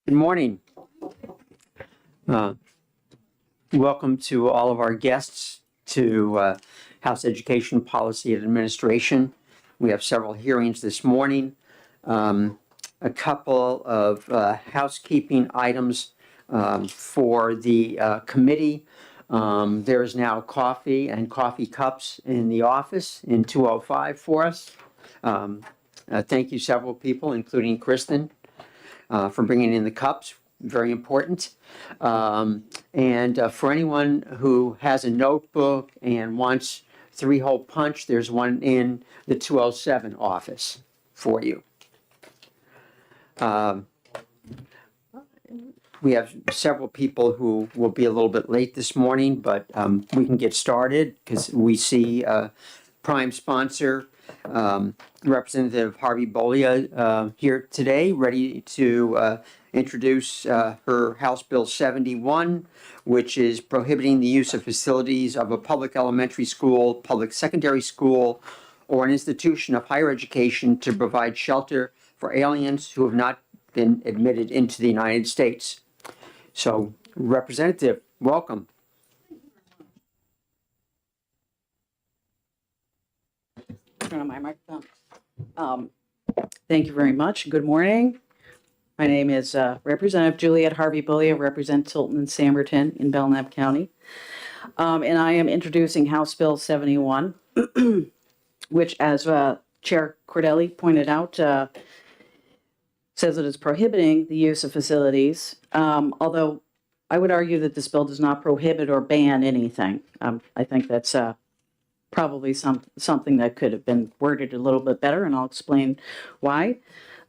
Good morning. Uh, Welcome to all of our guests to House Education Policy and Administration. We have several hearings this morning. A couple of housekeeping items for the committee. There is now coffee and coffee cups in the office in 205 for us. Thank you, several people, including Kristen, for bringing in the cups. Very important. And for anyone who has a notebook and wants three-hole punch, there's one in the 207 office for you. We have several people who will be a little bit late this morning, but we can get started because we see prime sponsor, Representative Harvey Bolia here today, ready to introduce her House Bill 71, which is prohibiting the use of facilities of a public elementary school, public secondary school, or an institution of higher education to provide shelter for aliens who have not been admitted into the United States. So, Representative, welcome. Turn on my microphone. Thank you very much. Good morning. My name is Representative Juliette Harvey Bolia, represent Tilton and Samberton in Belknap County. And I am introducing House Bill 71, which, as Chair Cordelli pointed out, says it is prohibiting the use of facilities, although I would argue that this bill does not prohibit or ban anything. I think that's probably something that could have been worded a little bit better, and I'll explain why.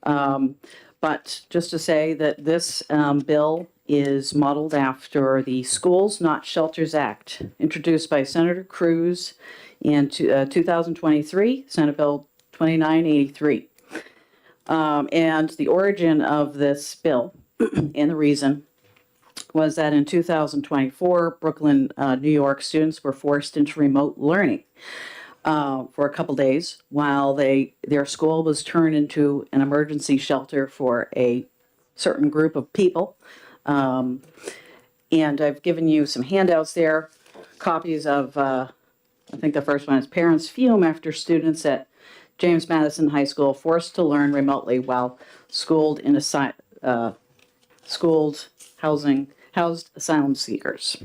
But just to say that this bill is modeled after the Schools Not Shelters Act, introduced by Senator Cruz in 2023, Senate Bill 2983. And the origin of this bill and the reason was that in 2024, Brooklyn, New York students were forced into remote learning for a couple days while their school was turned into an emergency shelter for a certain group of people. And I've given you some handouts there, copies of, I think the first one is Parents Fume After Students at James Madison High School Forced to Learn Remotely While Schooled in Housed Asylum Seekers.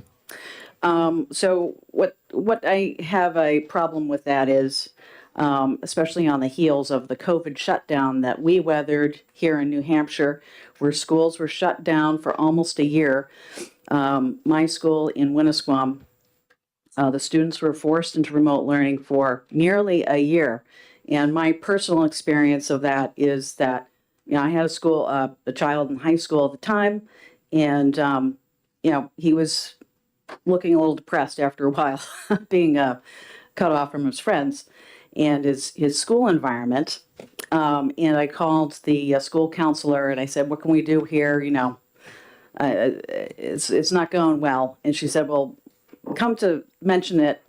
So what I have a problem with that is, especially on the heels of the COVID shutdown that we weathered here in New Hampshire, where schools were shut down for almost a year. My school in Winnisquam, the students were forced into remote learning for nearly a year. And my personal experience of that is that, I had a child in high school at the time, and, he was looking a little depressed after a while, being cut off from his friends and his school environment. And I called the school counselor and I said, what can we do here? It's not going well. And she said, well, come to mention it,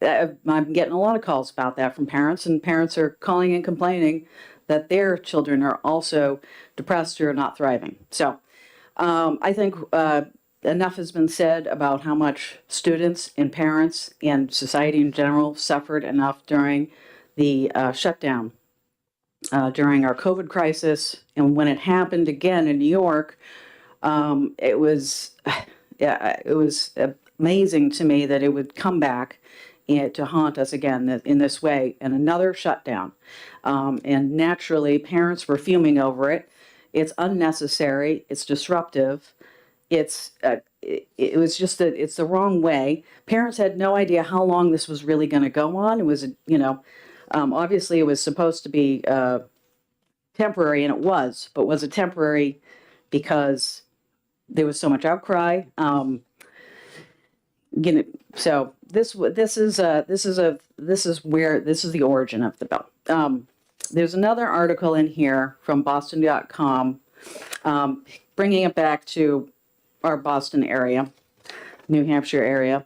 I'm getting a lot of calls about that from parents, and parents are calling and complaining that their children are also depressed or not thriving. So I think enough has been said about how much students and parents and society in general suffered enough during the shutdown, during our COVID crisis. And when it happened again in New York, it was amazing to me that it would come back and to haunt us again in this way, and another shutdown. And naturally, parents were fuming over it. It's unnecessary. It's disruptive. It's the wrong way. Parents had no idea how long this was really going to go on. It was, obviously it was supposed to be temporary, and it was. But was it temporary because there was so much outcry? So this is the origin of the bill. There's another article in here from Boston.com, bringing it back to our Boston area, New Hampshire area.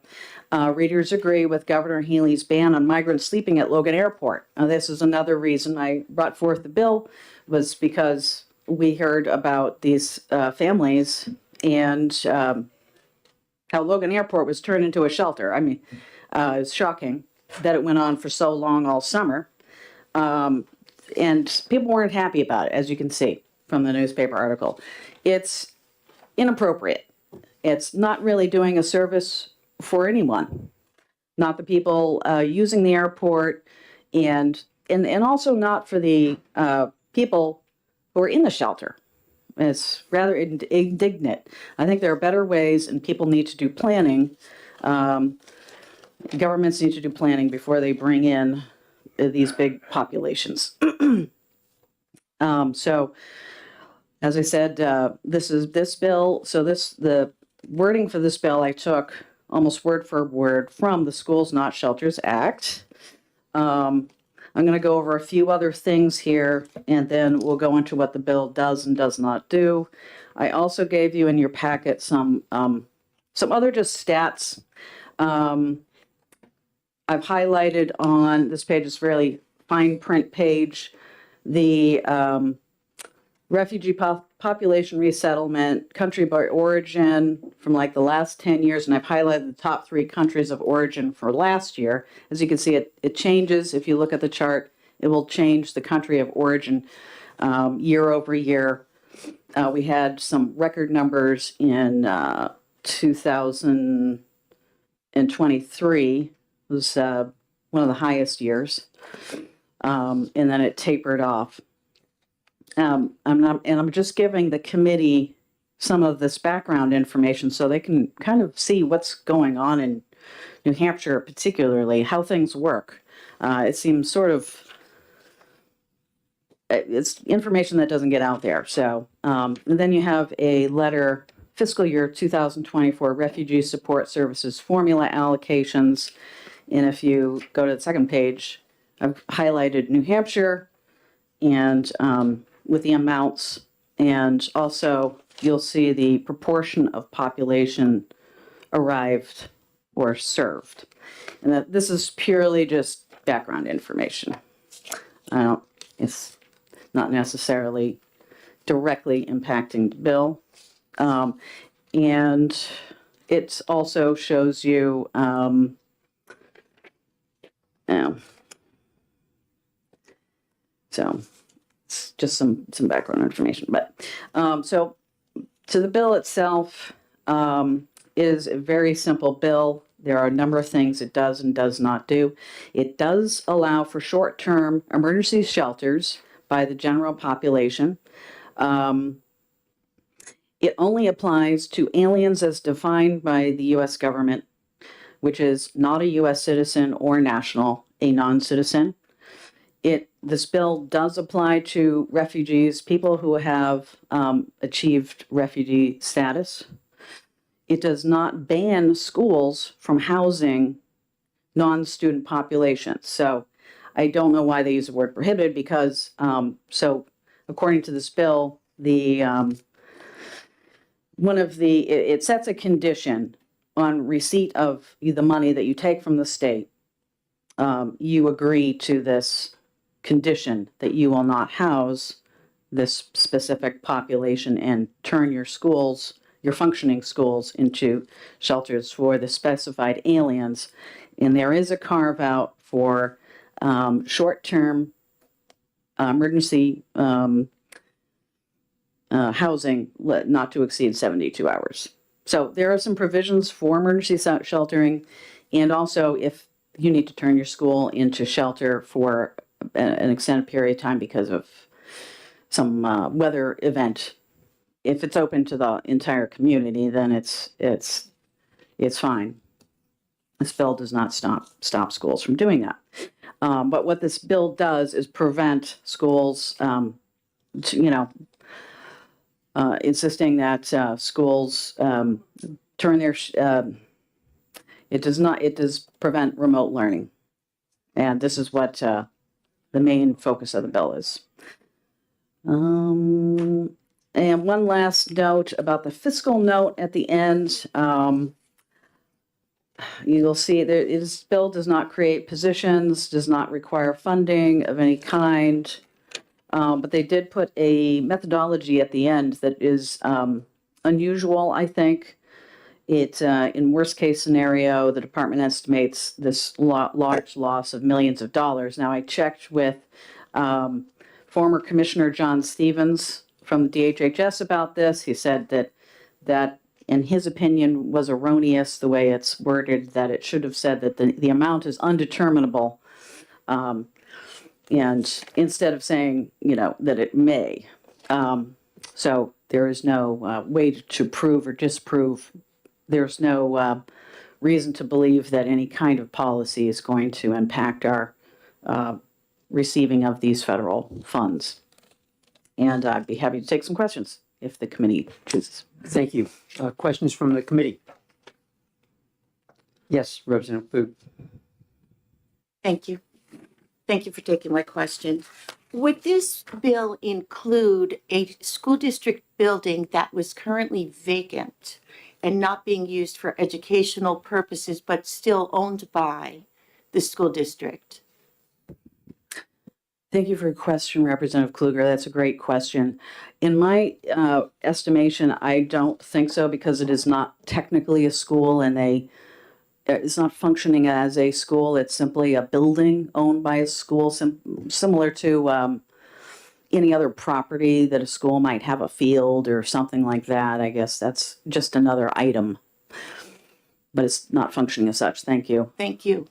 Readers agree with Governor Healey's ban on migrants sleeping at Logan Airport. Now, this is another reason I brought forth the bill, was because we heard about these families and how Logan Airport was turned into a shelter. I mean, it's shocking that it went on for so long all summer. And people weren't happy about it, as you can see from the newspaper article. It's inappropriate. It's not really doing a service for anyone, not the people using the airport, and also not for the people who are in the shelter. It's rather indignant. I think there are better ways, and people need to do planning. Governments need to do planning before they bring in these big populations. So, as I said, this bill. So the wording for this bill I took almost word for word from the Schools Not Shelters Act. I'm going to go over a few other things here, and then we'll go into what the bill does and does not do. I also gave you in your packet some other just stats. I've highlighted on this page, it's really fine print page, the refugee population resettlement, country by origin from like the last 10 years, and I've highlighted the top 3 countries of origin for last year. As you can see, it changes. If you look at the chart, it will change the country of origin year over year. We had some record numbers in 2023. It was one of the highest years, and then it tapered off. I'm just giving the committee some of this background information so they can kind of see what's going on in New Hampshire, particularly how things work. It seems sort of it's information that doesn't get out there. So, and then you have a letter, fiscal year 2024 Refugee Support Services Formula Allocations. And if you go to the second page, I've highlighted New Hampshire and with the amounts, and also you'll see the proportion of population arrived or served. And that this is purely just background information. It's not necessarily directly impacting the bill. And it also shows you so it's just some background information. But so to the bill itself is a very simple bill. There are a number of things it does and does not do. It does allow for short-term emergency shelters by the general population. It only applies to aliens as defined by the U.S. government, which is not a U.S. citizen or national, a non-citizen. This bill does apply to refugees, people who have achieved refugee status. It does not ban schools from housing non-student populations. So I don't know why they use the word prohibited, because so according to this bill, it sets a condition on receipt of the money that you take from the state. You agree to this condition that you will not house this specific population and turn your schools, your functioning schools, into shelters for the specified aliens. And there is a carve out for short-term emergency housing not to exceed 72 hours. So there are some provisions for emergency sheltering, and also if you need to turn your school into shelter for an extended period of time because of some weather event, if it's open to the entire community, then it's fine. This bill does not stop schools from doing that. But what this bill does is prevent schools, insisting that schools turn their. It does prevent remote learning, and this is what the main focus of the bill is. And one last note about the fiscal note at the end. You'll see this bill does not create positions, does not require funding of any kind. But they did put a methodology at the end that is unusual, I think. It, in worst case scenario, the department estimates this large loss of millions of dollars. Now, I checked with former Commissioner John Stevens from the DHHS about this. He said that in his opinion was erroneous the way it's worded, that it should have said that the amount is undeterminable. And instead of saying, that it may. So there is no way to prove or disprove. There's no reason to believe that any kind of policy is going to impact our receiving of these federal funds. And I'd be happy to take some questions if the committee chooses. Thank you. Questions from the committee? Yes, Representative Klug. Thank you. Thank you for taking my question. Would this bill include a school district building that was currently vacant and not being used for educational purposes, but still owned by the school district? Thank you for your question, Representative Kluger. That's a great question. In my estimation, I don't think so because it is not technically a school and it's not functioning as a school. It's simply a building owned by a school, similar to any other property that a school might have, a field or something like that. I guess that's just another item, but it's not functioning as such. Thank you. Thank you.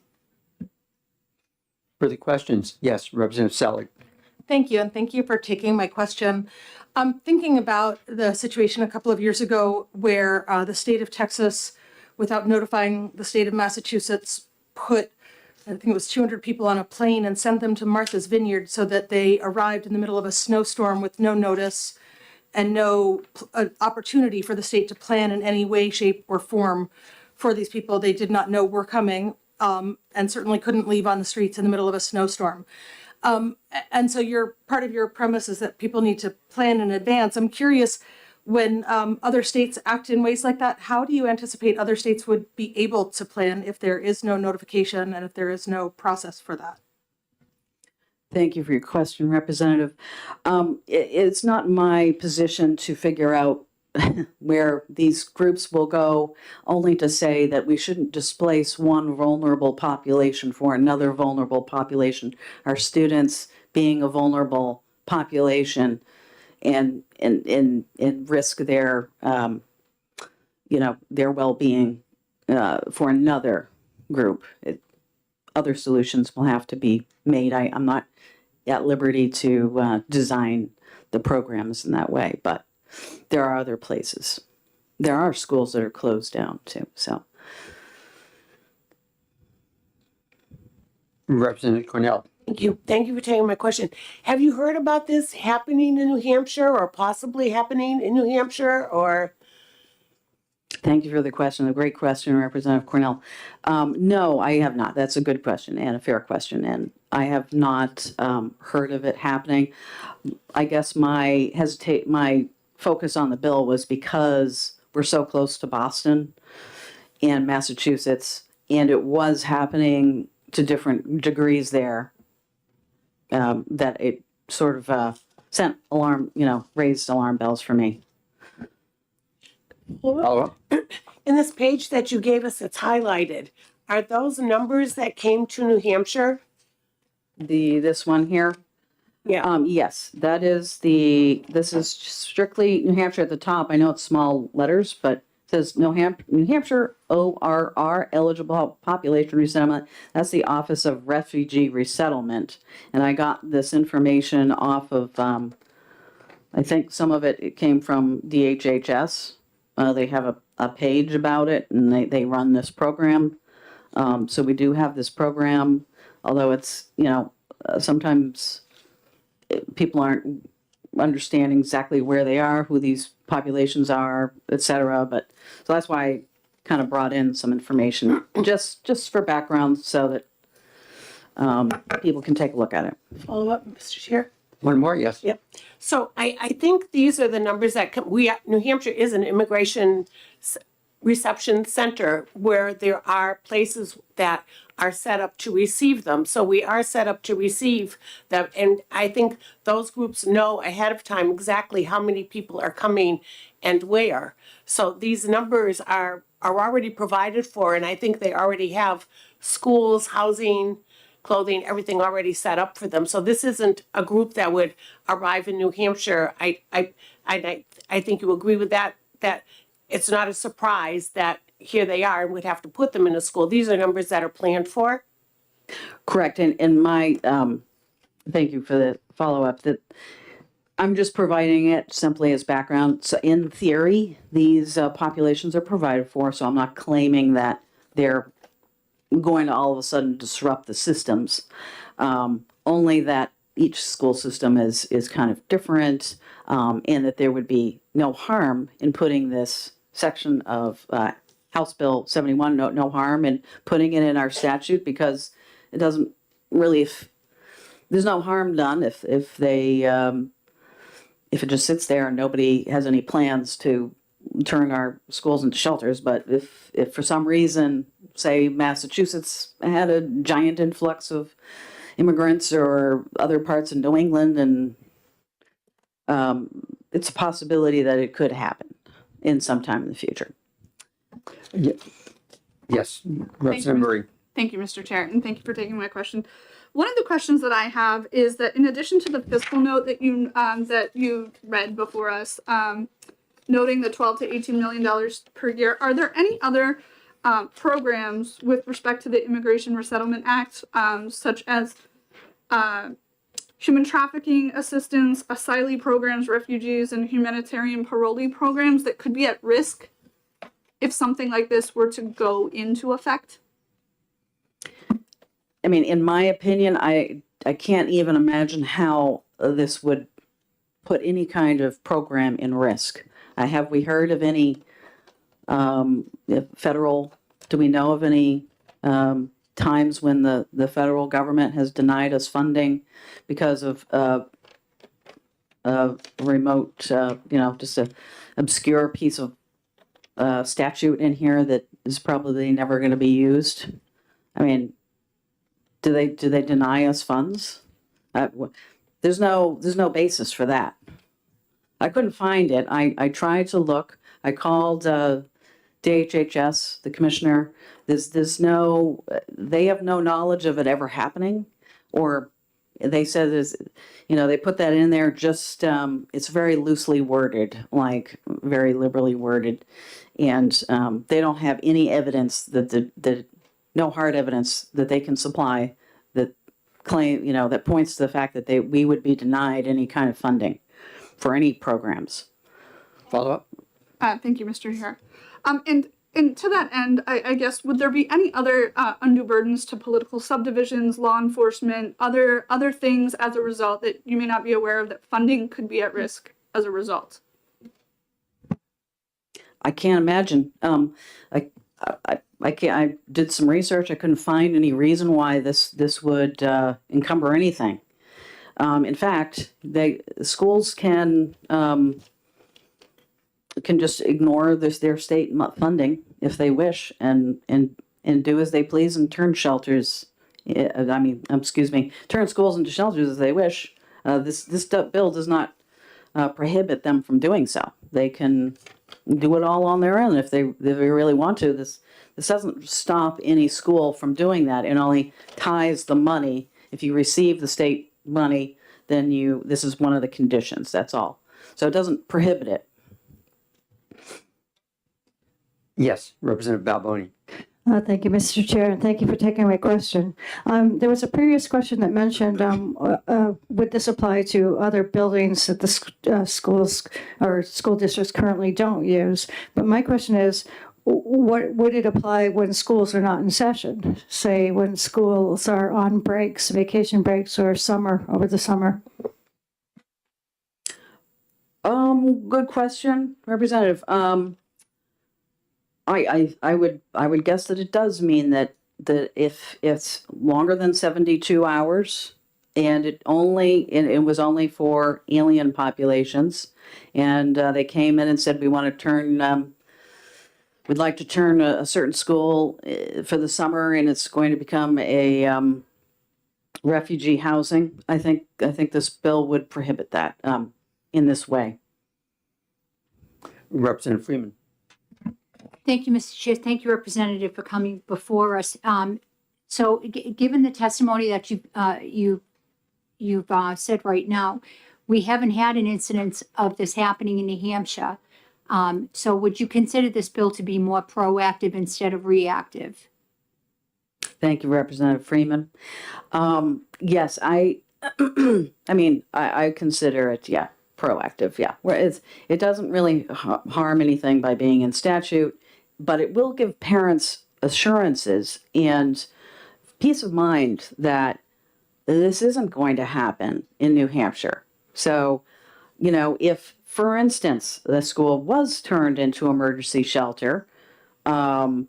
Further questions? Yes, Representative Selig. Thank you, and thank you for taking my question. I'm thinking about the situation a couple of years ago where the state of Texas, without notifying the state of Massachusetts, put, I think it was 200 people on a plane and sent them to Martha's Vineyard so that they arrived in the middle of a snowstorm with no notice and no opportunity for the state to plan in any way, shape, or form for these people they did not know were coming. And certainly couldn't leave on the streets in the middle of a snowstorm. And so part of your premise is that people need to plan in advance. I'm curious, when other states act in ways like that, how do you anticipate other states would be able to plan if there is no notification and if there is no process for that? Thank you for your question, Representative. It's not my position to figure out where these groups will go, only to say that we shouldn't displace one vulnerable population for another vulnerable population. Our students being a vulnerable population and risk their their well-being for another group. Other solutions will have to be made. I'm not at liberty to design the programs in that way, but there are other places. There are schools that are closed down too. So, Representative Cornell. Thank you. Thank you for taking my question. Have you heard about this happening in New Hampshire or possibly happening in New Hampshire or? thank you for the question. A great question, Representative Cornell. No, I have not. That's a good question and a fair question. And I have not heard of it happening. I guess my focus on the bill was because we're so close to Boston and Massachusetts, and it was happening to different degrees there, that it sort of raised alarm bells for me. Follow-up? In this page that you gave us that's highlighted, are those numbers that came to New Hampshire? This one here? Yeah. Yes, this is strictly New Hampshire at the top. I know it's small letters, but it says New Hampshire ORR, eligible population resettlement. That's the Office of Refugee Resettlement. And I got this information off of, I think some of it came from DHHS. They have a page about it, and they run this program. So we do have this program, although it's, sometimes people aren't understanding exactly where they are, who these populations are, et cetera. But so that's why I kind of brought in some information just for background so that people can take a look at it. Follow up, Mr. Chair? One more, yes. Yep. So I think these are the numbers that New Hampshire is an immigration reception center where there are places that are set up to receive them. So we are set up to receive them. And I think those groups know ahead of time exactly how many people are coming and where. So these numbers are already provided for, and I think they already have schools, housing, clothing, everything already set up for them. So this isn't a group that would arrive in New Hampshire. I think you agree with that, that it's not a surprise that here they are and would have to put them in a school. These are numbers that are planned for. Correct. And my, thank you for the follow-up, that I'm just providing it simply as background. So in theory, these populations are provided for, so I'm not claiming that they're going to all of a sudden disrupt the systems. Only that each school system is kind of different, and that there would be no harm in putting this section of House Bill 71, no harm in putting it in our statute, because it doesn't really, there's no harm done if it just sits there and nobody has any plans to turn our schools into shelters. But if for some reason, say Massachusetts had a giant influx of immigrants, or other parts of New England, and it's a possibility that it could happen in some time in the future. Yes, Representative Murray. Thank you, Mr. Chair, and thank you for taking my question. One of the questions that I have is that in addition to the fiscal note that you read before us, noting the $12 to $18 million per year, are there any other programs with respect to the Immigration Resettlement Act, such as human trafficking assistance, asylee programs, refugees, and humanitarian parolee programs that could be at risk if something like this were to go into effect? I mean, in my opinion, I can't even imagine how this would put any kind of program in risk. Have we heard of any federal, do we know of any times when the federal government has denied us funding because of a remote, just a obscure piece of statute in here that is probably never going to be used? I mean, do they deny us funds? There's no basis for that. I couldn't find it. I tried to look. I called DHHS, the commissioner. There's no. They have no knowledge of it ever happening, or they said they put that in there. Just it's very loosely worded, like very liberally worded, and they don't have any evidence that no hard evidence that they can supply that claim, that points to the fact that we would be denied any kind of funding for any programs. Follow up? Thank you, Mr. Chair. And to that end, I guess, would there be any other undue burdens to political subdivisions, law enforcement, other things as a result that you may not be aware of that funding could be at risk as a result? I can't imagine. I did some research. I couldn't find any reason why this would encumber anything. In fact, schools can just ignore their state funding if they wish, and do as they please and turn shelters. Turn schools into shelters as they wish. This bill does not prohibit them from doing so. They can do it all on their own if they really want to. This doesn't stop any school from doing that. It only ties the money. If you receive the state money, then this is one of the conditions. That's all. So it doesn't prohibit it. Yes, Representative Balboni. Thank you, Mr. Chair, and thank you for taking my question. There was a previous question that mentioned, would this apply to other buildings that the schools or school districts currently don't use? But my question is, what would it apply when schools are not in session? Say when schools are on breaks, vacation breaks, or over the summer? Good question, Representative. I would guess that it does mean that if it's longer than 72 hours and it was only for alien populations, and they came in and said we want to turn we'd like to turn a certain school for the summer, and it's going to become a refugee housing. I think this bill would prohibit that in this way. Representative Freeman. Thank you, Mr. Chair. Thank you, Representative, for coming before us. So, given the testimony that you've said right now, we haven't had an incidence of this happening in New Hampshire. So, would you consider this bill to be more proactive instead of reactive? Thank you, Representative Freeman. Yes, I mean, I consider it, yeah, proactive, yeah. Where it doesn't really harm anything by being in statute, but it will give parents assurances and peace of mind that this isn't going to happen in New Hampshire. So, you know, if, for instance, the school was turned into emergency shelter for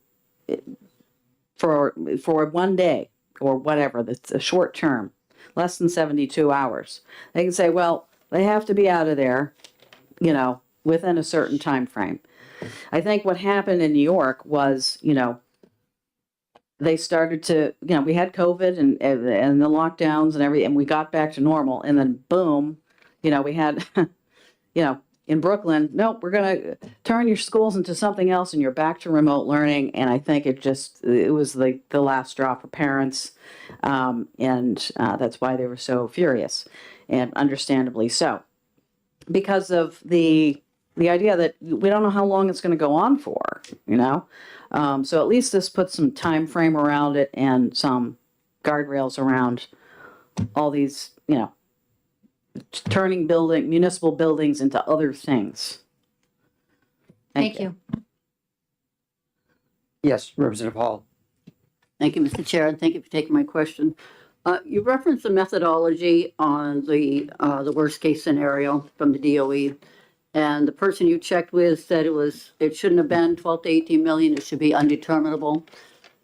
1 day or whatever, that's a short term, less than 72 hours, they can say, well, they have to be out of there, you know, within a certain time frame. I think what happened in New York was, you know, they started to, you know, we had COVID and the lockdowns and everything, and we got back to normal, and then boom, you know, we had, you know, in Brooklyn, nope, we're going to turn your schools into something else, and you're back to remote learning. And I think it was the last straw for parents, and that's why they were so furious, and understandably so, because of the idea that we don't know how long it's going to go on for, you know. So at least this puts some time frame around it and some guardrails around all these, you know, turning municipal buildings into other things. Thank you. Yes, Representative Hall. Thank you, Mr. Chair, and thank you for taking my question. You referenced the methodology on the worst-case scenario from the DOE, and the person you checked with said it shouldn't have been 12 to 18 million, it should be undeterminable.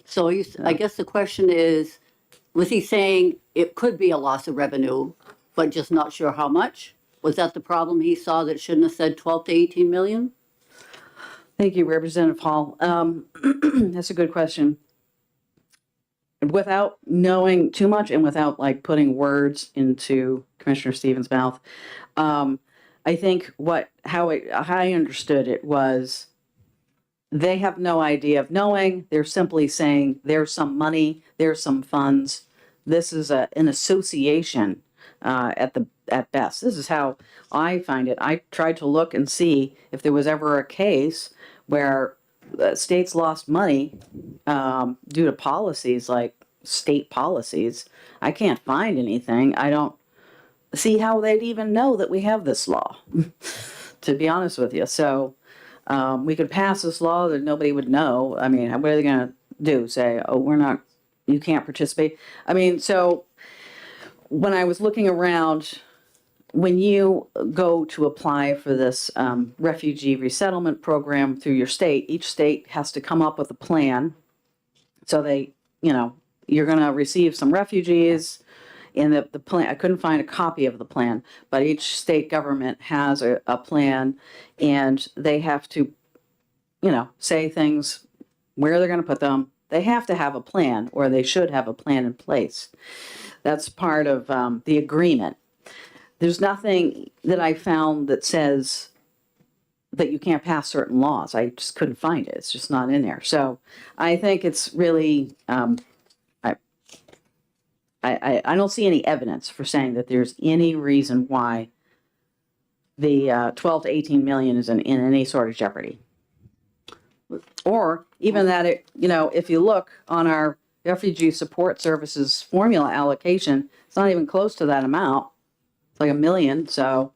So I guess the question is, was he saying it could be a loss of revenue, but just not sure how much? Was that the problem he saw, that it shouldn't have said 12 to 18 million? Thank you, Representative Hall. That's a good question. Without knowing too much and without like putting words into Commissioner Stevens' mouth, I think how I understood it was they have no idea of knowing. They're simply saying there's some money, there's some funds. This is an association at best. This is how I find it. I tried to look and see if there was ever a case where states lost money due to policies, like state policies. I can't find anything. I don't see how they'd even know that we have this law, to be honest with you. So we could pass this law that nobody would know. I mean, what are they going to do? Say, oh, you can't participate? I mean, so when I was looking around, when you go to apply for this refugee resettlement program through your state, each state has to come up with a plan. So they, you know, you're going to receive some refugees. In the plan, I couldn't find a copy of the plan, but each state government has a plan, and they have to, you know, say things, where they're going to put them. They have to have a plan, or they should have a plan in place. That's part of the agreement. There's nothing that I found that says that you can't pass certain laws. I just couldn't find it. It's just not in there. So I think it's really, I don't see any evidence for saying that there's any reason why the 12 to 18 million is in any sort of jeopardy. Or even that it, you know, if you look on our Refugee Support Services formula allocation, it's not even close to that amount. It's like $1 million. So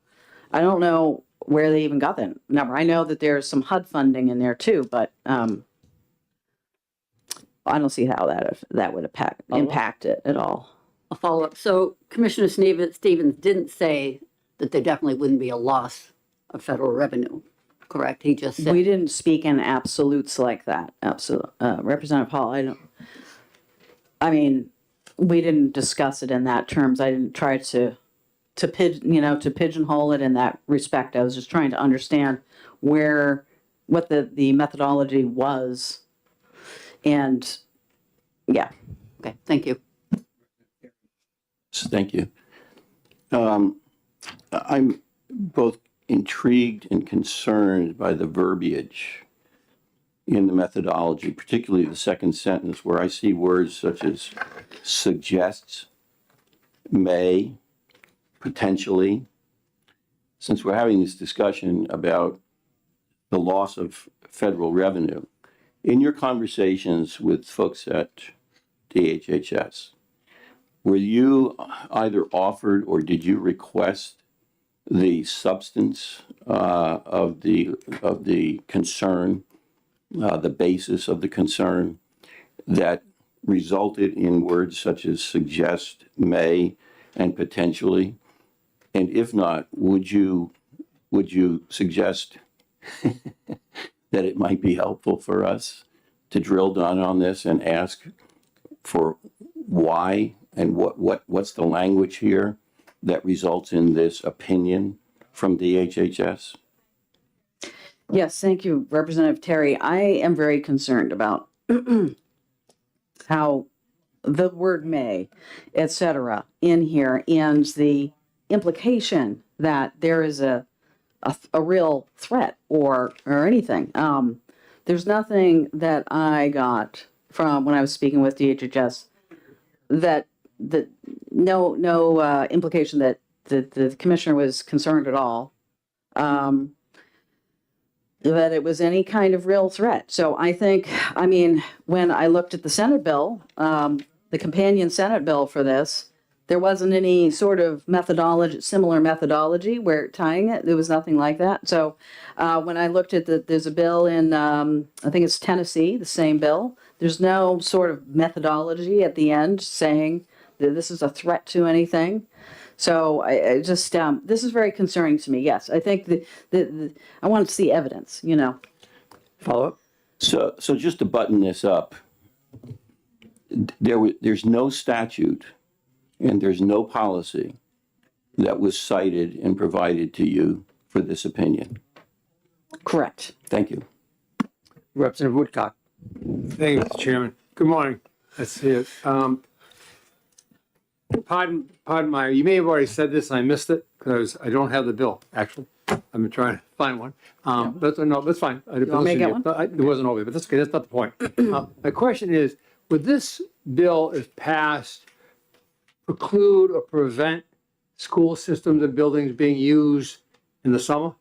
I don't know where they even got that number. I know that there's some HUD funding in there too, but I don't see how that would impact it at all. A follow-up. So Commissioner Stevens didn't say that there definitely wouldn't be a loss of federal revenue, correct? He just said. We didn't speak in absolutes like that. Representative Hall, we didn't discuss it in that terms. I didn't try to pigeonhole it in that respect. I was just trying to understand where what the methodology was. And, yeah. Okay, thank you. Thank you. I'm both intrigued and concerned by the verbiage in the methodology, particularly the second sentence where I see words such as suggests, may, potentially. Since we're having this discussion about the loss of federal revenue, in your conversations with folks at DHHS, were you either offered or did you request the substance of the concern, the basis of the concern that resulted in words such as suggest, may, and potentially? And if not, would you suggest that it might be helpful for us to drill down on this and ask for why and what's the language here that results in this opinion from DHHS? Yes, thank you, Representative Terry. I am very concerned about how the word may, et cetera, in here, and the implication that there is a real threat or anything. There's nothing that I got from when I was speaking with DHHS that no implication that the commissioner was concerned at all, that it was any kind of real threat. So I think, I mean, when I looked at the Senate bill, the companion Senate bill for this, there wasn't any sort of methodology, similar methodology where tying it, there was nothing like that. So when I looked at there's a bill in, I think it's Tennessee, the same bill. There's no sort of methodology at the end saying that this is a threat to anything. So I just, this is very concerning to me. Yes, I think I want to see evidence, you know. Follow up? So just to button this up, there's no statute and there's no policy that was cited and provided to you for this opinion. Correct. Thank you. Representative Woodcock. Thank you, Mr. Chairman. Good morning. Let's see it. Pardon my, you may have already said this and I missed it because I don't have the bill, actually. I've been trying to find one. But no, that's fine. I want me to get one? It wasn't over, but that's okay. That's not the point. My question is, would this bill, if passed, preclude or prevent school systems and buildings being used in the summer?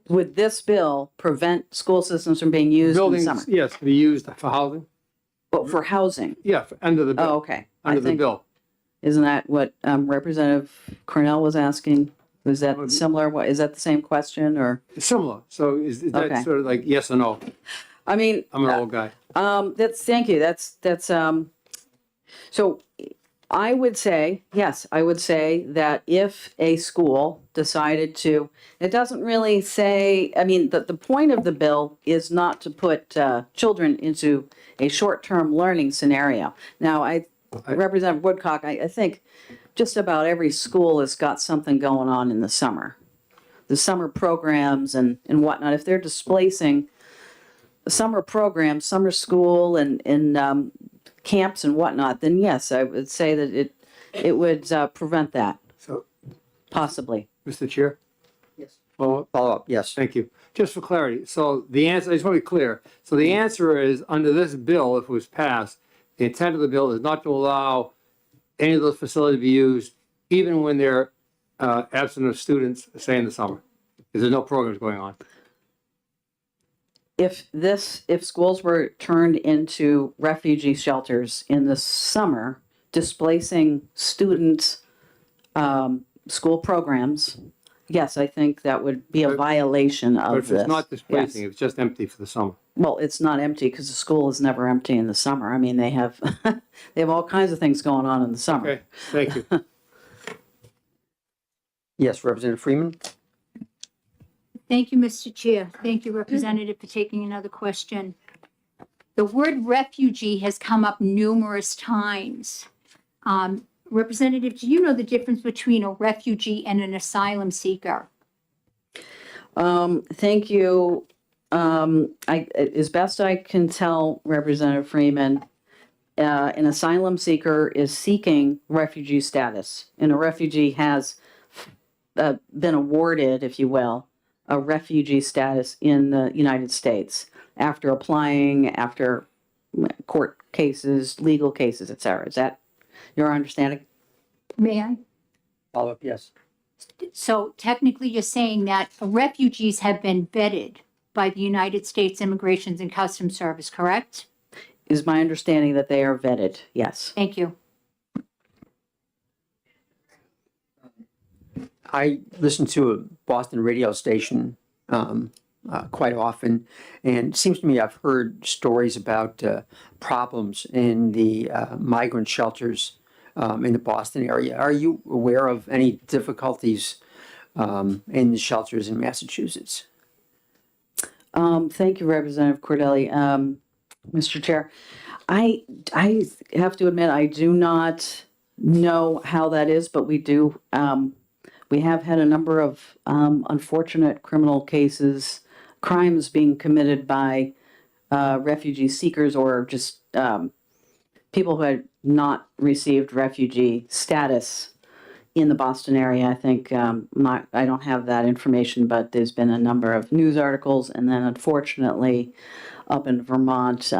Would this bill prevent school systems from being used in the Buildings, summer? yes, be used for housing? But for housing? Yeah, under the bill. Oh, okay. Under the bill. Isn't that what Representative Cornell was asking? Was that similar? What, is that the same question or? It's similar. So is that Okay. sort of like yes or no? I mean, I'm an old guy. thank you. So I would say, yes, I would say that if a school decided to, it doesn't really say, I mean, the point of the bill is not to put children into a short-term learning scenario. Now, Representative Woodcock, I think just about every school has got something going on in the summer. The summer programs and whatnot, if they're displacing summer programs, summer school and camps and whatnot, then yes, I would say that it would prevent that, So, possibly. Mr. Chair? Yes. Well, Follow up, yes. thank you. Just for clarity, so the answer, I just want to be clear. So the answer is, under this bill, if it was passed, the intent of the bill is not to allow any of those facilities to be used, even when they're absent of students, say in the summer, because there's no programs going on. If schools were turned into refugee shelters in the summer, displacing students' school programs, yes, I think that would be a violation But of if it's not this. displacing, Yes. it's just empty for the summer. Well, it's not empty because the school is never empty in the summer. I mean, they have all kinds of things going on in the summer. Okay, thank you. Yes, Representative Freeman. Thank you, Mr. Chair. Thank you, Representative, for taking another question. The word refugee has come up numerous times. Representative, do you know the difference between a refugee and an asylum seeker? Thank you. As best I can tell, Representative Freeman, an asylum seeker is seeking refugee status, and a refugee has been awarded, if you will, a refugee status in the United States after applying, after court cases, legal cases, et cetera. Is that your understanding? May I? Follow up, yes. So technically, you're saying that refugees have been vetted by the United States Immigration and Customs Service, correct? Is my understanding that they are vetted, yes. Thank you. I listen to a Boston radio station quite often, and it seems to me I've heard stories about problems in the migrant shelters in the Boston area. Are you aware of any difficulties in the shelters in Massachusetts? Thank you, Representative Cordelli. Mr. Chair, I have to admit, I do not know how that is, but we do, we have had a number of unfortunate criminal cases, crimes being committed by refugee seekers or just people who had not received refugee status in the Boston area. I think I don't have that information, but there's been a number of news articles, and then unfortunately, up in Vermont,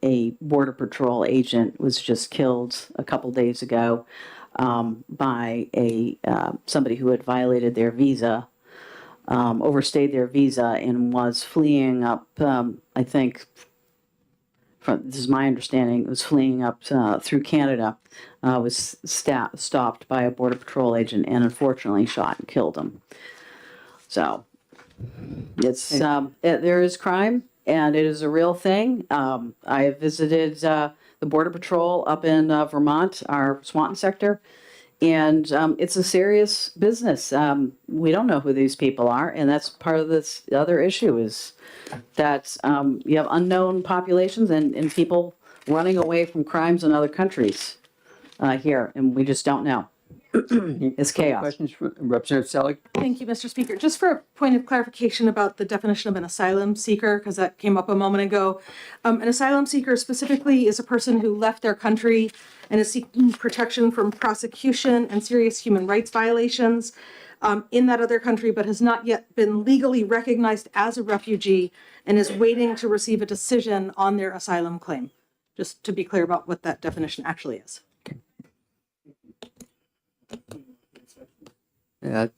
a Border Patrol agent was just killed a couple days ago by somebody who had violated their visa, overstayed their visa, and was fleeing up. I think, this is my understanding, was fleeing up through Canada. Was stopped by a Border Patrol agent and unfortunately shot and killed him. So it's there is crime, and it is a real thing. I have visited the Border Patrol up in Vermont, our Swanton sector, and it's a serious business. We don't know who these people are, and that's part of this other issue is that you have unknown populations and people running away from crimes in other countries here, and we just don't know. It's chaos. Questions for Representative Selig? Thank you, Mr. Speaker. Just for a point of clarification about the definition of an asylum seeker, because that came up a moment ago. An asylum seeker specifically is a person who left their country and is seeking protection from prosecution and serious human rights violations in that other country, but has not yet been legally recognized as a refugee and is waiting to receive a decision on their asylum claim. Just to be clear about what that definition actually is.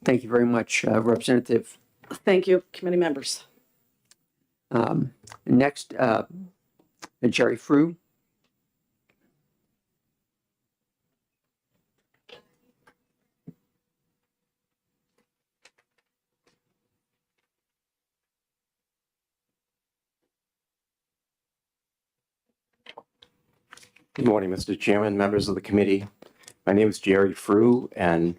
Thank you very much, Representative. Thank you, committee members. Next, Jerry Frew. Good morning, Mr. Chairman, members of the committee. My name is Jerry Frew and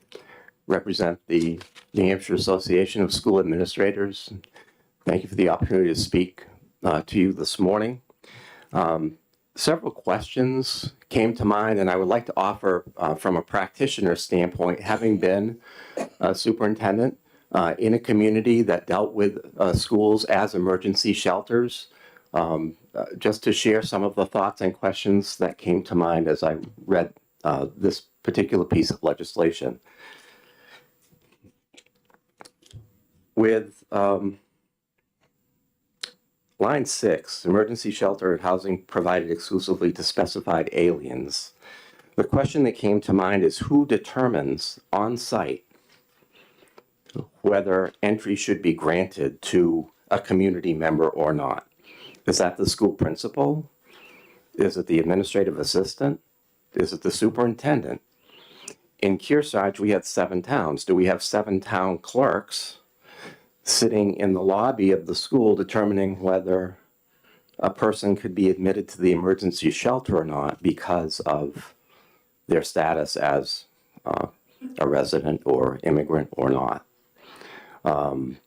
represent the New Hampshire Association of School Administrators. Thank you for the opportunity to speak to you this morning. Several questions came to mind, and I would like to offer from a practitioner standpoint, having been a superintendent in a community that dealt with schools as emergency shelters, just to share some of the thoughts and questions that came to mind as I read this particular piece of legislation. With line 6, emergency shelter and housing provided exclusively to specified aliens, the question that came to mind is who determines on site whether entry should be granted to a community member or not? Is that the school principal? Is it the administrative assistant? Is it the superintendent? In Kearsarge, we had 7 towns. Do we have 7 town clerks sitting in the lobby of the school determining whether a person could be admitted to the emergency shelter or not because of their status as a resident or immigrant or not? One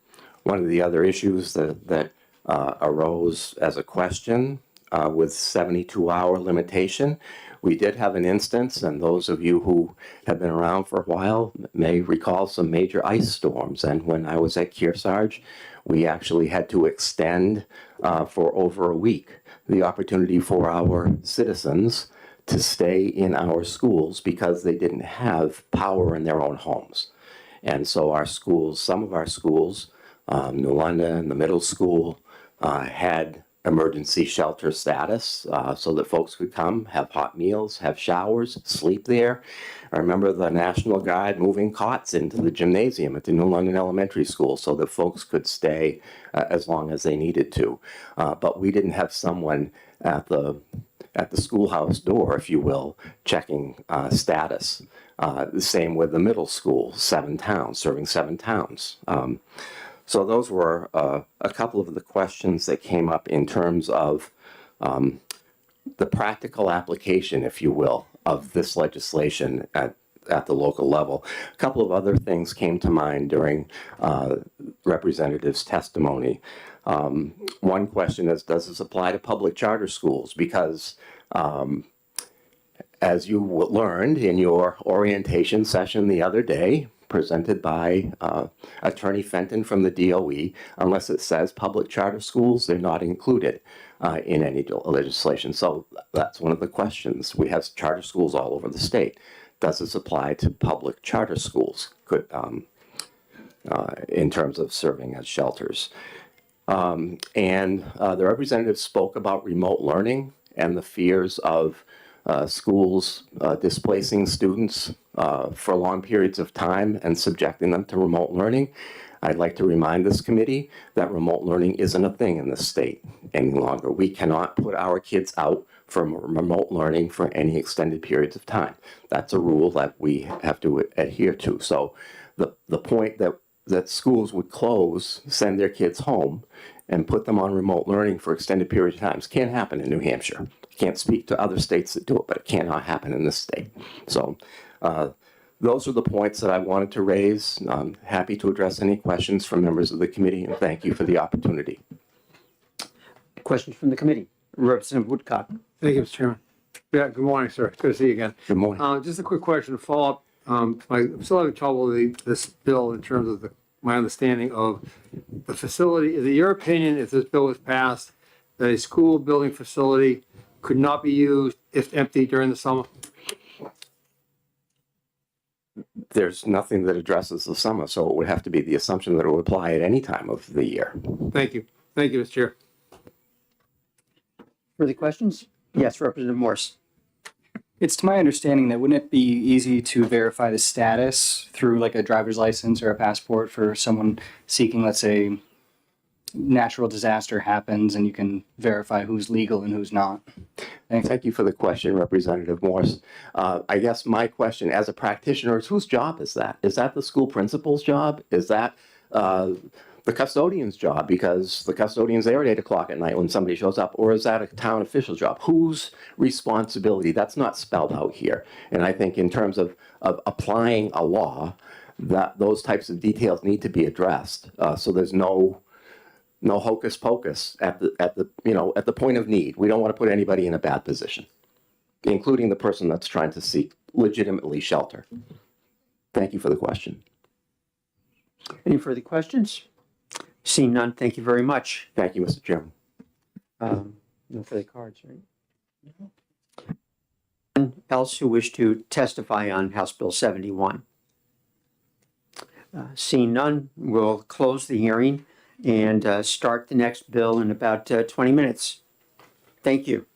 of the other issues that arose as a question with 72-hour limitation, we did have an instance, and those of you who have been around for a while may recall some major ice storms. And when I was at Kearsarge, We actually had to extend for over a week the opportunity for our citizens to stay in our schools because they didn't have power in their own homes. And so our schools, some of our schools, New London, the middle school, had emergency shelter status so that folks could come, have hot meals, have showers, sleep there. I remember the National Guard moving cots into the gymnasium at the New London Elementary School so that folks could stay as long as they needed to. But we didn't have someone at the schoolhouse door, if you will, checking status. The same with the middle school, 7 towns, serving 7 towns. So those were a couple of the questions that came up in terms of the practical application, if you will, of this legislation at the local level. A couple of other things came to mind during representatives' testimony. One question is, does this apply to public charter schools? Because as you learned in your orientation session the other day, presented by Attorney Fenton from the DOE, unless it says public charter schools, they're not included in any legislation. So that's one of the questions. We have charter schools all over the state. Does this apply to public charter schools in terms of serving as shelters? And the representative spoke about remote learning and the fears of schools displacing students for long periods of time and subjecting them to remote learning. I'd like to remind this committee that remote learning isn't a thing in this state any longer. We cannot put our kids out from remote learning for any extended periods of time. That's a rule that we have to adhere to. So the point that schools would close, send their kids home, and put them on remote learning for extended periods of times can't happen in New Hampshire. Can't speak to other states that do it, but it cannot happen in this state. So those are the points that I wanted to raise. I'm happy to address any questions from members of the committee, and thank you for the opportunity. Questions from the committee? Representative Woodcock. Thank you, Mr. Chairman. Yeah, good morning, sir. Good to see you again. Good morning. Just a quick question to follow up. I'm still having trouble with this bill in terms of my understanding of the facility. Is it your opinion, if this bill was passed, that a school building facility could not be used if empty during the summer? There's nothing that addresses the summer, so it would have to be the assumption that it would apply at any time of the year. Thank you. Thank you, Mr. Chair. Further questions? Yes, Representative Morse. It's to my understanding that wouldn't it be easy to verify the status through like a driver's license or a passport for someone seeking, let's say, natural disaster happens and you can verify who's legal and who's not? Thanks. Thank you for the question, Representative Morse. I guess my question as a practitioner is, whose job is that? Is that the school principal's job? Is that the custodian's job, because the custodian's there at 8 o'clock at night when somebody shows up? Or is that a town official job? Whose responsibility? That's not spelled out here. And I think in terms of applying a law, that those types of details need to be addressed. So there's no hocus pocus at the point of need. We don't want to put anybody in a bad position, including the person that's trying to seek legitimately shelter. Thank you for the question. Any further questions? Seeing none, thank you very much. Thank you, Mr. Chairman. No further cards, right? Anyone else who wish to testify on House Bill 71? Seeing none, we'll close the hearing and start the next bill in about 20 minutes. Thank you.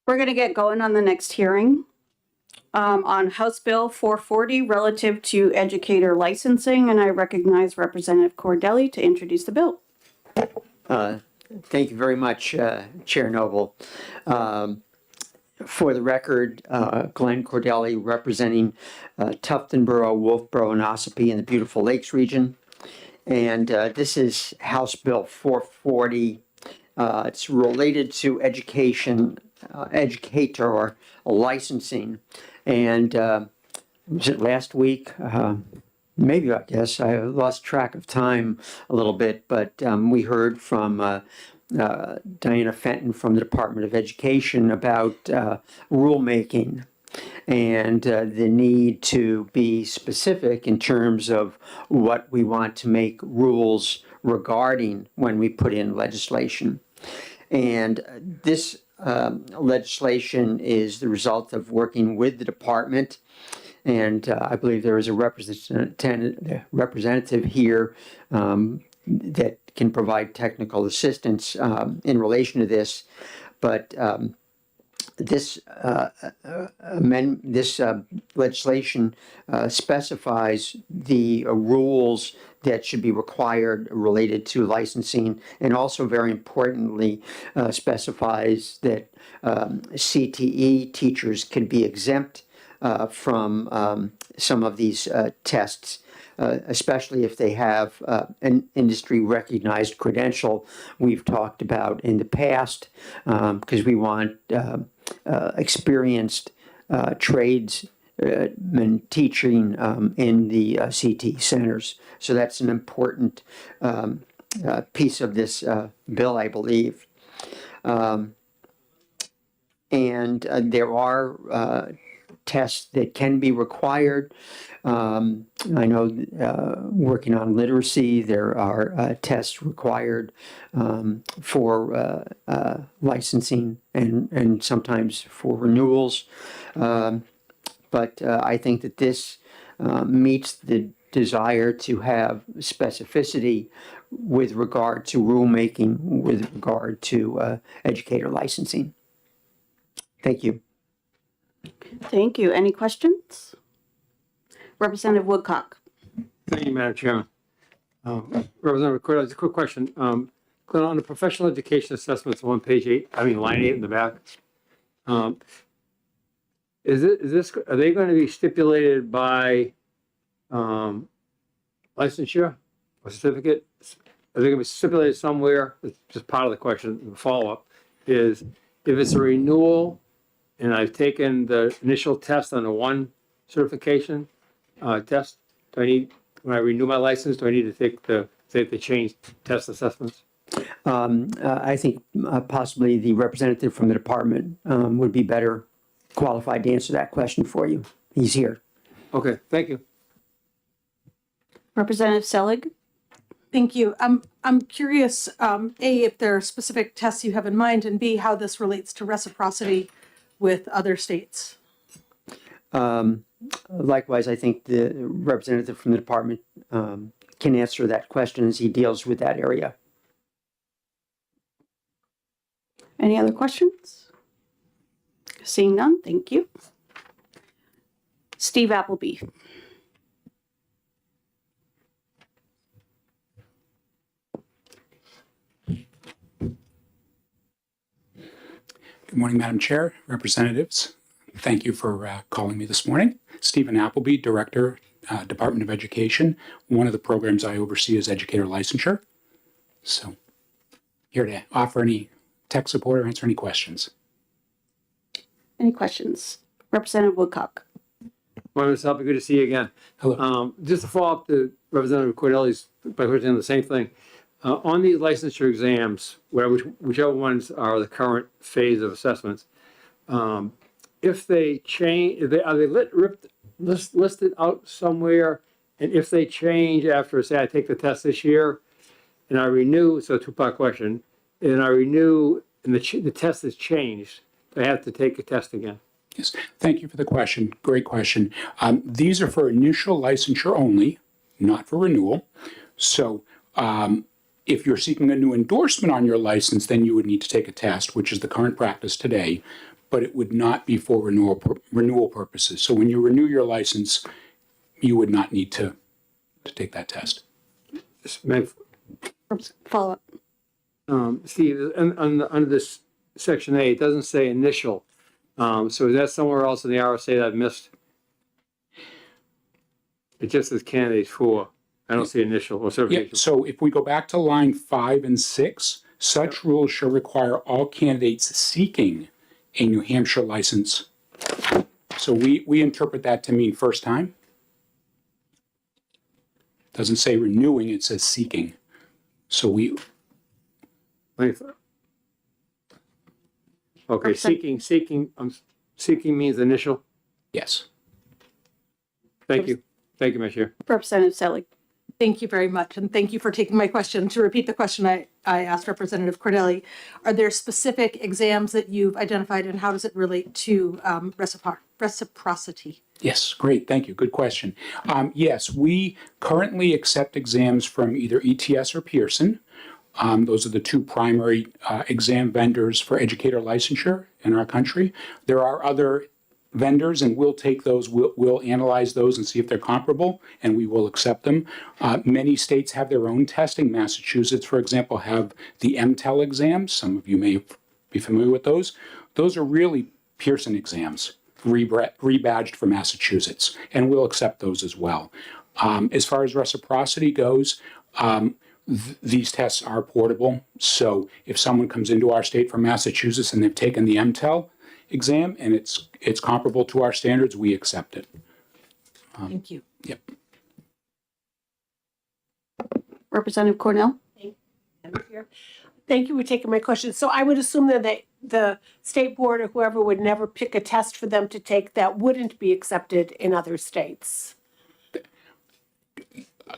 We're going to get going on the next hearing on House Bill 440 relative to educator licensing, and I recognize Representative Cordelli to introduce the bill. Thank you very much, Chair Noble. For the record, Glenn Cordelli representing Tufton Borough, Wolfboro, and Ossipee in the beautiful Lakes region. And this is House Bill 440. It's related to education, educator licensing. And was it last week? Maybe, I guess. I lost track of time a little bit, but we heard from Diana Fenton from the Department of Education about rulemaking and the need to be specific in terms of what we want to make rules regarding when we put in legislation. And this legislation is the result of working with the department. And I believe there is a representative here that can provide technical assistance in relation to this. But this legislation specifies the rules that should be required related to licensing, and also very importantly specifies that CTE teachers can be exempt from some of these tests, especially if they have an industry recognized credential we've talked about in the past, because we want experienced tradesmen teaching in the CT centers. So that's an important piece of this bill, I believe. And there are tests that can be required. I know working on literacy, there are tests required for licensing and sometimes for renewals. But I think that this meets the desire to have specificity with regard to rulemaking, with regard to educator licensing. Thank you. Thank you. Any questions? Representative Woodcock. Thank you, Madam Chairman. Representative Cordelli, just a quick question. Glenn, on the professional education assessments on page 8, line 8 in the back, are they going to be stipulated by licensure or certificate? Are they going to be stipulated somewhere? It's just part of the question. The follow-up is if it's a renewal and I've taken the initial test on the one certification test, when I renew my license, do I need to take the change test assessments? I think possibly the representative from the department would be better qualified to answer that question for you. He's here. Okay, thank you. Representative Selig. Thank you. I'm curious, A, if there are specific tests you have in mind, and B, how this relates to reciprocity with other states. Likewise, I think the representative from the department can answer that question as he deals with that area. Any other questions? Seeing none, thank you. Steve Appleby. Good morning, Madam Chair, representatives. Thank you for calling me this morning. Stephen Appleby, Director, Department of Education. One of the programs I oversee is educator licensure. So here to offer any tech support or answer any questions. Any questions? Representative Woodcock. Well, Ms. Helpy, good to see you again. Hello. Just to follow up to Representative Cordelli's by question, the same thing. On these licensure exams, whichever ones are the current phase of assessments, if they change, are they listed out somewhere? And if they change after, say, I take the test this year and I renew, so two-part question, and I renew and the test has changed, do I have to take a test again? Yes, thank you for the question. Great question. These are for initial licensure only, not for renewal. So if you're seeking a new endorsement on your license, then you would need to take a test, which is the current practice today. but it would not be for renewal purposes. So when you renew your license, you would not need to take that test. Follow up. Steve, under this section A, it doesn't say initial. So is that somewhere else in the RSA that I've missed? It just says candidates for. I don't see initial or Yeah, certification. so if we go back to line 5 and 6, such rules shall require all candidates seeking a New Hampshire license. So we interpret that to mean first time. Doesn't say renewing, it says seeking. So we, Okay, seeking means initial. yes. Thank you. Thank you, Madam Chair. Representative Selly. Thank you very much, and thank you for taking my question. To repeat the question I asked Representative Cordelli, are there specific exams that you've identified, and how does it relate to reciprocity? Yes, great, thank you, good question. Yes, we currently accept exams from either ETS or Pearson. Those are the two primary exam vendors for educator licensure in our country. There are other vendors, and we'll take those, we'll analyze those and see if they're comparable, and we will accept them. Many states have their own testing. Massachusetts, for example, have the MTEL exams. Some of you may be familiar with those. Those are really Pearson exams, rebadged for Massachusetts, and we'll accept those as well. As far as reciprocity goes, these tests are portable. So if someone comes into our state from Massachusetts and they've taken the MTEL exam and it's comparable to our standards, we accept it. Thank you. Yep. Representative Cornell. Thank you for taking my question. So I would assume that the state board or whoever would never pick a test for them to take that wouldn't be accepted in other states.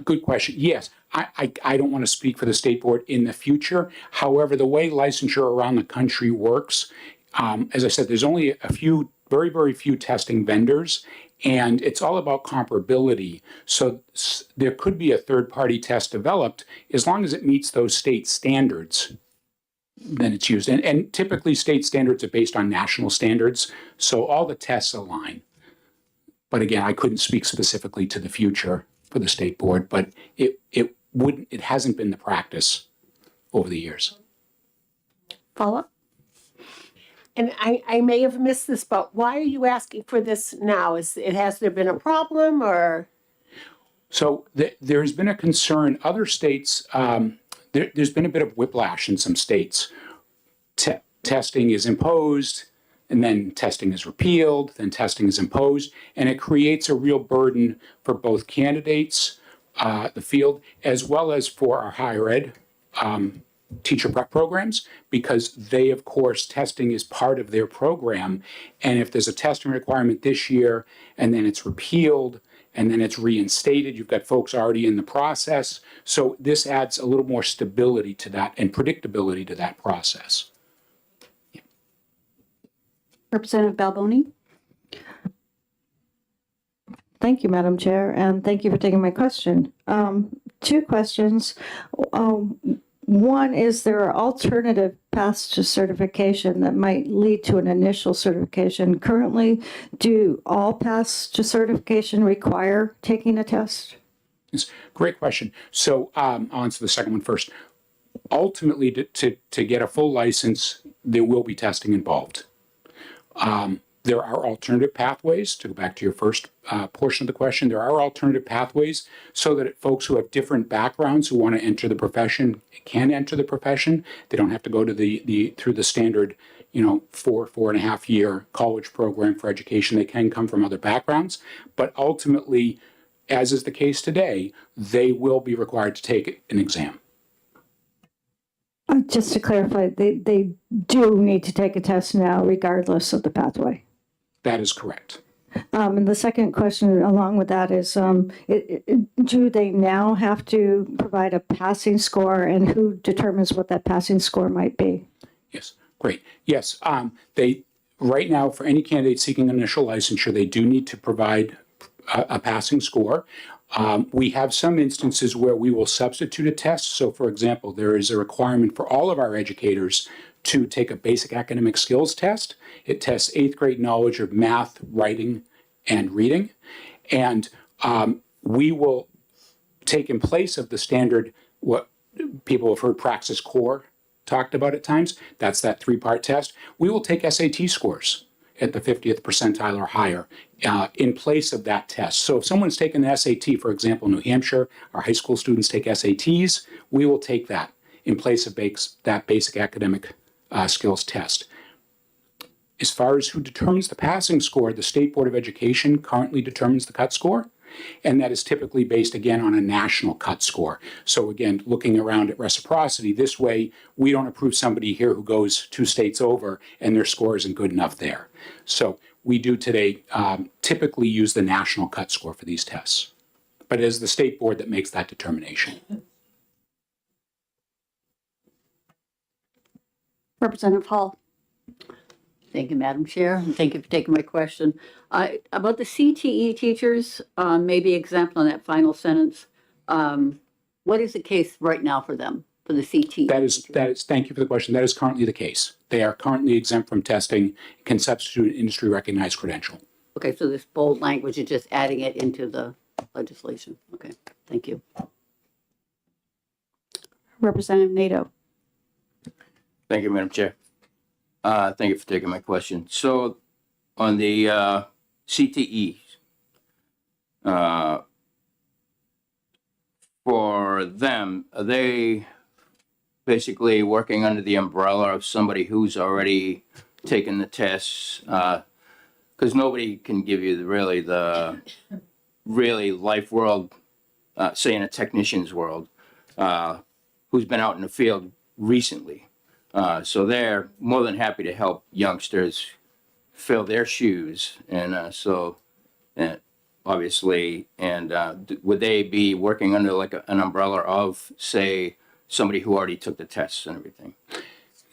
Good question. Yes, I don't want to speak for the state board in the future. However, the way licensure around the country works, as I said, there's only a few, very, very few testing vendors, and it's all about comparability. So there could be a third-party test developed as long as it meets those state standards. Then it's used. And typically state standards are based on national standards, so all the tests align. But again, I couldn't speak specifically to the future for the state board, but it hasn't been the practice over the years. Follow up. And I may have missed this, but why are you asking for this now? Has there been a problem or? So there's been a concern. Other states, there's been a bit of whiplash in some states. Testing is imposed, and then testing is repealed, then testing is imposed, and it creates a real burden for both candidates, the field, as well as for our higher ed teacher prep programs, because they, of course, testing is part of their program. And if there's a testing requirement this year, and then it's repealed, and then it's reinstated, you've got folks already in the process. So this adds a little more stability to that and predictability to that process. Yeah. Representative Balboni. Thank you, Madam Chair, and thank you for taking my question. Two questions. One, is there alternative paths to certification that might lead to an initial certification? Currently, do all paths to certification require taking a test? Yes, great question. So I'll answer the second one first. Ultimately, to get a full license, there will be testing involved. There are alternative pathways, to go back to your first portion of the question, there are alternative pathways so that folks who have different backgrounds who want to enter the profession can enter the profession. They don't have to go to through the standard, 4.5 year college program for education. They can come from other backgrounds, but ultimately, as is the case today, they will be required to take an exam. Just to clarify, they do need to take a test now regardless of the pathway. That is correct. And the second question along with that is, do they now have to provide a passing score, and who determines what that passing score might be? Yes, great. Yes, they right now for any candidate seeking initial licensure, they do need to provide a passing score. We have some instances where we will substitute a test. So for example, there is a requirement for all of our educators to take a basic academic skills test. It tests 8th grade knowledge of math, writing, and reading. And we will take in place of the standard, what people have heard Praxis Core talked about at times. That's that 3-part test. We will take SAT scores at the 50th percentile or higher in place of that test. So if someone's taken the SAT, for example, in New Hampshire, our high school students take SATs, we will take that in place of that basic academic skills test. As far as who determines the passing score, the State Board of Education currently determines the cut score, and that is typically based, again, on a national cut score. So again, looking around at reciprocity, this way, we don't approve somebody here who goes 2 states over and their score isn't good enough there. So we do today typically use the national cut score for these tests, but it is the state board that makes that determination. Representative Hall. Thank you, Madam Chair, and thank you for taking my question. About the CTE teachers, maybe exempt on that final sentence. What is the case right now for them, for the CTE? That is, thank you for the question. That is currently the case. They are currently exempt from testing, can substitute an industry recognized credential. Okay, so this bold language is just adding it into the legislation. Okay, thank you. Representative Nato. Thank you, Madam Chair. Thank you for taking my question. So on the CTE, for them, are they basically working under the umbrella of somebody who's already taken the tests? Because nobody can give you the really life world, say in a technician's world, who's been out in the field recently. So they're more than happy to help youngsters fill their shoes. And obviously, would they be working under like an umbrella of, say, somebody who already took the tests and everything?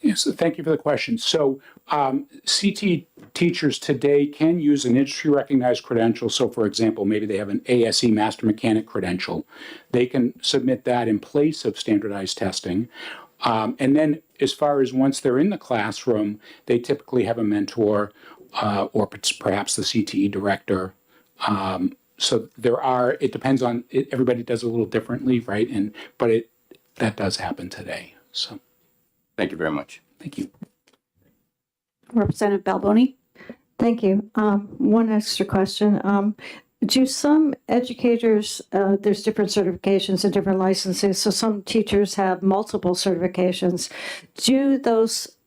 Yes, thank you for the question. So CT teachers today can use an industry recognized credential. So for example, maybe they have an ASE Master Mechanic credential. They can submit that in place of standardized testing. And then as far as once they're in the classroom, they typically have a mentor or perhaps the CTE director. So it depends on, everybody does it a little differently, right? But that does happen today, so. Thank you very much. Thank you. Representative Balboni. Thank you. One extra question. Do some educators, there's different certifications and different licenses, so some teachers have multiple certifications. Do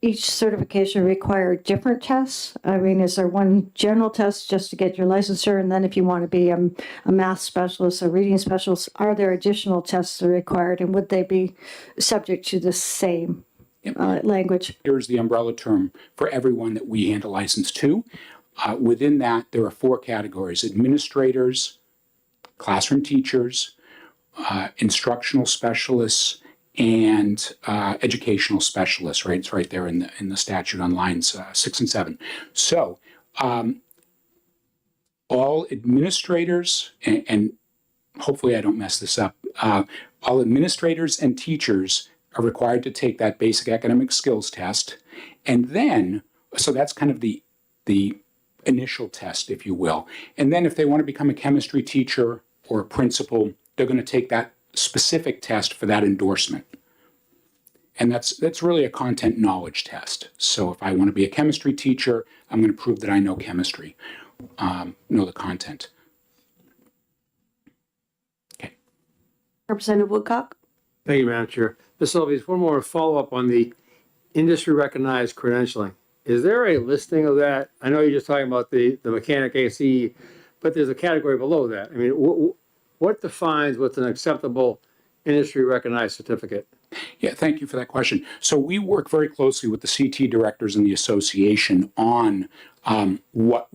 each certification require different tests? I mean, is there one general test just to get your licensure? And then if you want to be a math specialist, a reading specialist, are there additional tests that are required? And would they be subject to the same language? Here's the umbrella term for everyone that we hand a license to. Within that, there are 4 categories: administrators, classroom teachers, instructional specialists, and educational specialists, right? It's right there in the statute on lines 6 and 7. So all administrators, and hopefully I don't mess this up, all administrators and teachers are required to take that basic academic skills test. And then, so that's kind of the initial test, if you will. And then if they want to become a chemistry teacher or a principal, they're going to take that specific test for that endorsement. And that's really a content knowledge test. So if I want to be a chemistry teacher, I'm going to prove that I know chemistry, know the content. Okay. Representative Woodcock. Thank you, Madam Chair. Ms. Silvies, one more follow-up on the industry recognized credentialing. Is there a listing of that? I know you're just talking about the mechanic ACE, but there's a category below that. I mean, what defines what's an acceptable industry recognized certificate? Yeah, thank you for that question. So we work very closely with the CT directors and the association on what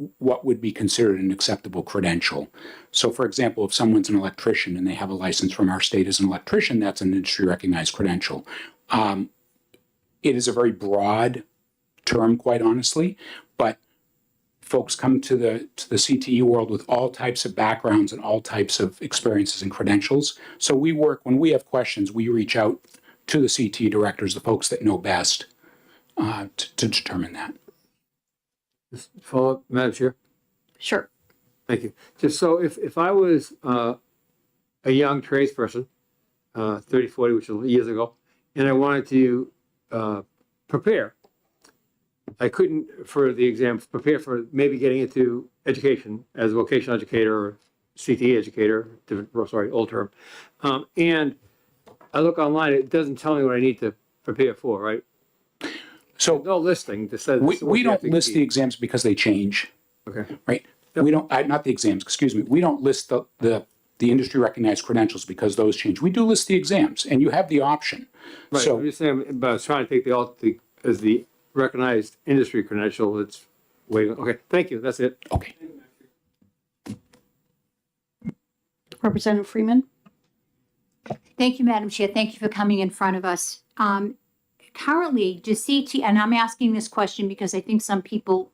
would be considered an acceptable credential. So for example, if someone's an electrician and they have a license from our state as an electrician, that's an industry recognized credential. It is a very broad term, quite honestly, but folks come to the CTE world with all types of backgrounds and all types of experiences and credentials. So we work, when we have questions, we reach out to the CTE directors, the folks that know best, to determine that. Follow up, Madam Chair? Sure. Thank you. Just so if I was a young tradesperson, 30, 40, which was years ago, and I wanted to prepare, I couldn't, for the exam, prepare for maybe getting into education as a vocational educator or CTE educator, different, sorry, old term. And I look online, it doesn't tell me what I need to prepare for, right? So No listing that says. we don't list the exams because they change, Okay. right? We don't, not the exams, excuse me. We don't list the industry recognized credentials because those change. We do list the exams and you have the option. Right, So I'm just saying, but I was trying to take as the recognized industry credential, it's way, okay, thank you, that's it. okay. Representative Freeman? Thank you, Madam Chair. Thank you for coming in front of us. Currently, do CT, and I'm asking this question because I think some people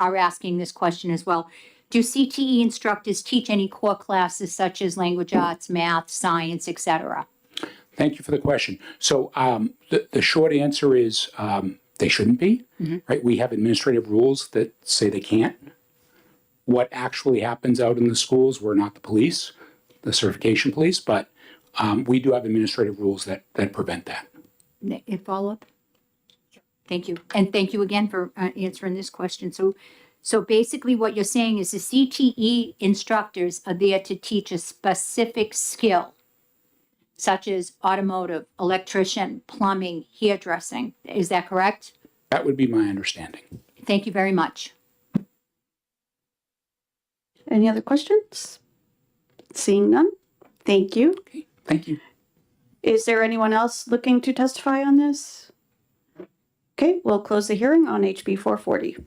are asking this question as well. Do CTE instructors teach any core classes such as language arts, math, science, etc.? Thank you for the question. So the short answer is they shouldn't be, right? We have administrative rules that say they can't. What actually happens out in the schools, we're not the police, the certification police, but we do have administrative rules that prevent that. A follow-up? Thank you. And thank you again for answering this question. So basically what you're saying is the CTE instructors are there to teach a specific skill, such as automotive, electrician, plumbing, hairdressing. Is that correct? That would be my understanding. Thank you very much. Any other questions? Seeing none, thank you. Okay, thank you. Is there anyone else looking to testify on this? Okay, we'll close the hearing on HB 440.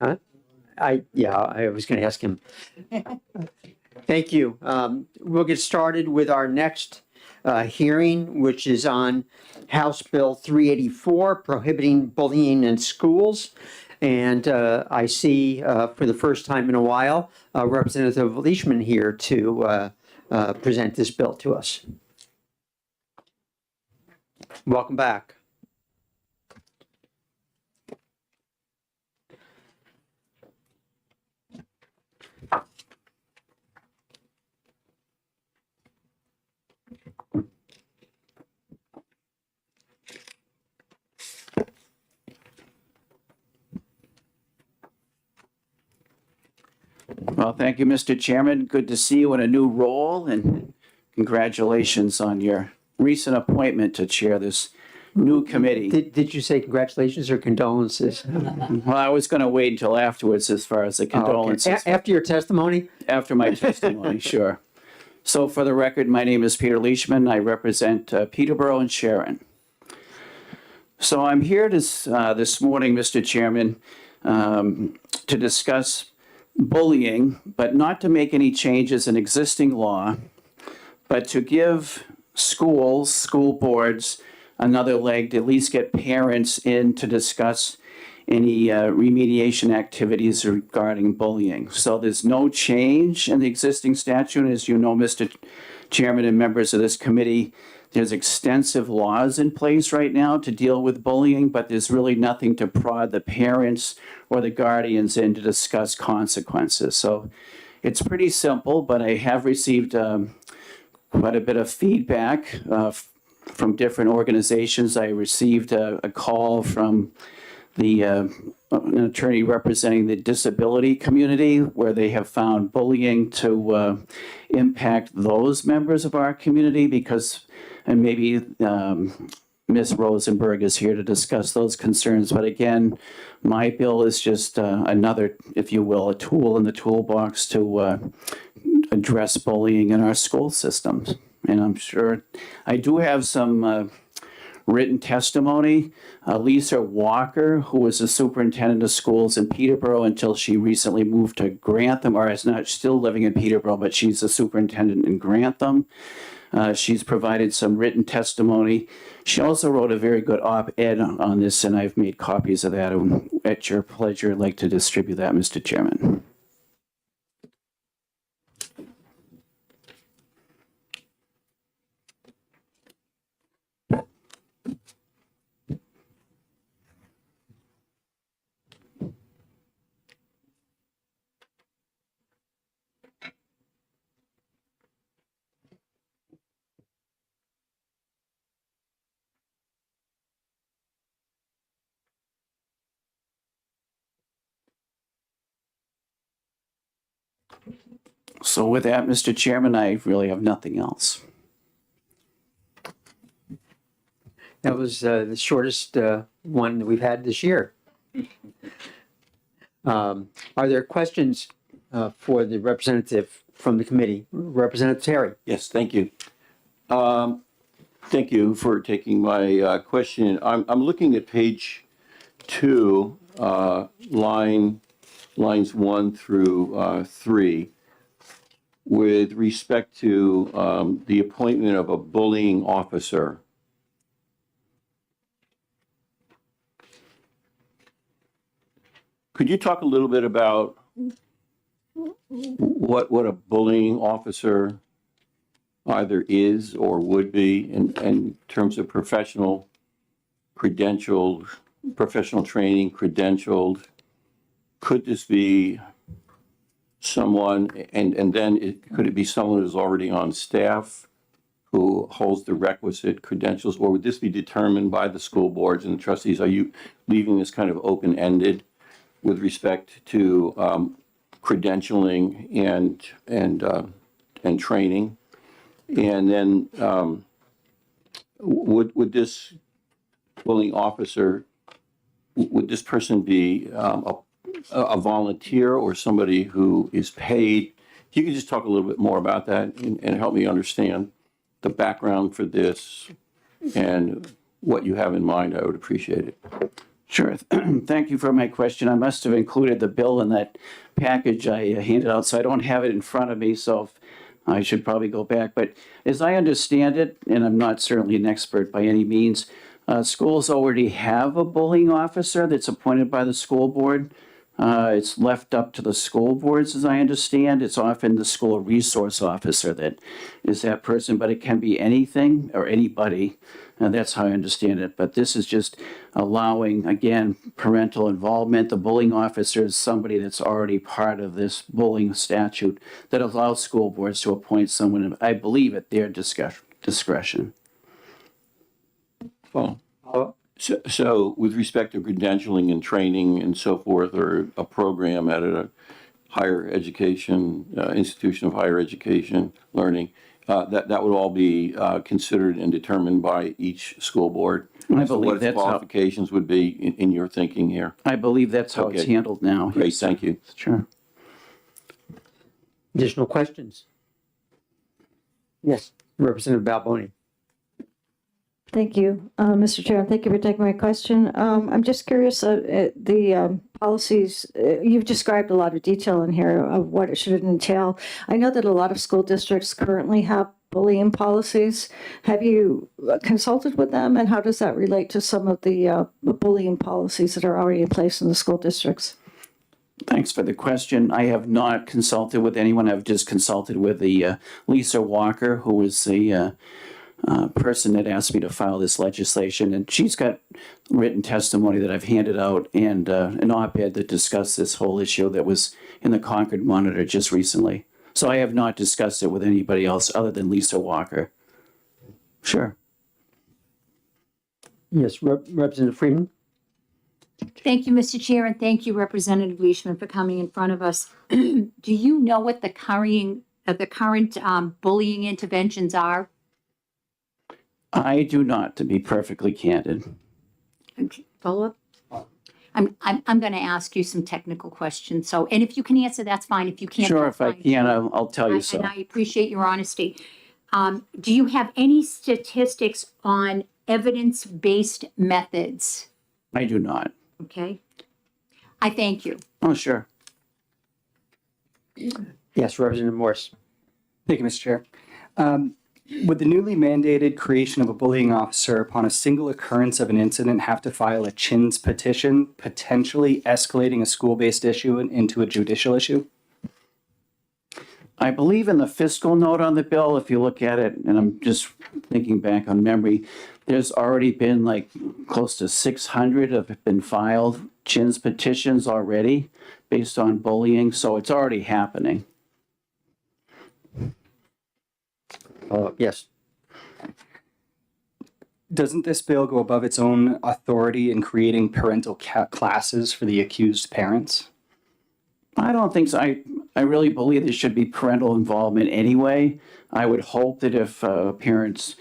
I was going to ask him. Thank you. We'll get started with our next hearing, which is on House Bill 384, prohibiting bullying in schools. And I see for the first time in a while, Representative Leishman here to present this bill to us. Welcome back. Well, thank you, Mr. Chairman. Good to see you in a new role, and congratulations on your recent appointment to chair this new committee. Did you say congratulations or condolences? Well, I was going to wait until afterwards as far as the condolences. After your testimony? After my testimony, sure. So for the record, my name is Peter Leishman. I represent Peterborough and Sharon. So I'm here this morning, Mr. Chairman, to discuss bullying, but not to make any changes in existing law, but to give schools, school boards, another leg to at least get parents in to discuss any remediation activities regarding bullying. So there's no change in the existing statute. As you know, Mr. Chairman and members of this committee, there's extensive laws in place right now to deal with bullying, but there's really nothing to prod the parents or the guardians in to discuss consequences. So it's pretty simple, but I have received quite a bit of feedback from different organizations. I received a call from an attorney representing the disability community, where they have found bullying to impact those members of our community because, and maybe Ms. Rosenberg is here to discuss those concerns. But again, my bill is just another, if you will, a tool in the toolbox to address bullying in our school systems. And I'm sure I do have some written testimony. Lisa Walker, who was the superintendent of schools in Peterborough until she recently moved to Grantham, or is not still living in Peterborough, but she's the superintendent in Grantham. She's provided some written testimony. She also wrote a very good op-ed on this, and I've made copies of that. At your pleasure, I'd like to distribute that, Mr. Chairman. So with that, Mr. Chairman, I really have nothing else. That was the shortest one that we've had this year. Are there questions for the representative from the committee? Representative Terry? Yes, thank you. Thank you for taking my question. I'm looking at page 2, lines 1 through 3, with respect to the appointment of a bullying officer. Could you talk a little bit about what a bullying officer either is or would be in terms of professional credentialed, professional training, credentialed? Could this be someone, and then could it be someone who's already on staff who holds the requisite credentials, or would this be determined by the school boards and the trustees? Are you leaving this kind of open-ended with respect to credentialing and training? And then would this bullying officer, would this person be a volunteer or somebody who is paid? If you could just talk a little bit more about that and help me understand the background for this and what you have in mind, I would appreciate it. Sure. Thank you for my question. I must have included the bill in that package I handed out, so I don't have it in front of me, so I should probably go back. But as I understand it, and I'm not certainly an expert by any means, schools already have a bullying officer that's appointed by the school board. It's left up to the school boards, as I understand. It's often the school resource officer that is that person, but it can be anything or anybody. And that's how I understand it. But this is just allowing, again, parental involvement. The bullying officer is somebody that's already part of this bullying statute that allows school boards to appoint someone, I believe, at their discretion. Well, so with respect to credentialing and training and so forth, or a program at a higher education, institution of higher education, learning, that would all be considered and determined by each school board? I So believe what its that's how, qualifications would be in your thinking here? I believe that's how it's Okay. handled now. Great, Yes. thank you. Sure. Additional questions? Yes, Representative Balboni. Thank you, Mr. Chair, and thank you for taking my question. I'm just curious, the policies, you've described a lot of detail in here of what it should entail. I know that a lot of school districts currently have bullying policies. Have you consulted with them, and how does that relate to some of the bullying policies that are already in place in the school districts? Thanks for the question. I have not consulted with anyone. I've just consulted with the Lisa Walker, who was the person that asked me to file this legislation, and she's got written testimony that I've handed out and an op-ed that discussed this whole issue that was in the Concord Monitor just recently. So I have not discussed it with anybody else other than Lisa Walker. Sure. Yes, Representative Freeman. Thank you, Mr. Chair, and thank you, Representative Leishman, for coming in front of us. Do you know what the current bullying interventions are? I do not, to be perfectly candid. Follow up? I'm going to ask you some technical questions. So, and if you can answer, that's fine. If you can't, Sure, that's if I fine, can, too. I'll tell you so. And I appreciate your honesty. Do you have any statistics on evidence-based methods? I do not. Okay. I thank you. Oh, sure. Yes, Representative Morse. Thank you, Mr. Chair. Would the newly mandated creation of a bullying officer upon a single occurrence of an incident have to file a CHINS petition, potentially escalating a school-based issue into a judicial issue? I believe in the fiscal note on the bill, if you look at it, and I'm just thinking back on memory, there's already been like close to 600 have been filed CHINS petitions already based on bullying, so it's already happening. Yes. Doesn't this bill go above its own authority in creating parental classes for the accused parents? I don't think so. I really believe there should be parental involvement anyway. I would hope that if parents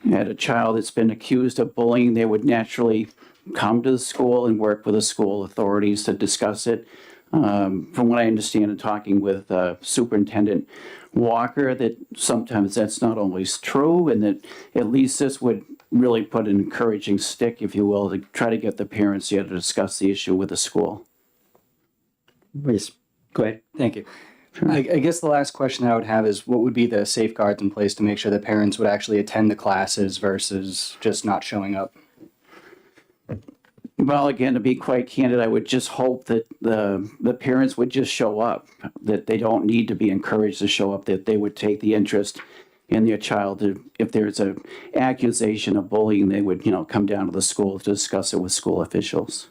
had a child that's been accused of bullying, they would naturally come to the school and work with the school authorities to discuss it. From what I understand in talking with Superintendent Walker, that sometimes that's not always true, and that at least this would really put an encouraging stick, if you will, to try to get the parents here to discuss the issue with the school. Please, go ahead. Thank you. I guess the last question I would have is what would be the safeguards in place to make sure that parents would actually attend the classes versus just not showing up? Well, again, to be quite candid, I would just hope that the parents would just show up, that they don't need to be encouraged to show up, that they would take the interest in their child. If there's an accusation of bullying, they would, come down to the school to discuss it with school officials.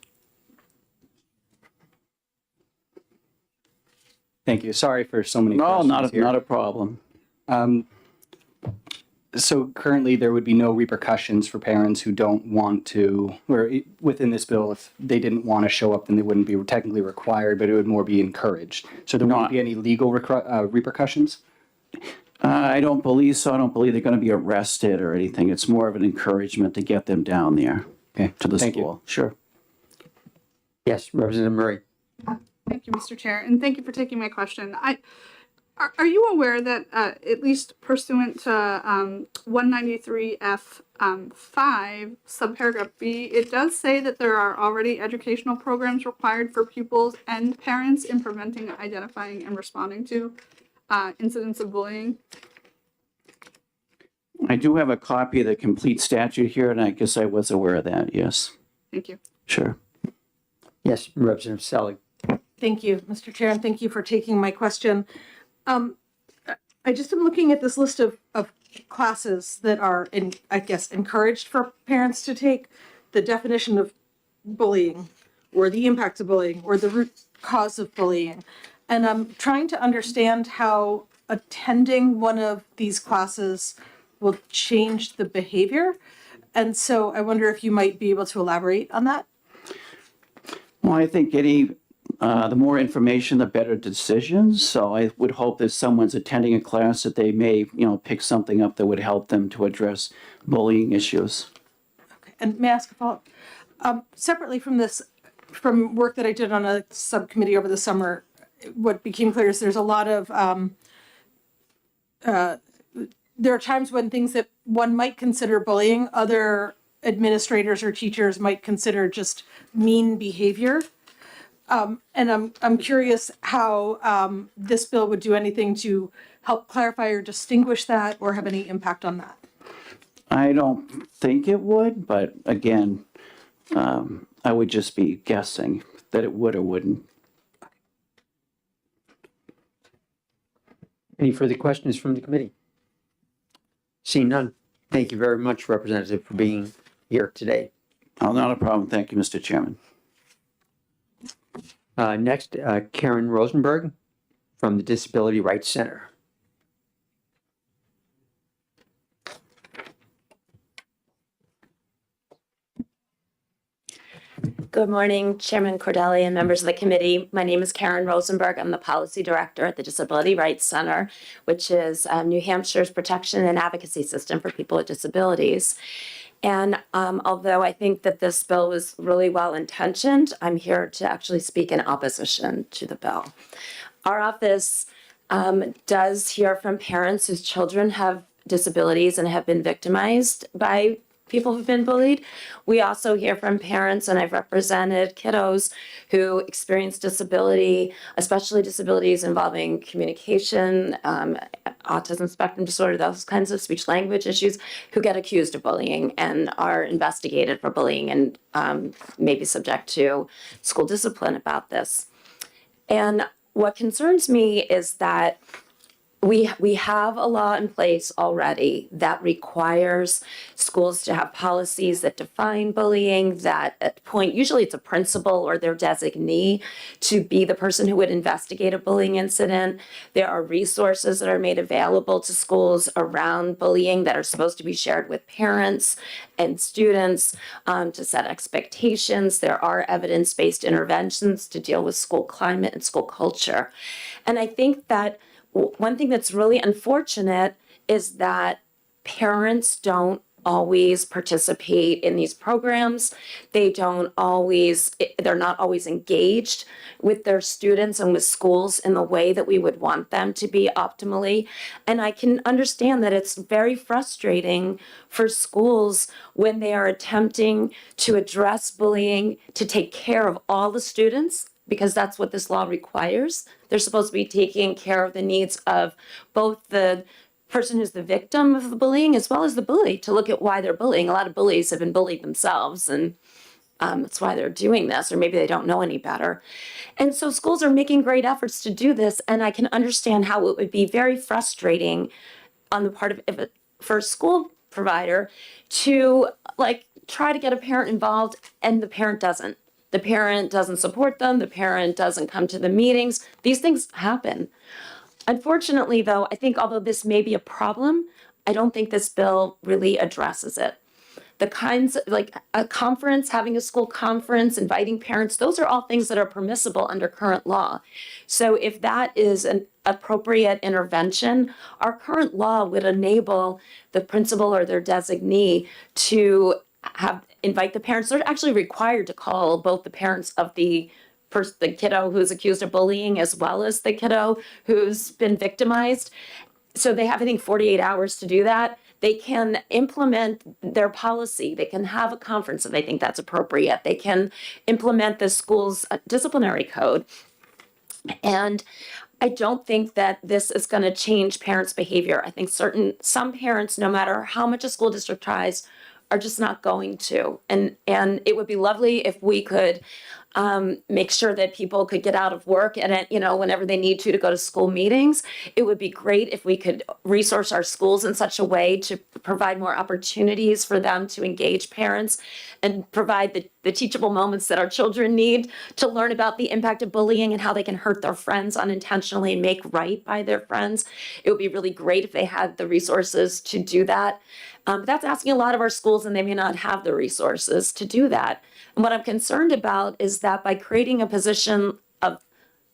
Thank you. Sorry for so many No, questions here. not a problem. So currently, there would be no repercussions for parents who don't want to, or within this bill, if they didn't want to show up, then they wouldn't be technically required, but it would more be encouraged. So there wouldn't be any legal repercussions? I don't believe so. I don't believe they're going to be arrested or anything. It's more of an encouragement to get them down there to the Thank you. school. Sure. Yes, Representative Murray. Thank you, Mr. Chair, and thank you for taking my question. Are you aware that, at least pursuant to 193F 5, subparagraph B, it does say that there are already educational programs required for pupils and parents in preventing, identifying, and responding to incidents of bullying. I do have a copy of the complete statute here, and I guess I was aware of that, yes. Thank you. Sure. Yes, Representative Selig. Thank you, Mr. Chair, and thank you for taking my question. I just am looking at this list of classes that are, I guess, encouraged for parents to take. The definition of bullying, or the impacts of bullying, or the root cause of bullying. And I'm trying to understand how attending one of these classes will change the behavior. And so I wonder if you might be able to elaborate on that. Well, I think the more information, the better decisions. So I would hope that someone's attending a class that they may, pick something up that would help them to address bullying issues. Okay. And may I ask a follow-up? Separately from this, from work that I did on a subcommittee over the summer, what became clear is there's a lot of, there are times when things that one might consider bullying, other administrators or teachers might consider just mean behavior. And I'm curious how this bill would do anything to help clarify or distinguish that, or have any impact on that. I don't think it would, but again, I would just be guessing that it would or wouldn't. Any further questions from the committee? Seeing none, thank you very much, Representative, for being here today. Oh, not a problem. Thank you, Mr. Chairman. Next, Karen Rosenberg from the Disability Rights Center. Good morning, Chairman Cordelli and members of the committee. My name is Karen Rosenberg. I'm the Policy Director at the Disability Rights Center, which is New Hampshire's protection and advocacy system for people with disabilities. And although I think that this bill was really well intentioned, I'm here to actually speak in opposition to the bill. Our office does hear from parents whose children have disabilities and have been victimized by people who've been bullied. We also hear from parents, and I've represented kiddos who experience disability, especially disabilities involving communication, autism spectrum disorder, those kinds of speech language issues, who get accused of bullying and are investigated for bullying and may be subject to school discipline about this. And what concerns me is that we have a law in place already that requires schools to have policies that define bullying, that point, usually it's a principal or their designee, to be the person who would investigate a bullying incident. There are resources that are made available to schools around bullying that are supposed to be shared with parents and students to set expectations. There are evidence-based interventions to deal with school climate and school culture. And I think that one thing that's really unfortunate is that parents don't always participate in these programs. They're not always engaged with their students and with schools in the way that we would want them to be optimally. And I can understand that it's very frustrating for schools when they are attempting to address bullying, to take care of all the students, because that's what this law requires. They're supposed to be taking care of the needs of both the person who's the victim of the bullying as well as the bully, to look at why they're bullying. A lot of bullies have been bullied themselves, and that's why they're doing this, or maybe they don't know any better. And so schools are making great efforts to do this, and I can understand how it would be very frustrating on the part of for a school provider to try to get a parent involved and the parent doesn't. The parent doesn't support them. The parent doesn't come to the meetings. These things happen. Unfortunately, though, I think although this may be a problem, I don't think this bill really addresses it. The kinds like a conference, having a school conference, inviting parents, those are all things that are permissible under current law. So if that is an appropriate intervention, our current law would enable the principal or their designee to invite the parents. They're actually required to call both the parents of the kiddo who's accused of bullying as well as the kiddo who's been victimized. So they have, I think, 48 hours to do that. They can implement their policy. They can have a conference if they think that's appropriate. They can implement the school's disciplinary code. And I don't think that this is going to change parents' behavior. I think some parents, no matter how much a school district tries, are just not going to. And it would be lovely if we could make sure that people could get out of work and whenever they need to go to school meetings. It would be great if we could resource our schools in such a way to provide more opportunities for them to engage parents and provide the teachable moments that our children need to learn about the impact of bullying and how they can hurt their friends unintentionally and make right by their friends. It would be really great if they had the resources to do that. But that's asking a lot of our schools, and they may not have the resources to do that. And what I'm concerned about is that by creating a position of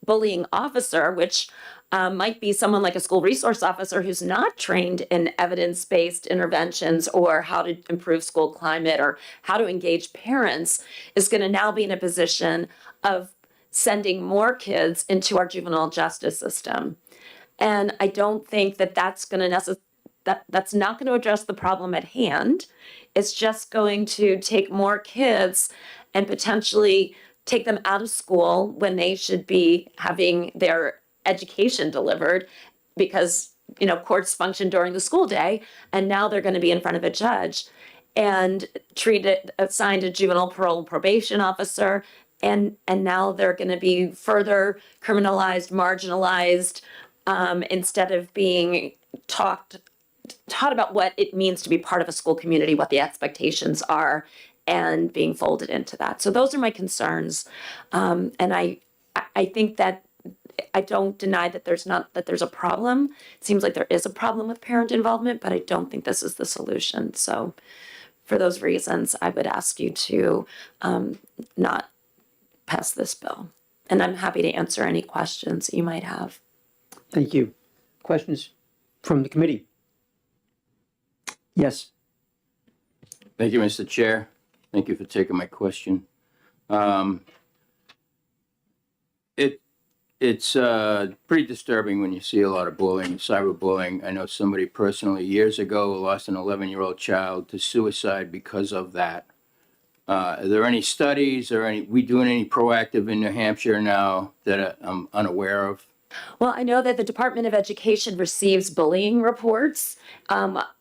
bullying officer, which might be someone like a school resource officer who's not trained in evidence-based interventions or how to improve school climate or how to engage parents, is going to now be in a position of sending more kids into our juvenile justice system. And I don't think that that's going to that's not going to address the problem at hand. It's just going to take more kids and potentially take them out of school when they should be having their education delivered, because courts function during the school day, and now they're going to be in front of a judge and assigned a juvenile parole and probation officer, and now they're going to be further criminalized, marginalized, instead of being taught about what it means to be part of a school community, what the expectations are, and being folded into that. So those are my concerns. And I think that I don't deny that there's a problem. It seems like there is a problem with parent involvement, but I don't think this is the solution. So for those reasons, I would ask you to not pass this bill. And I'm happy to answer any questions you might have. Thank you. Questions from the committee? Yes. Thank you, Mr. Chair. Thank you for taking my question. It's pretty disturbing when you see a lot of bullying, cyberbullying. I know somebody personally years ago lost an 11-year-old child to suicide because of that. Are there any studies or we doing any proactive in New Hampshire now that I'm unaware of? Well, I know that the Department of Education receives bullying reports.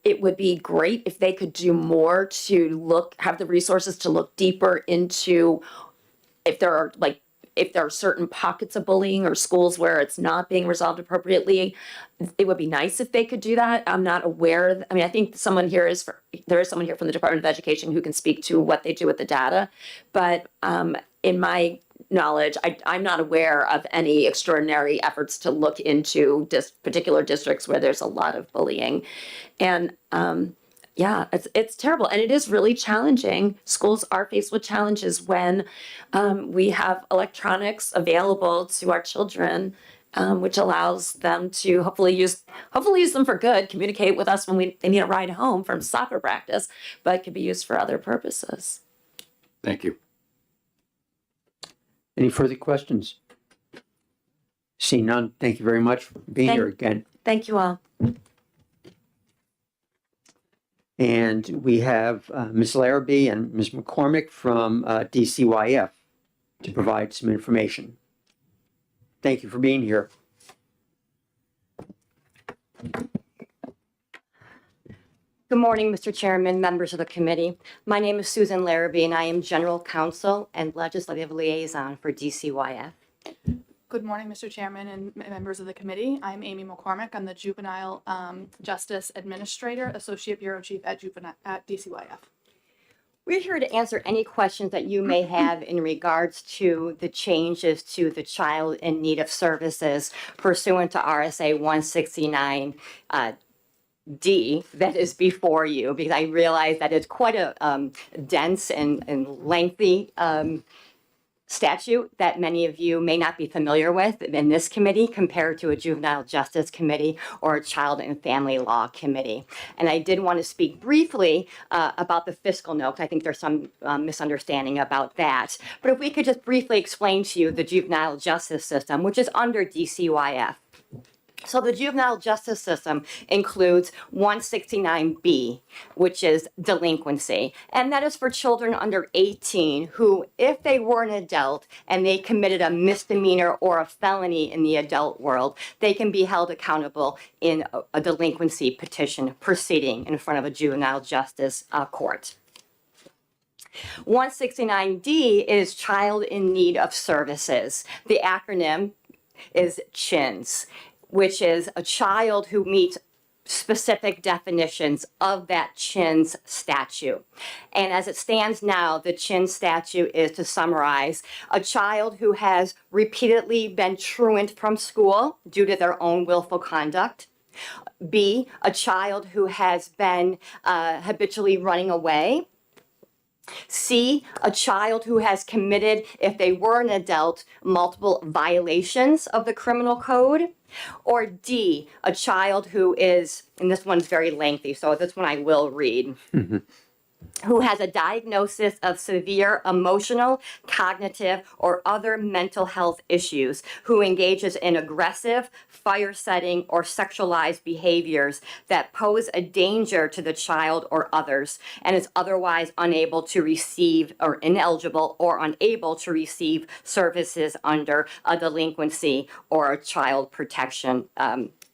It would be great if they could do more to have the resources to look deeper into if there are certain pockets of bullying or schools where it's not being resolved appropriately. It would be nice if they could do that. I'm not aware. I think there is someone here from the Department of Education who can speak to what they do with the data. But in my knowledge, I'm not aware of any extraordinary efforts to look into particular districts where there's a lot of bullying. And it's terrible. And it is really challenging. Schools are faced with challenges when we have electronics available to our children, which allows them to hopefully use them for good, communicate with us when they need a ride home from soccer practice, but could be used for other purposes. Thank you. Any further questions? Seeing none, thank you very much for being here again. Thank you all. And we have Ms. Larrabee and Ms. McCormick from DCYF to provide some information. Thank you for being here. Good morning, Mr. Chairman, members of the committee. My name is Susan Larrabee, and I am General Counsel and Legislative Liaison for DCYF. Good morning, Mr. Chairman and members of the committee. I'm Amy McCormick. I'm the Juvenile Justice Administrator, Associate Bureau Chief at DCYF. We're here to answer any questions that you may have in regards to the changes to the child in need of services pursuant to RSA 169. D that is before you, because I realize that it's quite a dense and lengthy statute that many of you may not be familiar with in this committee compared to a juvenile justice committee or a child and family law committee. And I did want to speak briefly about the fiscal note. I think there's some misunderstanding about that. But if we could just briefly explain to you the juvenile justice system, which is under DCYF. So the juvenile justice system includes 169B, which is delinquency. And that is for children under 18 who, if they were an adult and they committed a misdemeanor or a felony in the adult world, they can be held accountable in a delinquency petition proceeding in front of a juvenile justice court. 169D is Child in Need of Services. The acronym is CHINS, which is a child who meets specific definitions of that CHINS statute. And as it stands now, the CHINS statute is, to summarize, a child who has repeatedly been truant from school due to their own willful conduct. B, a child who has been habitually running away. C, a child who has committed, if they were an adult, multiple violations of the criminal code. Or D, a child who is, and this one's very lengthy, so this one I will read, who has a diagnosis of severe emotional, cognitive, or other mental health issues, who engages in aggressive, fire-setting, or sexualized behaviors that pose a danger to the child or others, and is otherwise unable to receive, or ineligible or unable to receive services under a delinquency or a child protection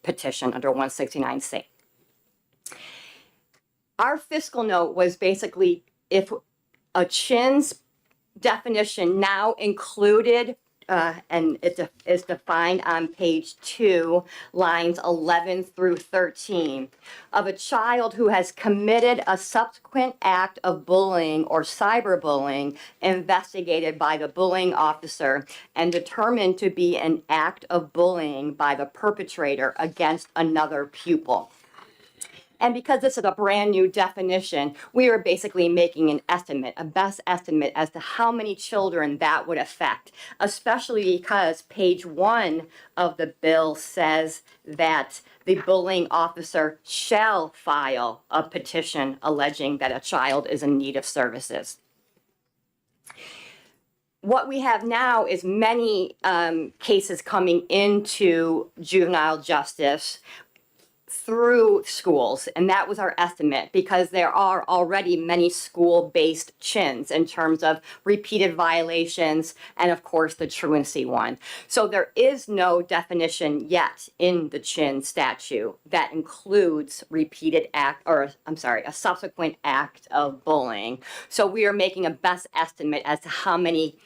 petition under 169C. Our fiscal note was basically if a CHINS definition now included, and it is defined on page 2, lines 11 through 13, of a child who has committed a subsequent act of bullying or cyberbullying investigated by the bullying officer and determined to be an act of bullying by the perpetrator against another pupil. And because this is a brand new definition, we are basically making an estimate, a best estimate as to how many children that would affect, especially because page 1 of the bill says that the bullying officer shall file a petition alleging that a child is in need of services. What we have now is many cases coming into juvenile justice through schools, and that was our estimate because there are already many school-based CHINs in terms of repeated violations and of course the truancy one. So there is no definition yet in the CHIN statute that includes repeated act, or I'm sorry, a subsequent act of bullying. So we are making a best estimate as to how many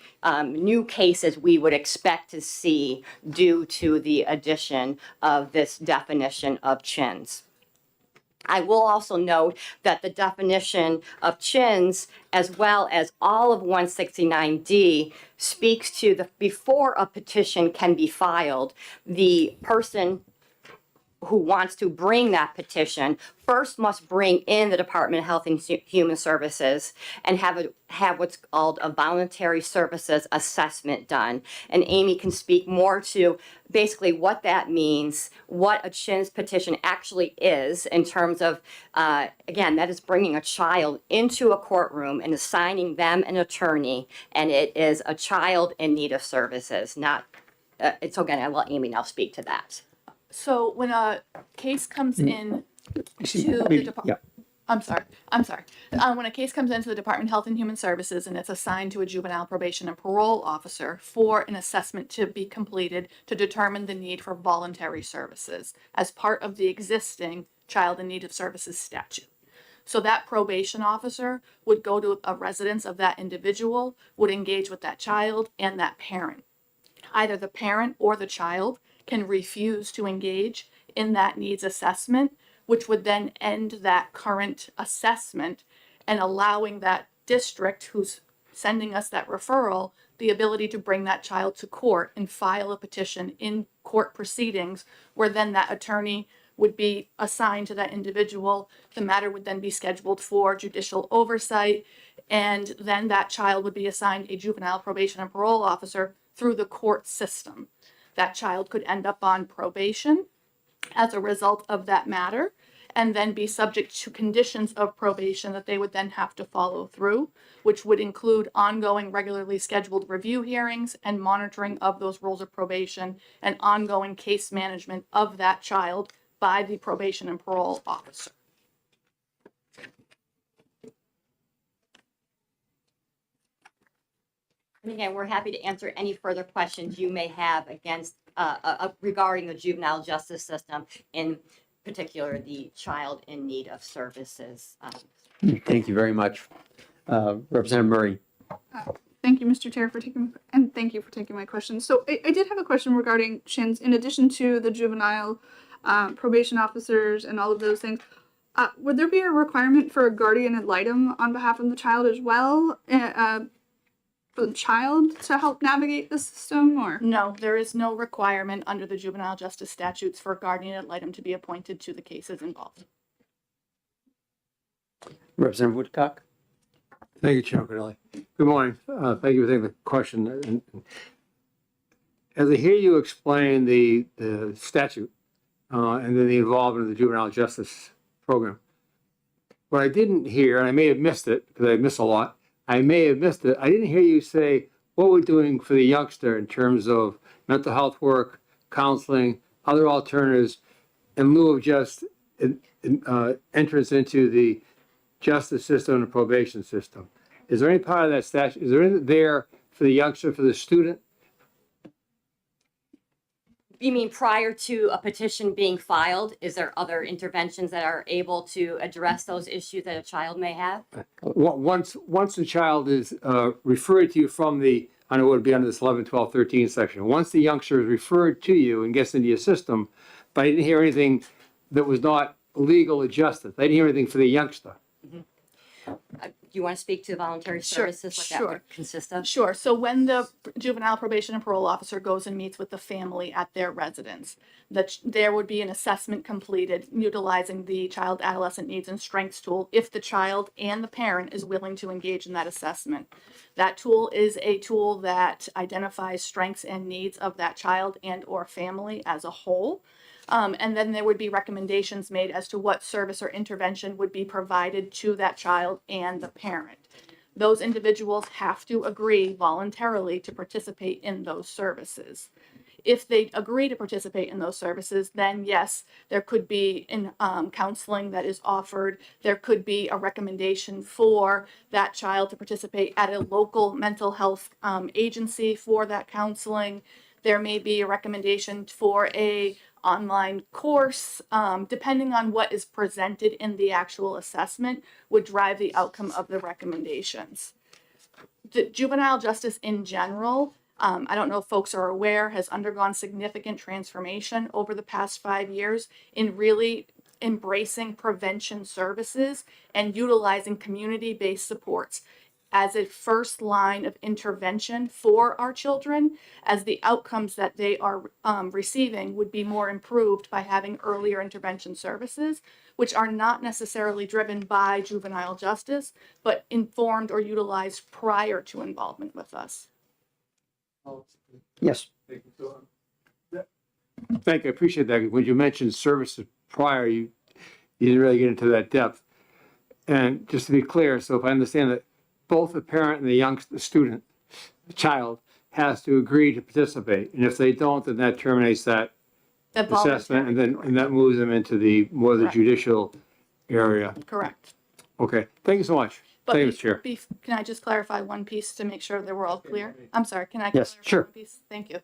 new cases we would expect to see due to the addition of this definition of CHINs. I will also note that the definition of CHINs, as well as all of 169D, speaks to the before a petition can be filed, the person who wants to bring that petition first must bring in the Department of Health and Human Services and have what's called a voluntary services assessment done. And Amy can speak more to basically what that means, what a CHINs petition actually is in terms of, again, that is bringing a child into a courtroom and assigning them an attorney, and it is a child in need of services, not, it's again, I'll let Amy now speak to that. So when a case comes in to the department, I'm sorry. When a case comes into the Department of Health and Human Services and it's assigned to a juvenile probation and parole officer for an assessment to be completed to determine the need for voluntary services as part of the existing Child in Need of Services statute. So that probation officer would go to a residence of that individual, would engage with that child and that parent. Either the parent or the child can refuse to engage in that needs assessment, which would then end that current assessment and allowing that district who's sending us that referral the ability to bring that child to court and file a petition in court proceedings where then that attorney would be assigned to that individual. The matter would then be scheduled for judicial oversight, and then that child would be assigned a juvenile probation and parole officer through the court system. That child could end up on probation as a result of that matter, and then be subject to conditions of probation that they would then have to follow through, which would include ongoing regularly scheduled review hearings and monitoring of those rules of probation and ongoing case management of that child by the probation and parole officer. And again, we're happy to answer any further questions you may have regarding the juvenile justice system, in particular, the child in need of services. Thank you very much. Representative Murray. Thank you, Mr. Chair, and thank you for taking my question. So I did have a question regarding CHINs. In addition to the juvenile probation officers and all of those things, would there be a requirement for a guardian ad litem on behalf of the child as well, for the child to help navigate the system? Or no, there is no requirement under the juvenile justice statutes for a guardian ad litem to be appointed to the cases involved. Representative Woodcock. Thank you, Chairman Cordelli. Good morning. Thank you for taking the question. And as I hear you explain the statute and then the involvement of the juvenile justice program, what I didn't hear, and I may have missed it because I miss a lot, I may have missed it. I didn't hear you say what we're doing for the youngster in terms of mental health work, counseling, other alternatives, in lieu of just entrance into the justice system and probation system. Is there any part of that statute, is there anything there for the youngster, for the student? You mean prior to a petition being filed? Is there other interventions that are able to address those issues that a child may have? Once the child is referred to you from the, I know it would be under this 11, 12, 13 section. Once the youngster is referred to you and gets into your system, but I didn't hear anything that was not legal or justice. I didn't hear anything for the youngster. Do you want to speak to voluntary services? What that would consist of? Sure. So when the juvenile probation and parole officer goes and meets with the family at their residence, there would be an assessment completed utilizing the child adolescent needs and strengths tool if the child and the parent is willing to engage in that assessment. That tool is a tool that identifies strengths and needs of that child and or family as a whole. And then there would be recommendations made as to what service or intervention would be provided to that child and the parent. Those individuals have to agree voluntarily to participate in those services. If they agree to participate in those services, then yes, there could be counseling that is offered. There could be a recommendation for that child to participate at a local mental health agency for that counseling. There may be a recommendation for a online course, depending on what is presented in the actual assessment, would drive the outcome of the recommendations. The juvenile justice in general, I don't know if folks are aware, has undergone significant transformation over the past 5 years in really embracing prevention services and utilizing community-based supports as a first line of intervention for our children, as the outcomes that they are receiving would be more improved by having earlier intervention services, which are not necessarily driven by juvenile justice, but informed or utilized prior to involvement with us. Yes. Thank you. I appreciate that. When you mentioned services prior, you didn't really get into that depth. And just to be clear, so if I understand that both the parent and the student, the child, has to agree to participate. And if they don't, then that terminates that assessment, and that moves them into the more the judicial area. Correct. Okay. Thank you so much. But Thank you, Mr. Chair. Can I just clarify one piece to make sure that we're all clear? I'm sorry, can I Yes, clarify sure. one piece? Thank you.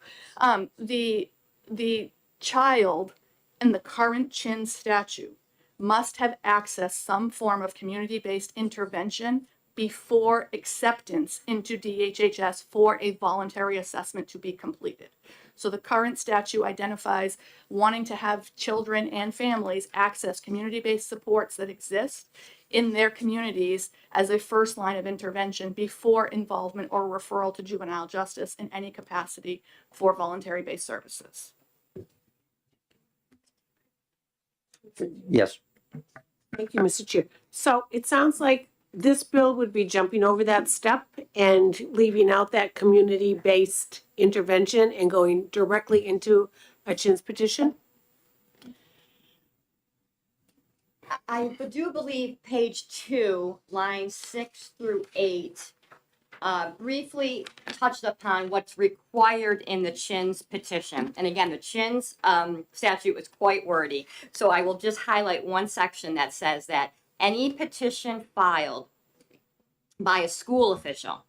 The child in the current CHIN statute must have accessed some form of community-based intervention before acceptance into DHHS for a voluntary assessment to be completed. So the current statute identifies wanting to have children and families access community-based supports that exist in their communities as a first line of intervention before involvement or referral to juvenile justice in any capacity for voluntary-based services. Yes. Thank you, Mr. Chair. So it sounds like this bill would be jumping over that step and leaving out that community-based intervention and going directly into a CHIN's petition? I do believe page 2, lines 6 through 8, briefly touched upon what's required in the CHIN's petition. And again, the CHIN's statute is quite wordy. So I will just highlight one section that says that any petition filed by a school official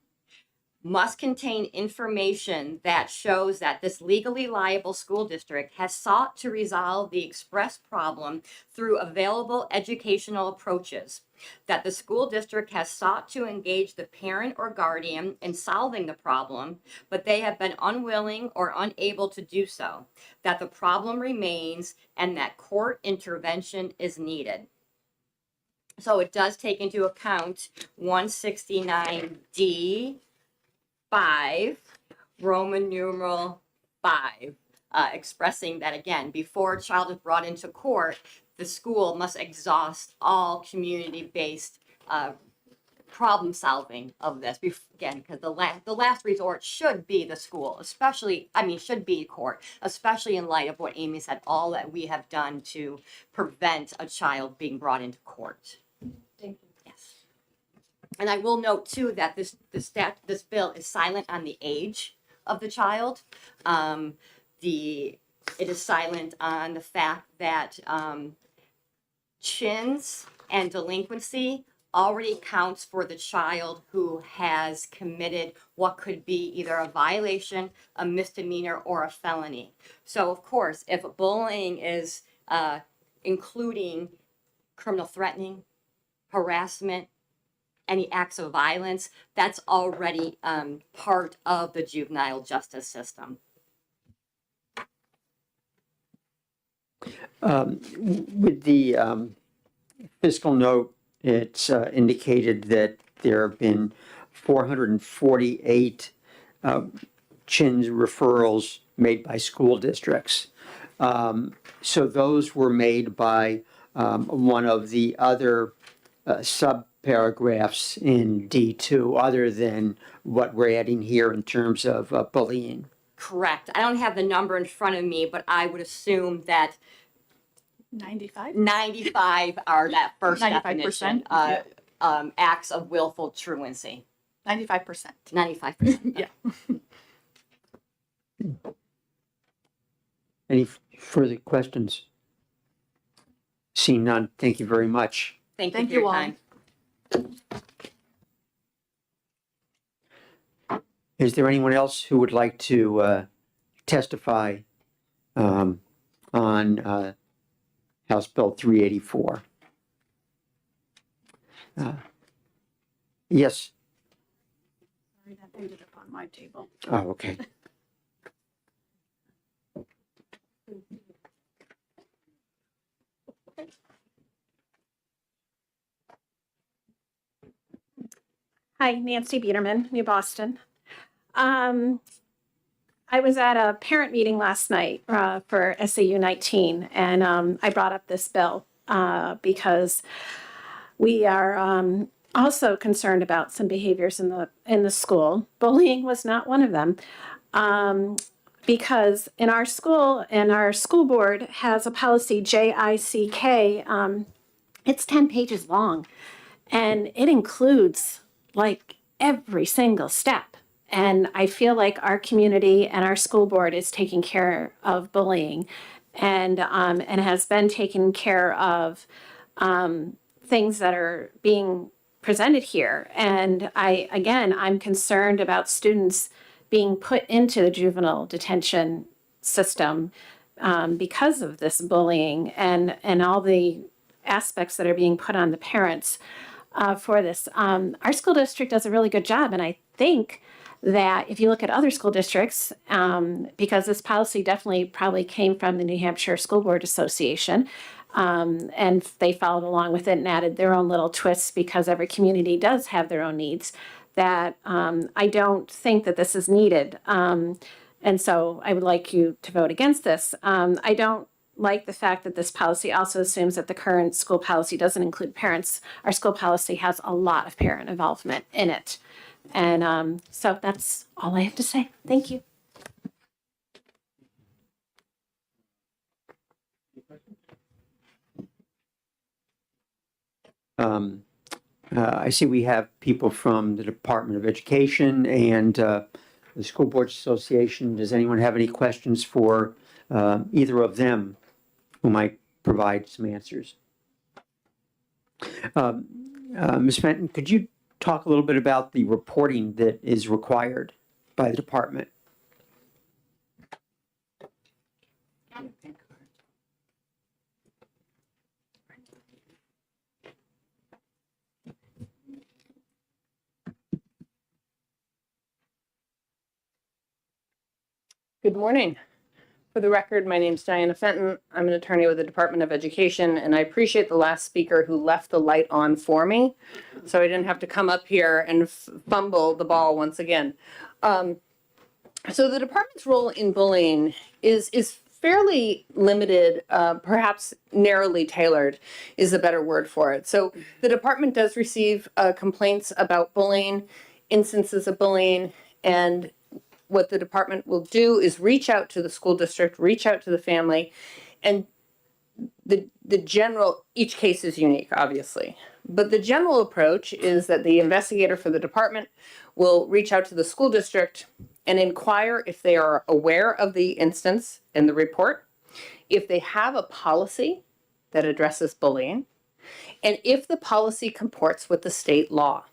must contain information that shows that this legally liable school district has sought to resolve the expressed problem through available educational approaches, that the school district has sought to engage the parent or guardian in solving the problem, but they have been unwilling or unable to do so, that the problem remains, and that court intervention is needed. So it does take into account 169D 5, Roman numeral 5, expressing that again, before a child is brought into court, the school must exhaust all community-based problem solving of this. Again, because the last resort should be the school, should be court, especially in light of what Amy said, all that we have done to prevent a child being brought into court. Thank you. Yes. And I will note too that this bill is silent on the age of the child. It is silent on the fact that CHINs and delinquency already counts for the child who has committed what could be either a violation, a misdemeanor, or a felony. So of course, if bullying is including criminal threatening, harassment, any acts of violence, that's already part of the juvenile justice system. With the fiscal note, it's indicated that there have been 448 CHINS referrals made by school districts. So those were made by one of the other sub-paragraphs in D2, other than what we're adding here in terms of bullying. Correct. I don't have the number in front of me, but I would assume that 95? 95 are that first 95%, definition, acts of willful truancy. 95%. 95%. Yeah. Any further questions? Seeing none, thank you very much. Thank you Thank for your you all. time. Is there anyone else who would like to testify on House Bill 384? Yes. Sorry, that ended up on my table. Oh, okay. Hi, Nancy Biederman, New Boston. I was at a parent meeting last night for SAU 19, and I brought up this bill because we are also concerned about some behaviors in the school. Bullying was not one of them, because in our school, and our school board has a policy JICK. It's 10 pages long, and it includes like every single step. And I feel like our community and our school board is taking care of bullying, and has been taking care of things that are being presented here. And I'm concerned about students being put into the juvenile detention system because of this bullying and all the aspects that are being put on the parents for this. Our school district does a really good job, and I think that if you look at other school districts, because this policy definitely probably came from the New Hampshire School Board Association, and they followed along with it and added their own little twists because every community does have their own needs, that I don't think that this is needed. And so I would like you to vote against this. I don't like the fact that this policy also assumes that the current school policy doesn't include parents. Our school policy has a lot of parent involvement in it. And so that's all I have to say. Thank you. I see we have people from the Department of Education and the School Boards Association. Does anyone have any questions for either of them who might provide some answers? Ms. Fenton, could you talk a little bit about the reporting that is required by the department? Good morning. For the record, my name is Diana Fenton. I'm an attorney with the Department of Education, and I appreciate the last speaker who left the light on for me, so I didn't have to come up here and fumble the ball once again. So the department's role in bullying is fairly limited, perhaps narrowly tailored is a better word for it. So the department does receive complaints about bullying, instances of bullying, and what the department will do is reach out to the school district, reach out to the family, and the general, each case is unique, obviously. But the general approach is that the investigator for the department will reach out to the school district and inquire if they are aware of the instance in the report, if they have a policy that addresses bullying, and if the policy comports with the state law.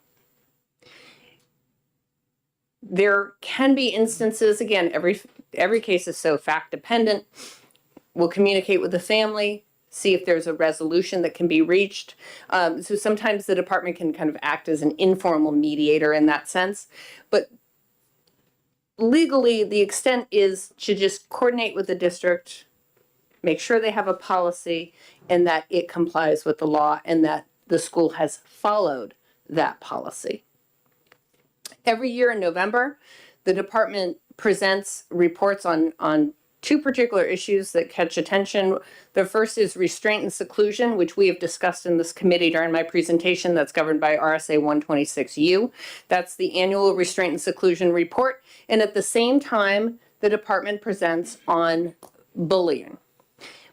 There can be instances, again, every case is so fact dependent. We'll communicate with the family, see if there's a resolution that can be reached. So sometimes the department can kind of act as an informal mediator in that sense. But legally, the extent is to just coordinate with the district, make sure they have a policy and that it complies with the law and that the school has followed that policy. Every year in November, the department presents reports on two particular issues that catch attention. The first is restraint and seclusion, which we have discussed in this committee during my presentation. That's governed by RSA 126U. That's the annual restraint and seclusion report. And at the same time, the department presents on bullying.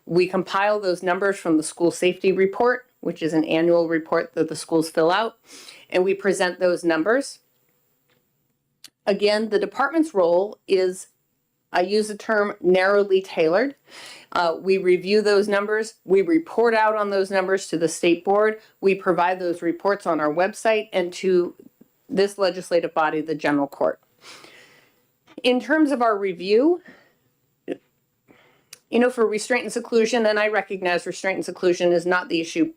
We compile those numbers from the school safety report, which is an annual report that the schools fill out, and we present those numbers. Again, the department's role is, I use the term narrowly tailored. We review those numbers. We report out on those numbers to the state board. We provide those reports on our website and to this legislative body, the general court. In terms of our review, for restraint and seclusion, and I recognize restraint and seclusion is not the issue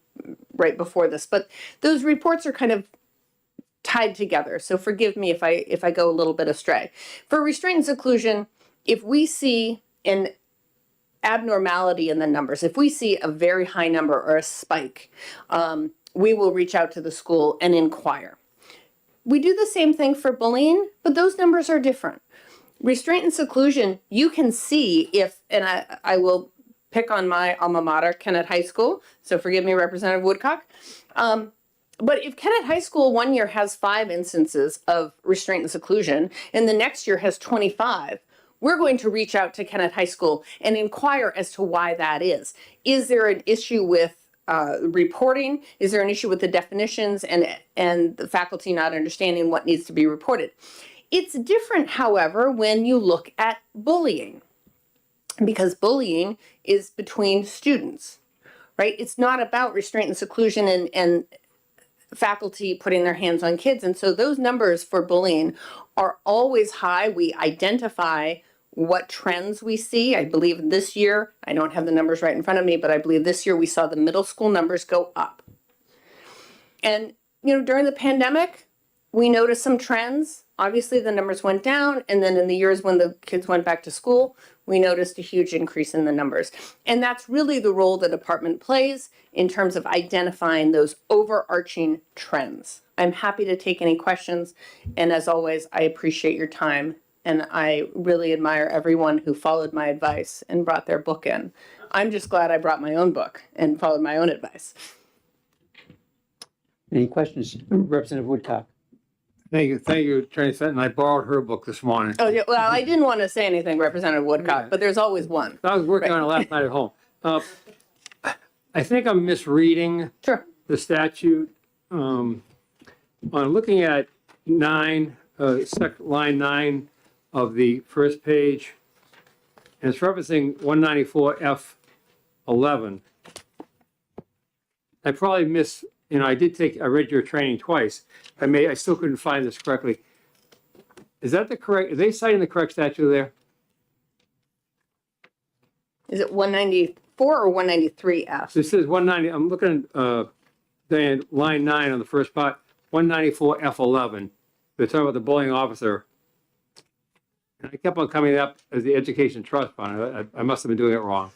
right before this, but those reports are kind of tied together. So forgive me if I go a little bit astray. For restraint and seclusion, if we see an abnormality in the numbers, if we see a very high number or a spike, we will reach out to the school and inquire. We do the same thing for bullying, but those numbers are different. Restraint and seclusion, you can see if, and I will pick on my alma mater, Kennett High School, so forgive me, Representative Woodcock. But if Kennett High School one year has 5 instances of restraint and seclusion, and the next year has 25, we're going to reach out to Kennett High School and inquire as to why that is. Is there an issue with reporting? Is there an issue with the definitions and the faculty not understanding what needs to be reported? It's different, however, when you look at bullying, because bullying is between students, right? It's not about restraint and seclusion and faculty putting their hands on kids. And so those numbers for bullying are always high. We identify what trends we see. I believe this year, I don't have the numbers right in front of me, but I believe this year we saw the middle school numbers go up. And, during the pandemic, we noticed some trends. Obviously, the numbers went down. And then in the years when the kids went back to school, we noticed a huge increase in the numbers. And that's really the role the department plays in terms of identifying those overarching trends. I'm happy to take any questions. And as always, I appreciate your time. And I really admire everyone who followed my advice and brought their book in. I'm just glad I brought my own book and followed my own advice. Any questions? Representative Woodcock. Thank you, Attorney Fenton. I borrowed her book this morning. Oh, yeah, well, I didn't want to say anything, Representative Woodcock, but there's always one. I was working on it last night at home. I think I'm misreading the statute, on looking at line 9 of the first page, and it's referencing 194F11. I probably missed, I read your training twice. I still couldn't find this correctly. Is that are they citing the correct statute there? Is it 194 or 193F? So it says 190, I'm looking at, Diane, line 9 on the first part, 194F11. They're talking about the bullying officer. And I kept on coming up as the education trust fund. I must have been doing it wrong.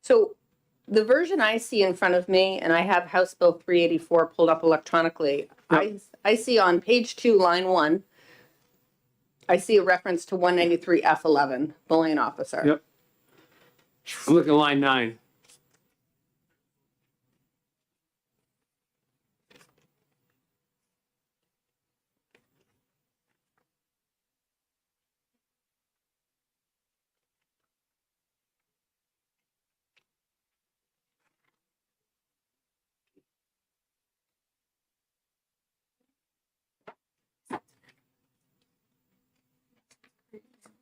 So the version I see in front of me, and I have House Bill 384 pulled up electronically, I see on page 2, line 1, I see a reference to 193F11, bullying officer. Yep. I'm looking at line 9.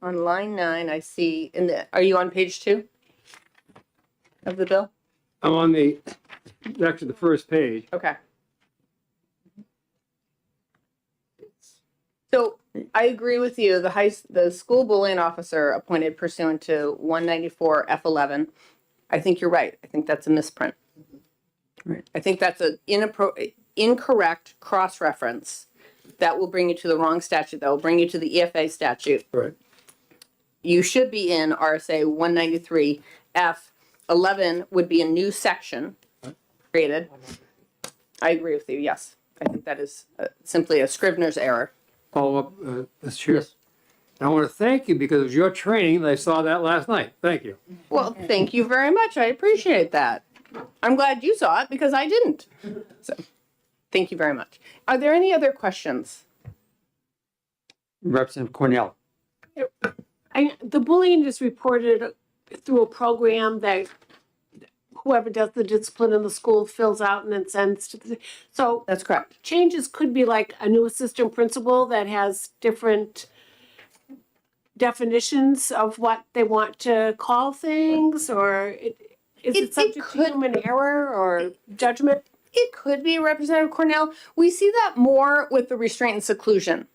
On line 9, I see, are you on page 2 of the bill? I'm on actually the first page. Okay. So I agree with you. The school bullying officer appointed pursuant to 194F11. I think you're right. I think that's a misprint. Right. I think that's an incorrect cross-reference that will bring you to the wrong statute. That will bring you to the EFA statute. Right. You should be in RSA 193F. 11 would be a new section created. I agree with you, yes. I think that is simply a Scrivener's error. Follow up, Mr. Chair. Yes. I want to thank you because of your training. I saw that last night. Thank you. Well, thank you very much. I appreciate that. I'm glad you saw it because I didn't. So, thank you very much. Are there any other questions? Representative Cornell. The bullying is reported through a program that whoever does the discipline in the school fills out and then sends to the, so. That's correct. Changes could be like a new assistant principal that has different definitions of what they want to call things, or is it subject to human error or judgment? It could be, Representative Cornell. We see that more with the restraint and seclusion.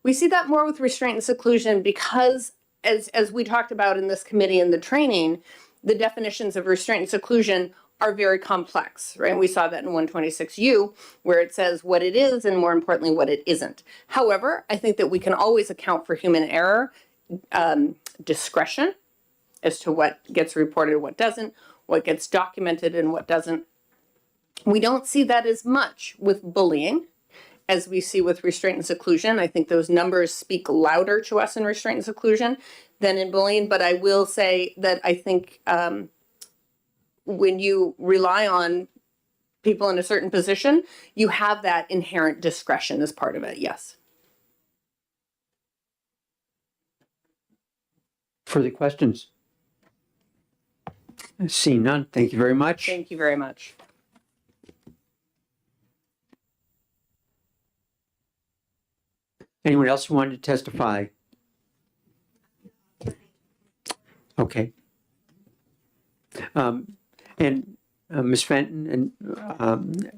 We see that more with restraint and seclusion because as we talked about in this committee in the training, the definitions of restraint and seclusion are very complex, right? We saw that in 126U, where it says what it is and more importantly, what it isn't. However, I think that we can always account for human error, discretion as to what gets reported, what doesn't, what gets documented and what doesn't. We don't see that as much with bullying as we see with restraint and seclusion. I think those numbers speak louder to us in restraint and seclusion than in bullying. But I will say that I think when you rely on people in a certain position, you have that inherent discretion as part of it, yes. Further questions? Seeing none, thank you very much. Thank you very much. Anyone else who wanted to testify? Okay. And Ms. Fenton and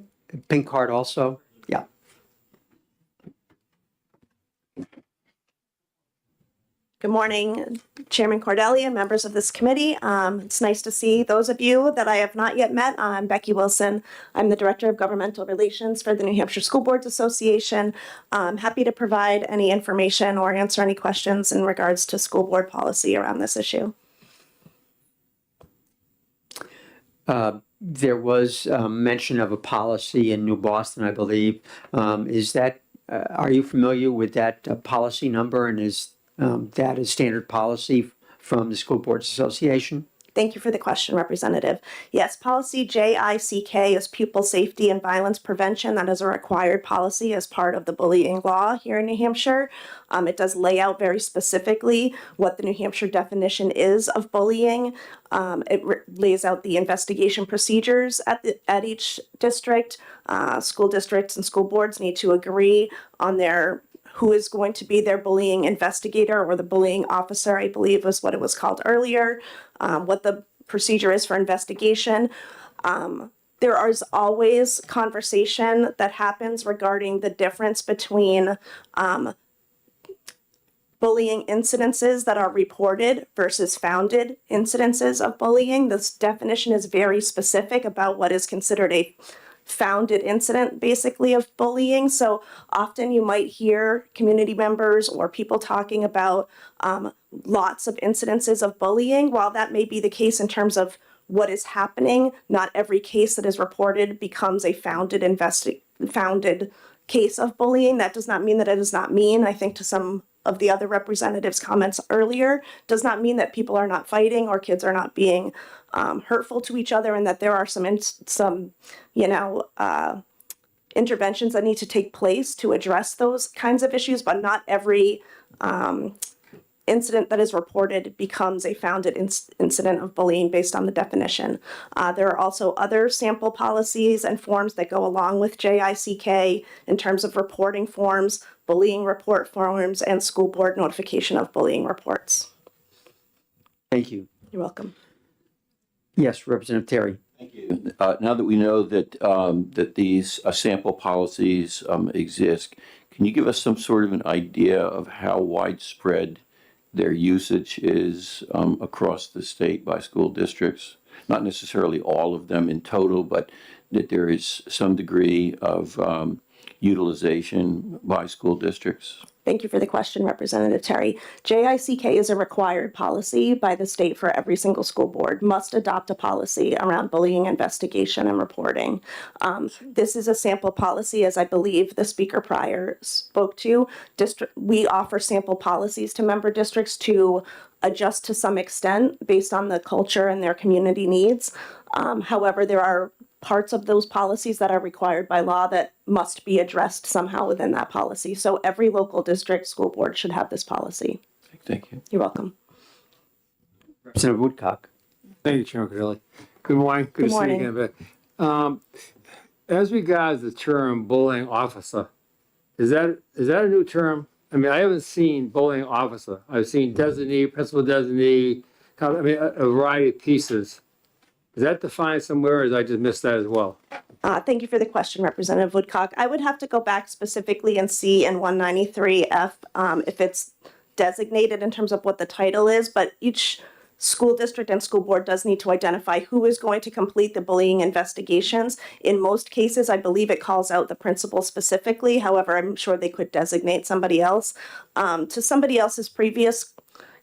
pink card also? Yeah. Good morning, Chairman Cordelli and members of this committee. It's nice to see those of you that I have not yet met. I'm Becky Wilson. I'm the Director of Governmental Relations for the New Hampshire School Boards Association. I'm happy to provide any information or answer any questions in regards to school board policy around this issue. There was mention of a policy in New Boston, I believe. Is that, are you familiar with that policy number, and is that is standard policy from the School Boards Association? Thank you for the question, Representative. Yes, policy JICK is pupil safety and violence prevention. That is a required policy as part of the bullying law here in New Hampshire. It does lay out very specifically what the New Hampshire definition is of bullying. Lays out the investigation procedures at each district. School districts and school boards need to agree on who is going to be their bullying investigator or the bullying officer, I believe was what it was called earlier, what the procedure is for investigation. There is always conversation that happens regarding the difference between bullying incidences that are reported versus founded incidences of bullying. This definition is very specific about what is considered a founded incident basically of bullying. So often you might hear community members or people talking about lots of incidences of bullying. While that may be the case in terms of what is happening, not every case that is reported becomes a founded case of bullying. That does not mean that it is not mean. I think to some of the other representatives' comments earlier, does not mean that people are not fighting or kids are not being hurtful to each other, and that there are some interventions that need to take place to address those kinds of issues, but not every incident that is reported becomes a founded incident of bullying based on the definition. There are also other sample policies and forms that go along with JICK in terms of reporting forms, bullying report forms, and school board notification of bullying reports. Thank you. You're welcome. Yes, Representative Terry. Thank you. Now that we know that that these sample policies exist, can you give us some sort of an idea of how widespread their usage is across the state by school districts? Not necessarily all of them in total, but that there is some degree of utilization by school districts? Thank you for the question, Representative Terry. JICK is a required policy by the state for every single school board, must adopt a policy around bullying investigation and reporting. This is a sample policy, as I believe the speaker prior spoke to. We offer sample policies to member districts to adjust to some extent based on the culture and their community needs. However, there are parts of those policies that are required by law that must be addressed somehow within that policy. So every local district school board should have this policy. Thank you. You're welcome. Representative Woodcock. Thank you, Chairman Cordelli. Good morning. Good to see morning. you again. As regards the term bullying officer, is that a new term? I mean, I haven't seen bullying officer. I've seen designee, principal designee, a variety of pieces. Is that defined somewhere, or did I just miss that as well? Thank you for the question, Representative Woodcock. I would have to go back specifically and see in 193F if it's designated in terms of what the title is, but each school district and school board does need to identify who is going to complete the bullying investigations. In most cases, I believe it calls out the principal specifically. However, I'm sure they could designate somebody else. To somebody else's previous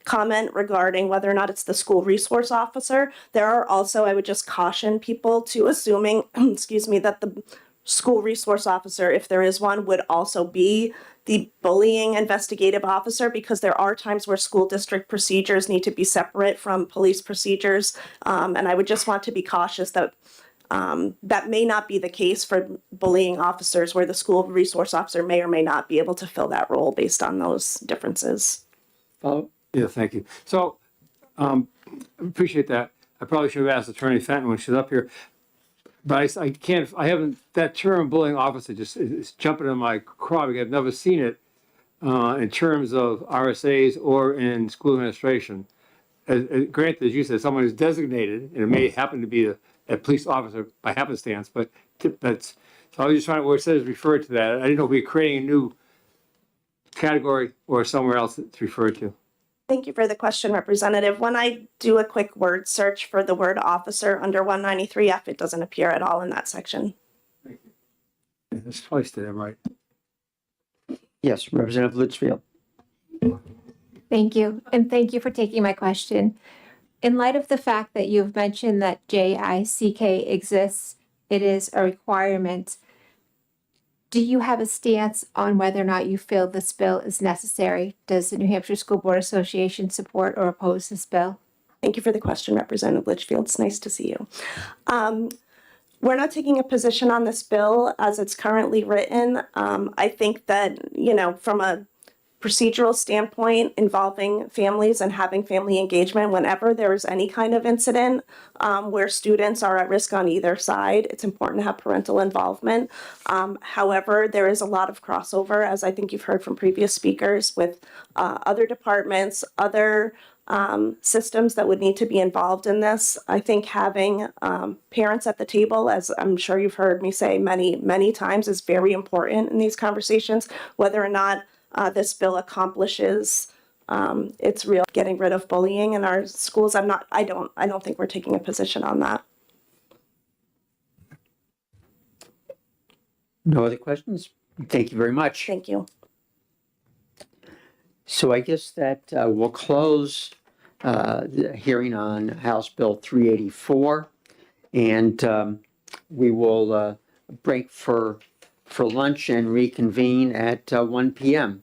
comment regarding whether or not it's the school resource officer, there are also, I would just caution people to assuming, that the school resource officer, if there is one, would also be the bullying investigative officer, because there are times where school district procedures need to be separate from police procedures. And I would just want to be cautious that that may not be the case for bullying officers, where the school resource officer may or may not be able to fill that role based on those differences. Yeah, thank you. So, appreciate that. I probably should have asked Attorney Fenton when she's up here. But I haven't, that term bullying officer it's jumping in my craw because I've never seen it in terms of RSAs or in school administration. Granted, as you said, someone who's designated, and it may happen to be a police officer by happenstance, but that's, so I was just trying, where it says referred to that, I didn't know if we were creating a new category or somewhere else it's referred to. Thank you for the question, Representative. When I do a quick word search for the word officer under 193F, it doesn't appear at all in that section. Yeah, that's placed it, I'm right. Yes, Representative Litchfield. Thank you, and thank you for taking my question. In light of the fact that you've mentioned that JICK exists, it is a requirement. Do you have a stance on whether or not you feel this bill is necessary? Does the New Hampshire School Board Association support or oppose this bill? Thank you for the question, Representative Litchfield. It's nice to see you. We're not taking a position on this bill as it's currently written. I think that, from a procedural standpoint involving families and having family engagement, whenever there is any kind of incident where students are at risk on either side, it's important to have parental involvement. However, there is a lot of crossover, as I think you've heard from previous speakers, with other departments, other systems that would need to be involved in this. I think having parents at the table, as I'm sure you've heard me say many, many times, is very important in these conversations, whether or not this bill accomplishes its real getting rid of bullying in our schools. I don't think we're taking a position on that. No other questions? Thank you very much. Thank you. So I guess that we'll close the hearing on House Bill 384, and we will break for lunch and reconvene at 1 p.m.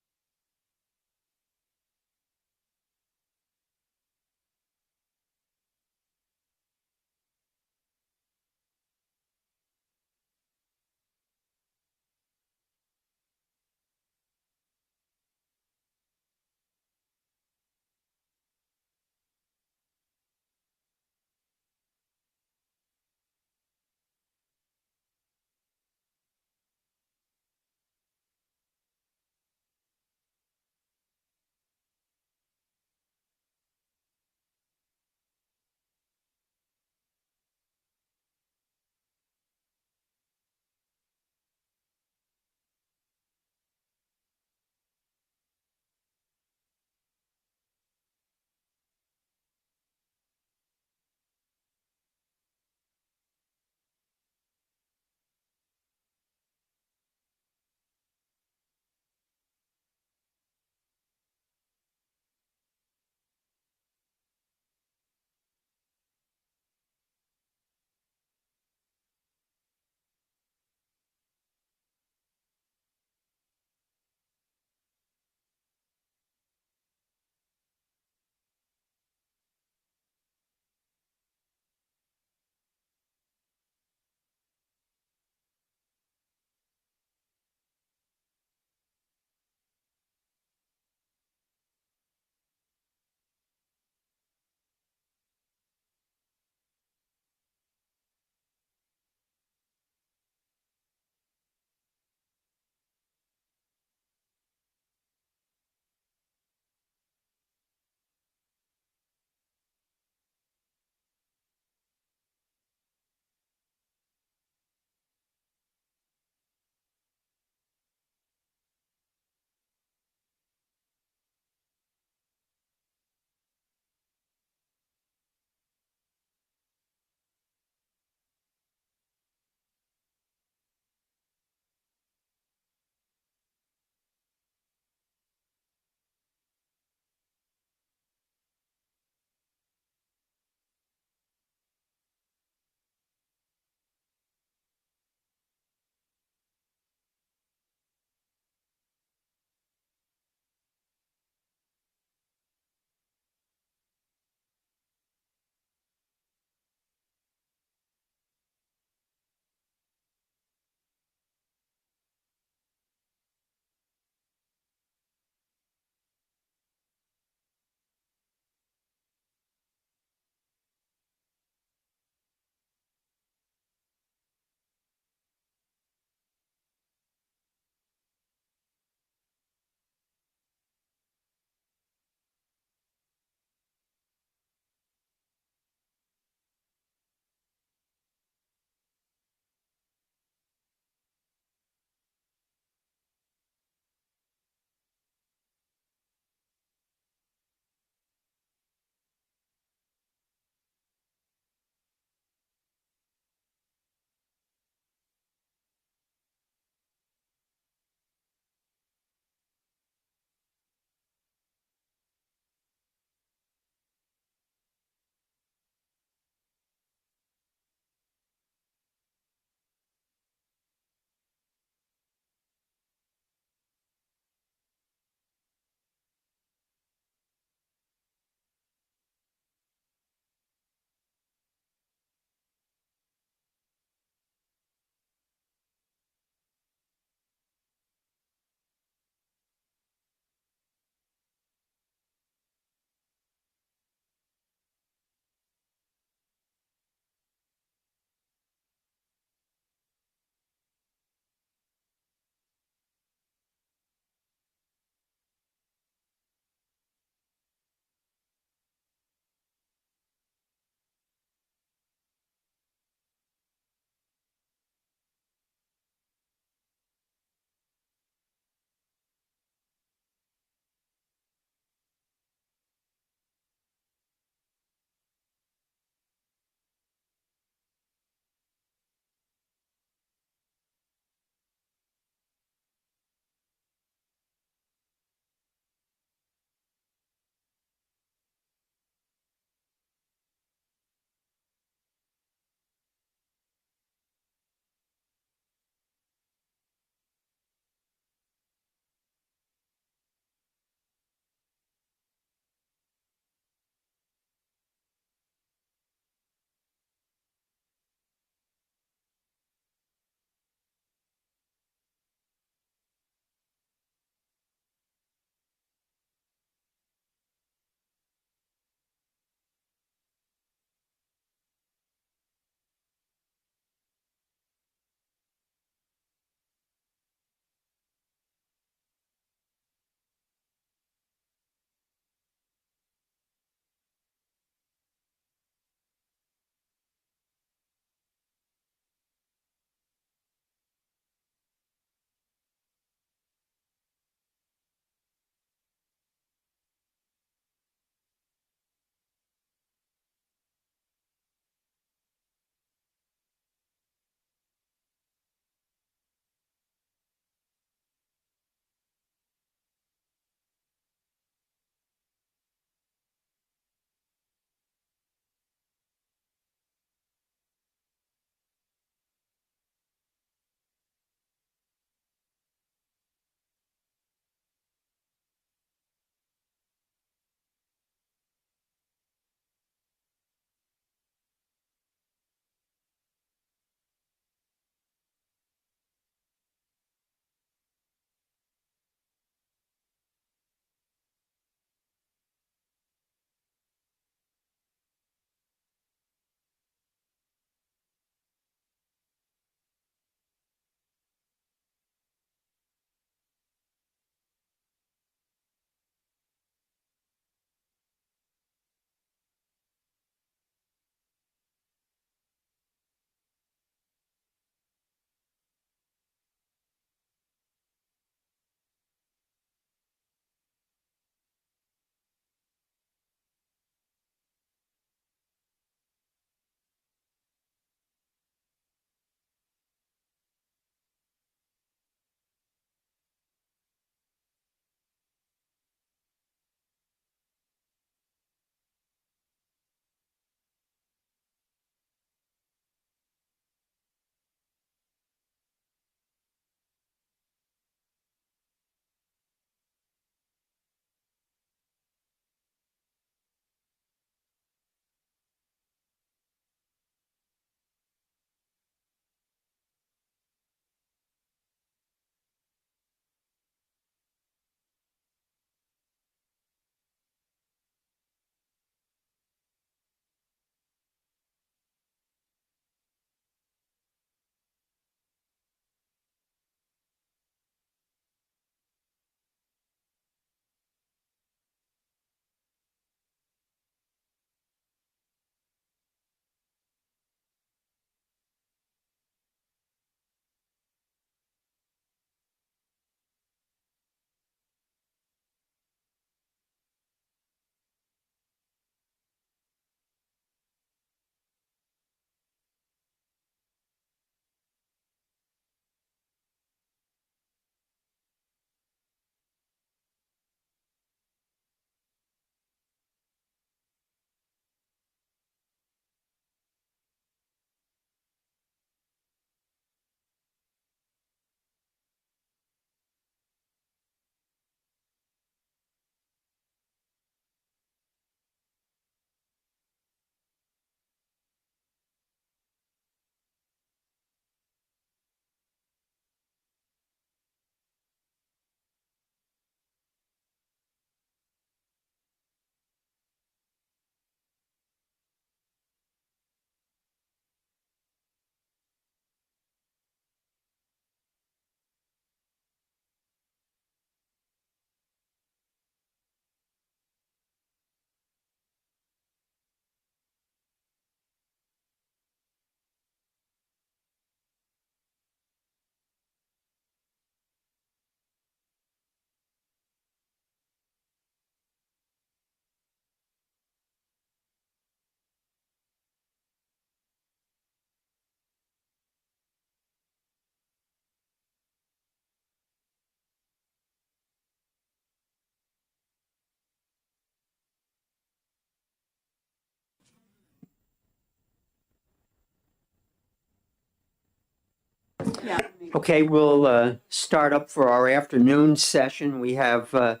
Okay, we'll start up for our afternoon session. We have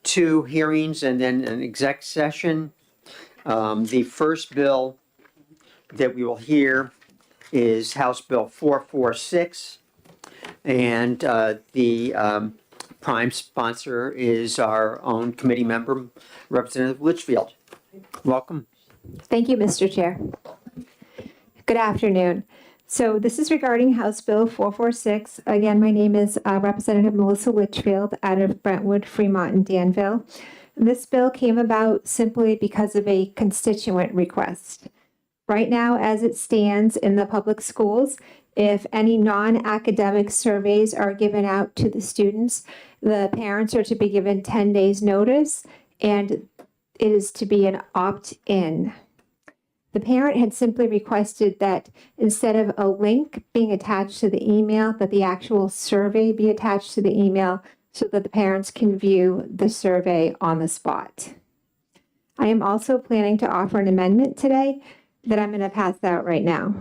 two hearings and then an exec session. The first bill that we will hear is House Bill 446. And the prime sponsor is our own committee member, Representative Litchfield. Welcome. Thank you, Mr. Chair. Good afternoon. So this is regarding House Bill 446. Again, my name is Representative Melissa Litchfield out of Brentwood, Fremont, and Danville. This bill came about simply because of a constituent request. Right now, as it stands in the public schools, if any non-academic surveys are given out to the students, the parents are to be given 10 days notice, and it is to be an opt-in. The parent had simply requested that instead of a link being attached to the email, that the actual survey be attached to the email so that the parents can view the survey on the spot. I am also planning to offer an amendment today that I'm going to pass out right now.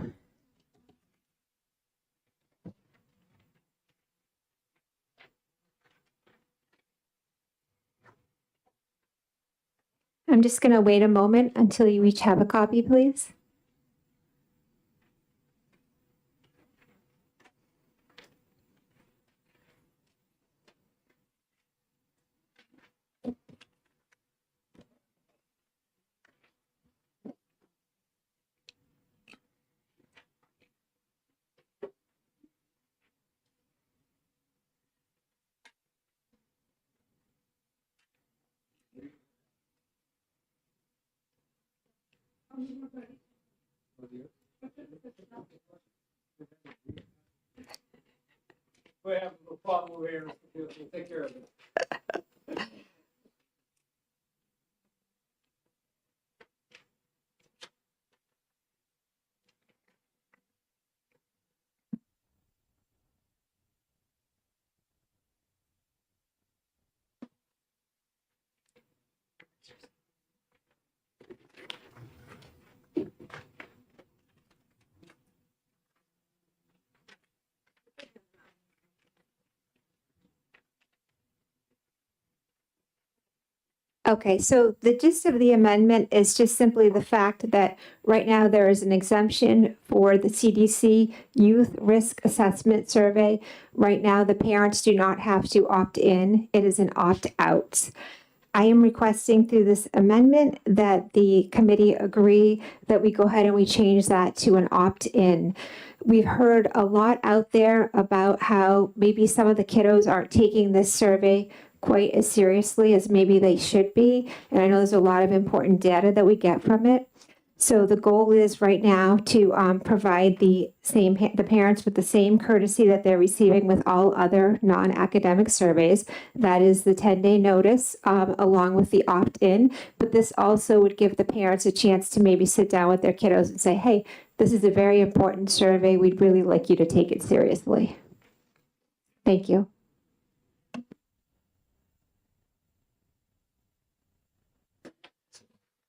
I'm just going to wait a moment until you each have a copy, please. We have a problem over here. We'll take care of it. Okay, so the gist of the amendment is just simply the fact that right now there is an exemption for the CDC Youth Risk Assessment Survey. Right now, the parents do not have to opt in. It is an opt-out. I am requesting through this amendment that the committee agree that we go ahead and we change that to an opt-in. We've heard a lot out there about how maybe some of the kiddos aren't taking this survey quite as seriously as maybe they should be. And I know there's a lot of important data that we get from it. So the goal is right now to provide the parents with the same courtesy that they're receiving with all other non-academic surveys. That is the 10-day notice along with the opt-in. But this also would give the parents a chance to maybe sit down with their kiddos and say, hey, this is a very important survey. We'd really like you to take it seriously. Thank you.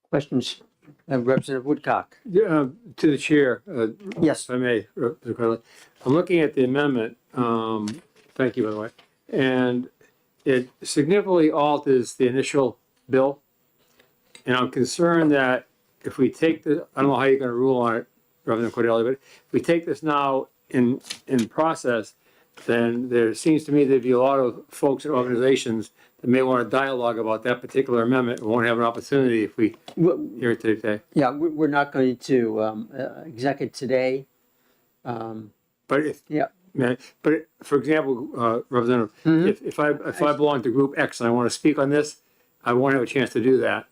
Questions? Representative Woodcock. Yeah, to the chair. Yes. If I may, Mr. Crowley. I'm looking at the amendment. Thank you, by the way. And it significantly alters the initial bill. And I'm concerned that if we take the, I don't know how you're going to rule on it, Representative Cordelli, but if we take this now in process, then there seems to me there'd be a lot of folks and organizations that may want to dialogue about that particular amendment. We won't have an opportunity if we hear it today. Yeah, we're not going to exec it today. But if, yeah. But for example, Representative, if I belong to Group X and I want to speak on this, I won't have a chance to do that.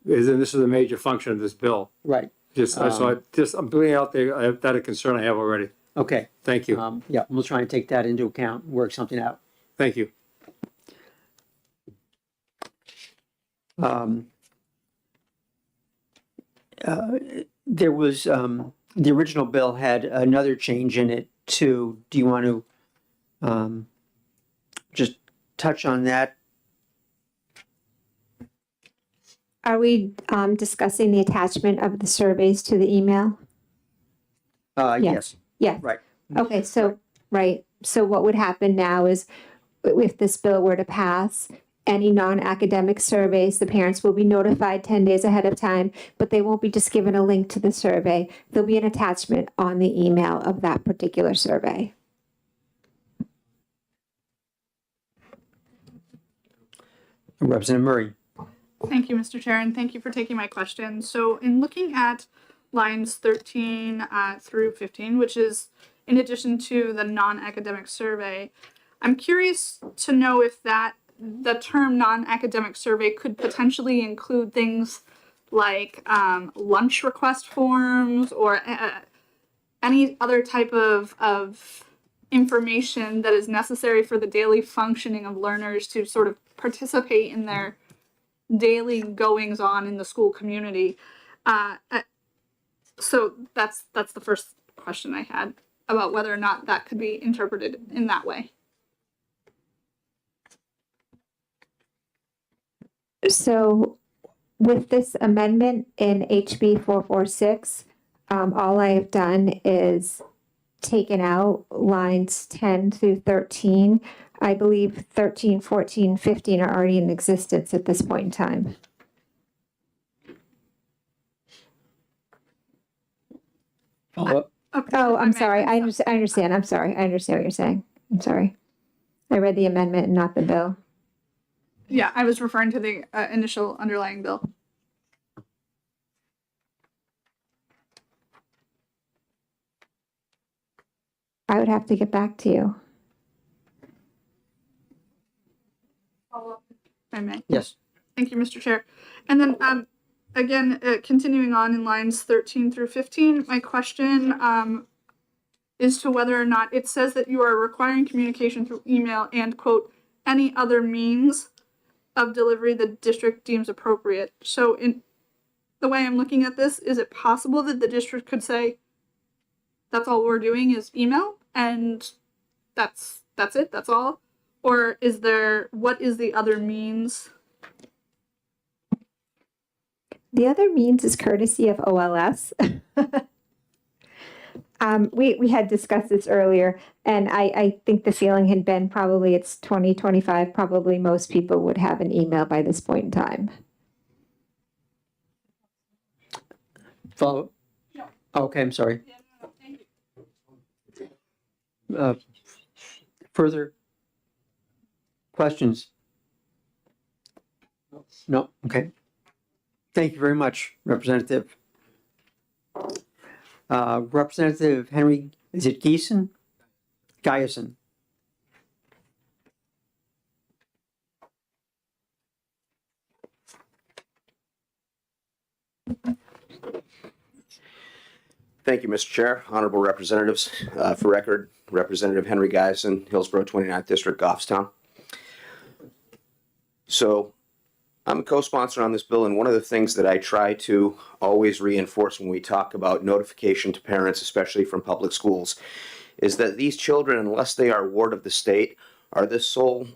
Because then this is a major function of this bill. Right. I'm putting out there that a concern I have already. Okay. Thank you. Yeah, we'll try and take that into account, work something out. Thank you. There was, the original bill had another change in it too. Do you want to just touch on that? Are we discussing the attachment of the surveys to the email? Yes. Yeah. Right. Okay, so, right, so what would happen now is if this bill were to pass, any non-academic surveys, the parents will be notified 10 days ahead of time, but they won't be just given a link to the survey. There'll be an attachment on the email of that particular survey. Representative Murray. Thank you, Mr. Chair, and thank you for taking my question. So in looking at lines 13 through 15, which is in addition to the non-academic survey, I'm curious to know if the term non-academic survey could potentially include things like lunch request forms or any other type of information that is necessary for the daily functioning of learners to sort of participate in their daily goings on in the school community. So that's the first question I had about whether or not that could be interpreted in that way. So with this amendment in HB 446, all I have done is taken out lines 10 through 13. I believe 13, 14, 15 are already in existence at this point in time. Follow up. Oh, I'm sorry. I understand. I'm sorry. I understand what you're saying. I'm sorry. I read the amendment and not the bill. Yeah, I was referring to the initial underlying bill. I would have to get back to you. If I may. Yes. Thank you, Mr. Chair. And then again, continuing on in lines 13 through 15, my question is to whether or not it says that you are requiring communication through email and, quote, any other means of delivery the district deems appropriate. So in the way I'm looking at this, is it possible that the district could say, that's all we're doing is email and that's it, that's all? Or is there, what is the other means? The other means is courtesy of OLS. We had discussed this earlier, and I think the feeling had been probably it's 2025, probably most people would have an email by this point in time. Follow. Okay, I'm sorry. Further questions? No? Okay. Thank you very much, Representative. Representative Henry, is it Giesen? Giesen. Thank you, Mr. Chair, honorable representatives. For record, Representative Henry Giesen, Hillsborough 29th District, Goffstown. So I'm a co-sponsor on this bill, and one of the things that I try to always reinforce when we talk about notification to parents, especially from public schools, is that these children, unless they are ward of the state, are the sole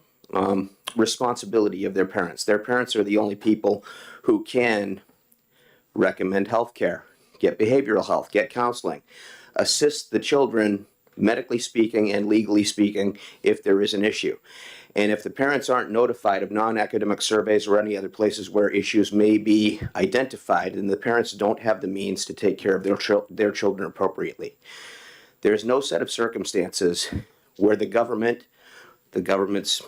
responsibility of their parents. Their parents are the only people who can recommend health care, get behavioral health, get counseling, assist the children medically speaking and legally speaking if there is an issue. And if the parents aren't notified of non-academic surveys or any other places where issues may be identified, then the parents don't have the means to take care of their children appropriately. There is no set of circumstances where the government's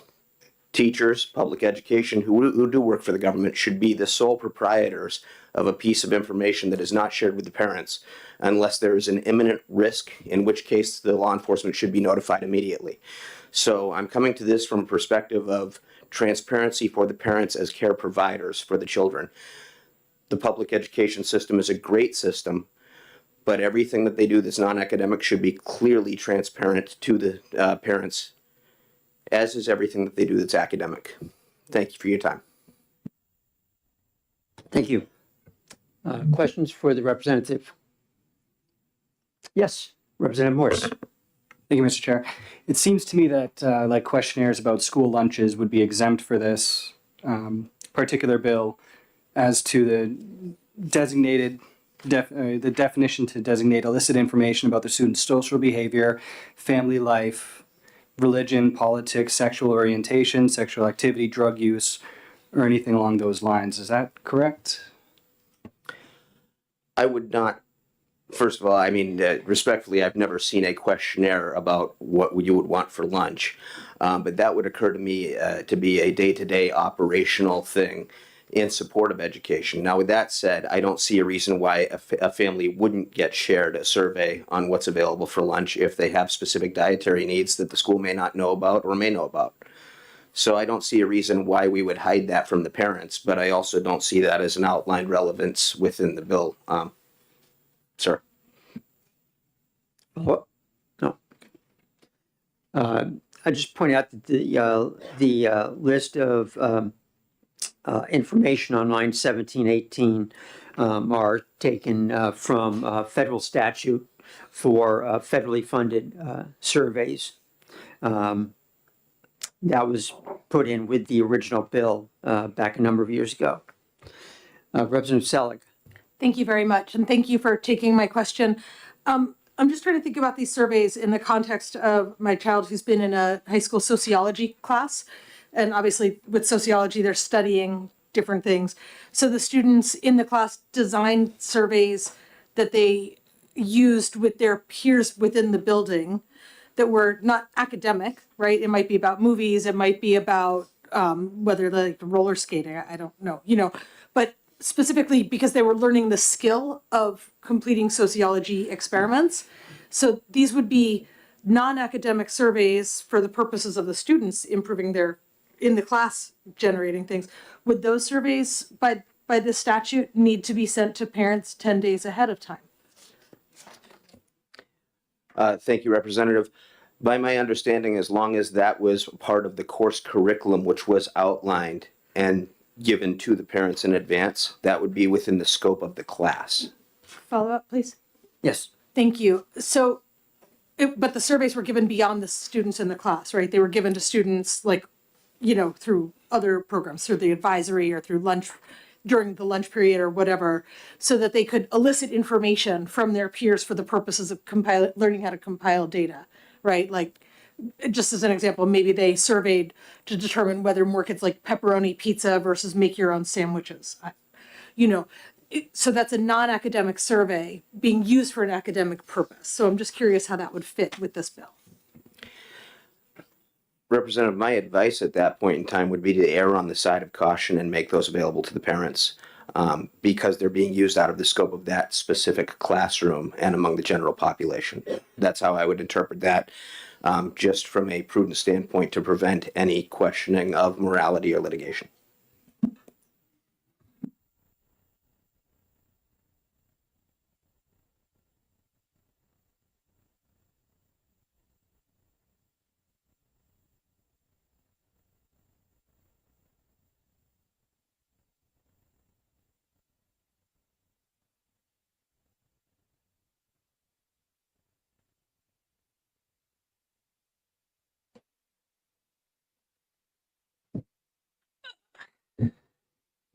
teachers, public education, who do work for the government, should be the sole proprietors of a piece of information that is not shared with the parents, unless there is an imminent risk, in which case the law enforcement should be notified immediately. So I'm coming to this from a perspective of transparency for the parents as care providers for the children. The public education system is a great system, but everything that they do that's non-academic should be clearly transparent to the parents, as is everything that they do that's academic. Thank you for your time. Thank you. Questions for the representative? Yes, Representative Morse. Thank you, Mr. Chair. It seems to me that like questionnaires about school lunches would be exempt for this particular bill as to the designated the definition to designate illicit information about the student's social behavior, family life, religion, politics, sexual orientation, sexual activity, drug use, or anything along those lines. Is that correct? I would not, first of all, I mean, respectfully, I've never seen a questionnaire about what you would want for lunch. But that would occur to me to be a day-to-day operational thing in support of education. Now, with that said, I don't see a reason why a family wouldn't get shared a survey on what's available for lunch if they have specific dietary needs that the school may not know about or may know about. So I don't see a reason why we would hide that from the parents, but I also don't see that as an outlined relevance within the bill. Sir. No. I just point out that the list of information on line 17, 18 are taken from federal statute for federally funded surveys. That was put in with the original bill back a number of years ago. Representative Selig. Thank you very much, and thank you for taking my question. I'm just trying to think about these surveys in the context of my child who's been in a high school sociology class. And obviously with sociology, they're studying different things. So the students in the class designed surveys that they used with their peers within the building that were not academic, right? It might be about movies, it might be about whether the roller skating, I don't know, but specifically because they were learning the skill of completing sociology experiments. So these would be non-academic surveys for the purposes of the students improving their, in the class generating things. Would those surveys by this statute need to be sent to parents 10 days ahead of time? Thank you, Representative. By my understanding, as long as that was part of the course curriculum which was outlined and given to the parents in advance, that would be within the scope of the class. Follow up, please. Yes. Thank you. So, but the surveys were given beyond the students in the class, right? They were given to students like, through other programs, through the advisory or through lunch, during the lunch period or whatever, so that they could elicit information from their peers for the purposes of learning how to compile data, right? Like, just as an example, maybe they surveyed to determine whether more kids like pepperoni pizza versus make your own sandwiches. So that's a non-academic survey being used for an academic purpose. So I'm just curious how that would fit with this bill. Representative, my advice at that point in time would be to err on the side of caution and make those available to the parents because they're being used out of the scope of that specific classroom and among the general population. That's how I would interpret that, just from a prudent standpoint to prevent any questioning of morality or litigation.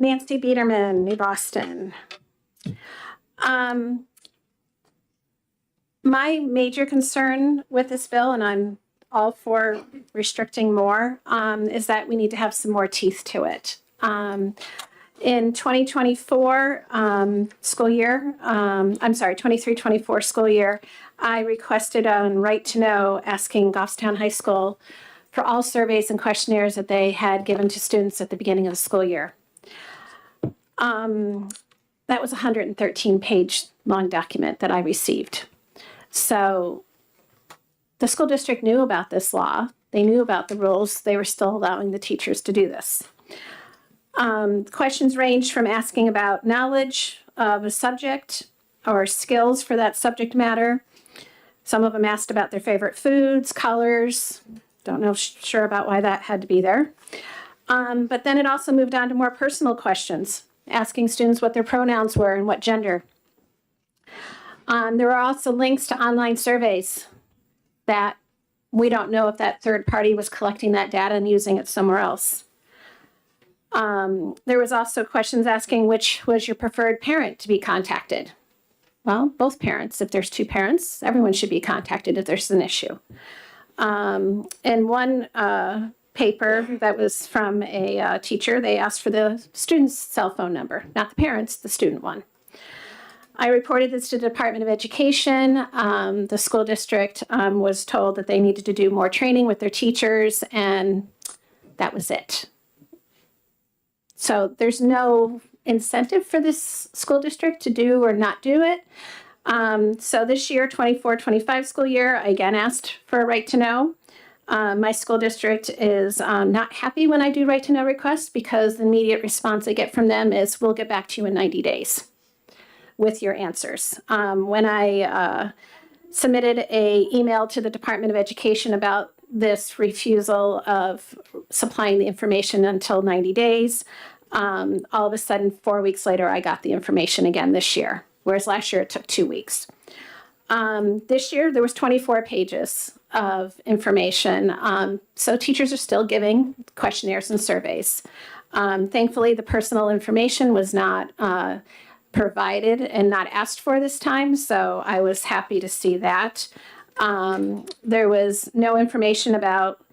Nancy Biederman, New Boston. My major concern with this bill, and I'm all for restricting more, is that we need to have some more teeth to it. In 2024 school year, 23-24 school year, I requested on Right to Know asking Goffstown High School for all surveys and questionnaires that they had given to students at the beginning of the school year. That was a 113-page long document that I received. So the school district knew about this law. They knew about the rules. They were still allowing the teachers to do this. Questions ranged from asking about knowledge of a subject or skills for that subject matter. Some of them asked about their favorite foods, colors. Don't know sure about why that had to be there. But then it also moved on to more personal questions, asking students what their pronouns were and what gender. There were also links to online surveys that we don't know if that third party was collecting that data and using it somewhere else. There was also questions asking which was your preferred parent to be contacted. Well, both parents. If there's two parents, everyone should be contacted if there's an issue. In one paper that was from a teacher, they asked for the student's cell phone number, not the parents, the student one. I reported this to the Department of Education. The school district was told that they needed to do more training with their teachers, and that was it. So there's no incentive for this school district to do or not do it. So this year, 24-25 school year, I again asked for a right to know. My school district is not happy when I do right to know requests because the immediate response I get from them is, we'll get back to you in 90 days with your answers. When I submitted a email to the Department of Education about this refusal of supplying the information until 90 days, all of a sudden, 4 weeks later, I got the information again this year, whereas last year it took 2 weeks. This year, there was 24 pages of information. So teachers are still giving questionnaires and surveys. Thankfully, the personal information was not provided and not asked for this time, so I was happy to see that. There was no information about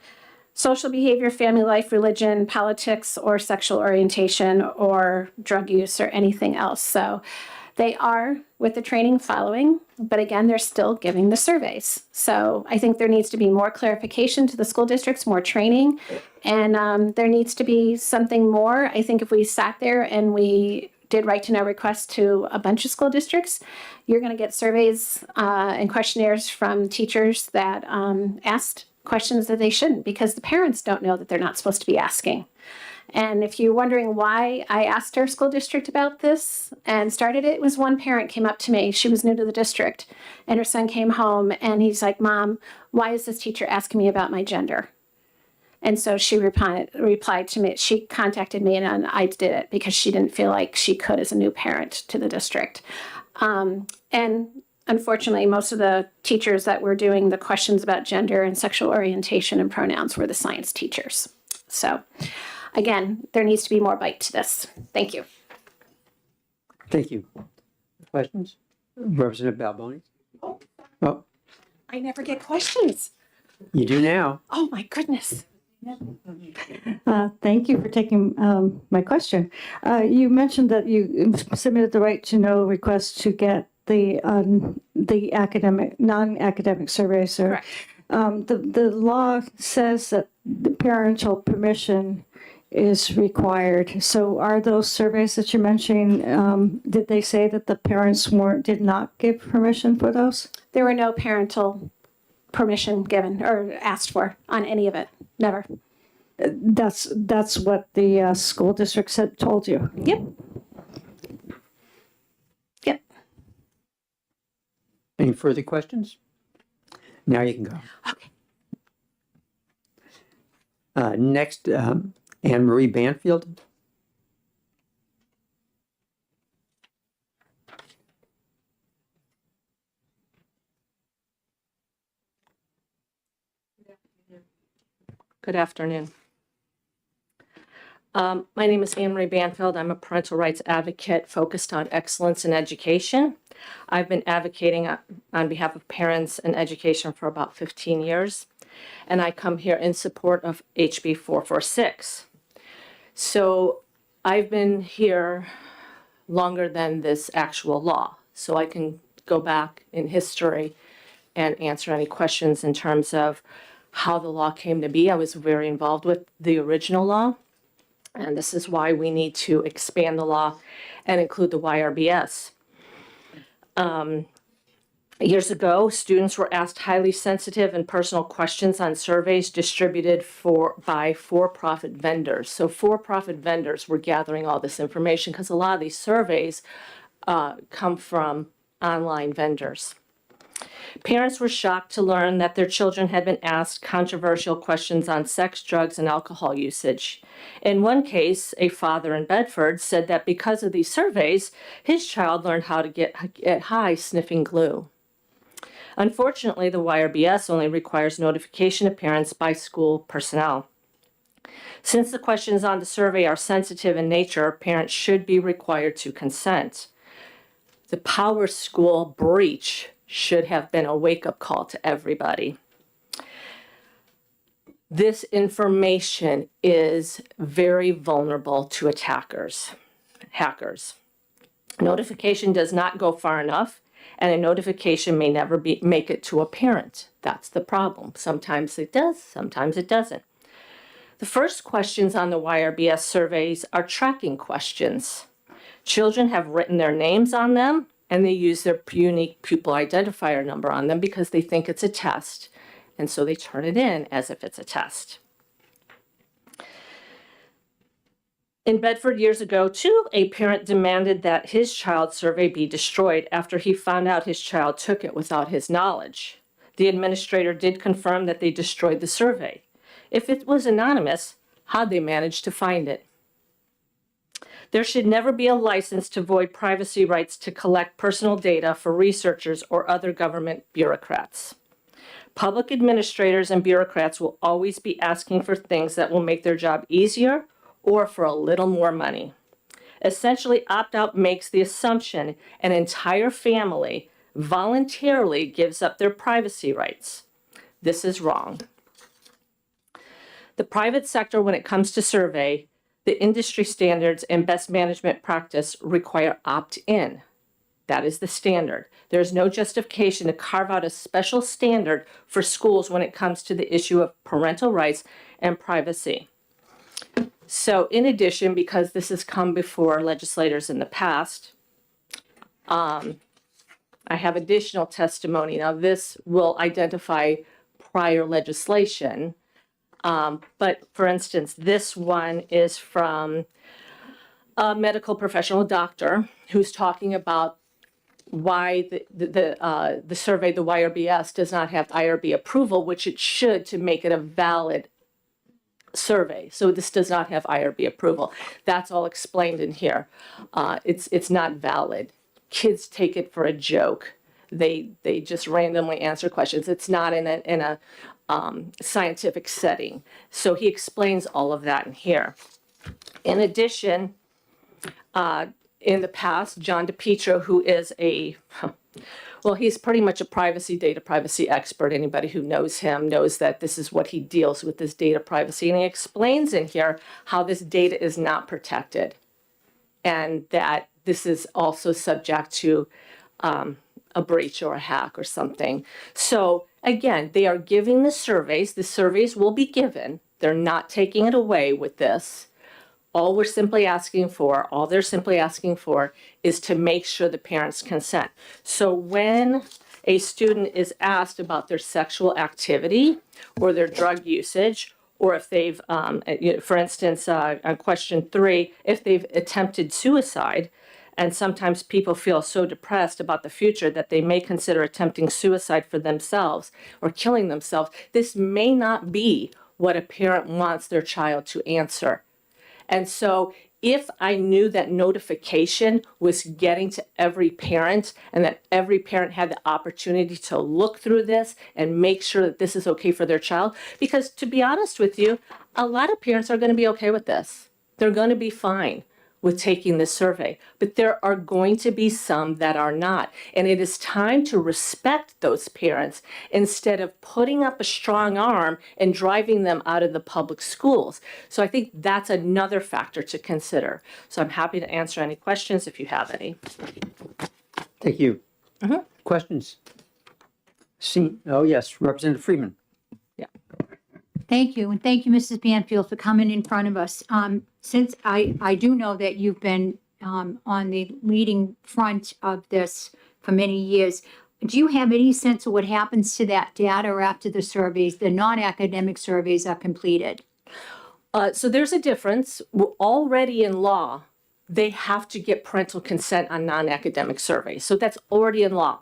social behavior, family life, religion, politics, or sexual orientation, or drug use, or anything else. So they are, with the training, following, but again, they're still giving the surveys. So I think there needs to be more clarification to the school districts, more training, and there needs to be something more. I think if we sat there and we did right to know requests to a bunch of school districts, you're going to get surveys and questionnaires from teachers that asked questions that they shouldn't, because the parents don't know that they're not supposed to be asking. And if you're wondering why I asked our school district about this and started it, was one parent came up to me. She was new to the district, and her son came home and he's like, "Mom, why is this teacher asking me about my gender?" And so she replied to me. She contacted me, and I did it because she didn't feel like she could as a new parent to the district. And unfortunately, most of the teachers that were doing the questions about gender and sexual orientation and pronouns were the science teachers. So again, there needs to be more bite to this. Thank you. Thank you. Questions? Representative Balboni? Oh, I never get questions. you do now. Oh, my goodness. Thank you for taking my question. You mentioned that you submitted the right to know request to get the academic, non-academic surveys. Or, the law says that the parental permission is required. So are those surveys that you're mentioning, did they say that the parents did not give permission for those? There were no parental permission given or asked for on any of it. Never. That's what the school district told you. Yep. Yep. Any further questions? Now you can go. Okay. Next, Anne Marie Banfield. Good afternoon. My name is Anne Marie Banfield. I'm a parental rights advocate focused on excellence in education. I've been advocating on behalf of parents and education for about 15 years, and I come here in support of HB 446. So I've been here longer than this actual law, so I can go back in history and answer any questions in terms of how the law came to be. I was very involved with the original law, and this is why we need to expand the law and include the YRBS. Years ago, students were asked highly sensitive and personal questions on surveys distributed by for-profit vendors. So for-profit vendors were gathering all this information because a lot of these surveys come from online vendors. Parents were shocked to learn that their children had been asked controversial questions on sex, drugs, and alcohol usage. In one case, a father in Bedford said that because of these surveys, his child learned how to get high sniffing glue. Unfortunately, the YRBS only requires notification of parents by school personnel. Since the questions on the survey are sensitive in nature, parents should be required to consent. The Power School breach should have been a wake-up call to everybody. This information is very vulnerable to attackers, hackers. Notification does not go far enough, and a notification may never make it to a parent. That's the problem. Sometimes it does, sometimes it doesn't. The first questions on the YRBS surveys are tracking questions. Children have written their names on them, and they use their unique pupil identifier number on them because they think it's a test, and so they turn it in as if it's a test. In Bedford years ago, too, a parent demanded that his child's survey be destroyed after he found out his child took it without his knowledge. The administrator did confirm that they destroyed the survey. If it was anonymous, how'd they manage to find it? There should never be a license to void privacy rights to collect personal data for researchers or other government bureaucrats. Public administrators and bureaucrats will always be asking for things that will make their job easier or for a little more money. Essentially, opt-out makes the assumption an entire family voluntarily gives up their privacy rights. This is wrong. The private sector, when it comes to survey, the industry standards and best management practice require opt-in. That is the standard. There is no justification to carve out a special standard for schools when it comes to the issue of parental rights and privacy. So in addition, because this has come before legislators in the past, I have additional testimony. Now this will identify prior legislation, but for instance, this one is from a medical professional doctor who's talking about why the survey, the YRBS, does not have IRB approval, which it should to make it a valid survey. So this does not have IRB approval. That's all explained in here. It's not valid. Kids take it for a joke. They just randomly answer questions. It's not in a scientific setting. So he explains all of that in here. In addition, in the past, John DePietro, who is well, he's pretty much a data privacy expert. Anybody who knows him knows that this is what he deals with, this data privacy. And he explains in here how this data is not protected and that this is also subject to a breach or a hack or something. So again, they are giving the surveys will be given. They're not taking it away with this. All they're simply asking for is to make sure the parents consent. So when a student is asked about their sexual activity or their drug usage, or if they've, for instance, on question 3, if they've attempted suicide, and sometimes people feel so depressed about the future that they may consider attempting suicide for themselves or killing themselves, this may not be what a parent wants their child to answer. And so if I knew that notification was getting to every parent and that every parent had the opportunity to look through this and make sure that this is okay for their child, because to be honest with you, a lot of parents are going to be okay with this. They're going to be fine with taking this survey, but there are going to be some that are not. And it is time to respect those parents instead of putting up a strong arm and driving them out of the public schools. So I think that's another factor to consider. So I'm happy to answer any questions if you have any. Thank you. Questions? Oh, yes, Representative Freeman. Thank you, and thank you, Mrs. Banfield, for coming in front of us. Since I do know that you've been on the leading front of this for many years, do you have any sense of what happens to that data after the surveys, the non-academic surveys are completed? So there's a difference. Already in law, they have to get parental consent on non-academic surveys. So that's already in law.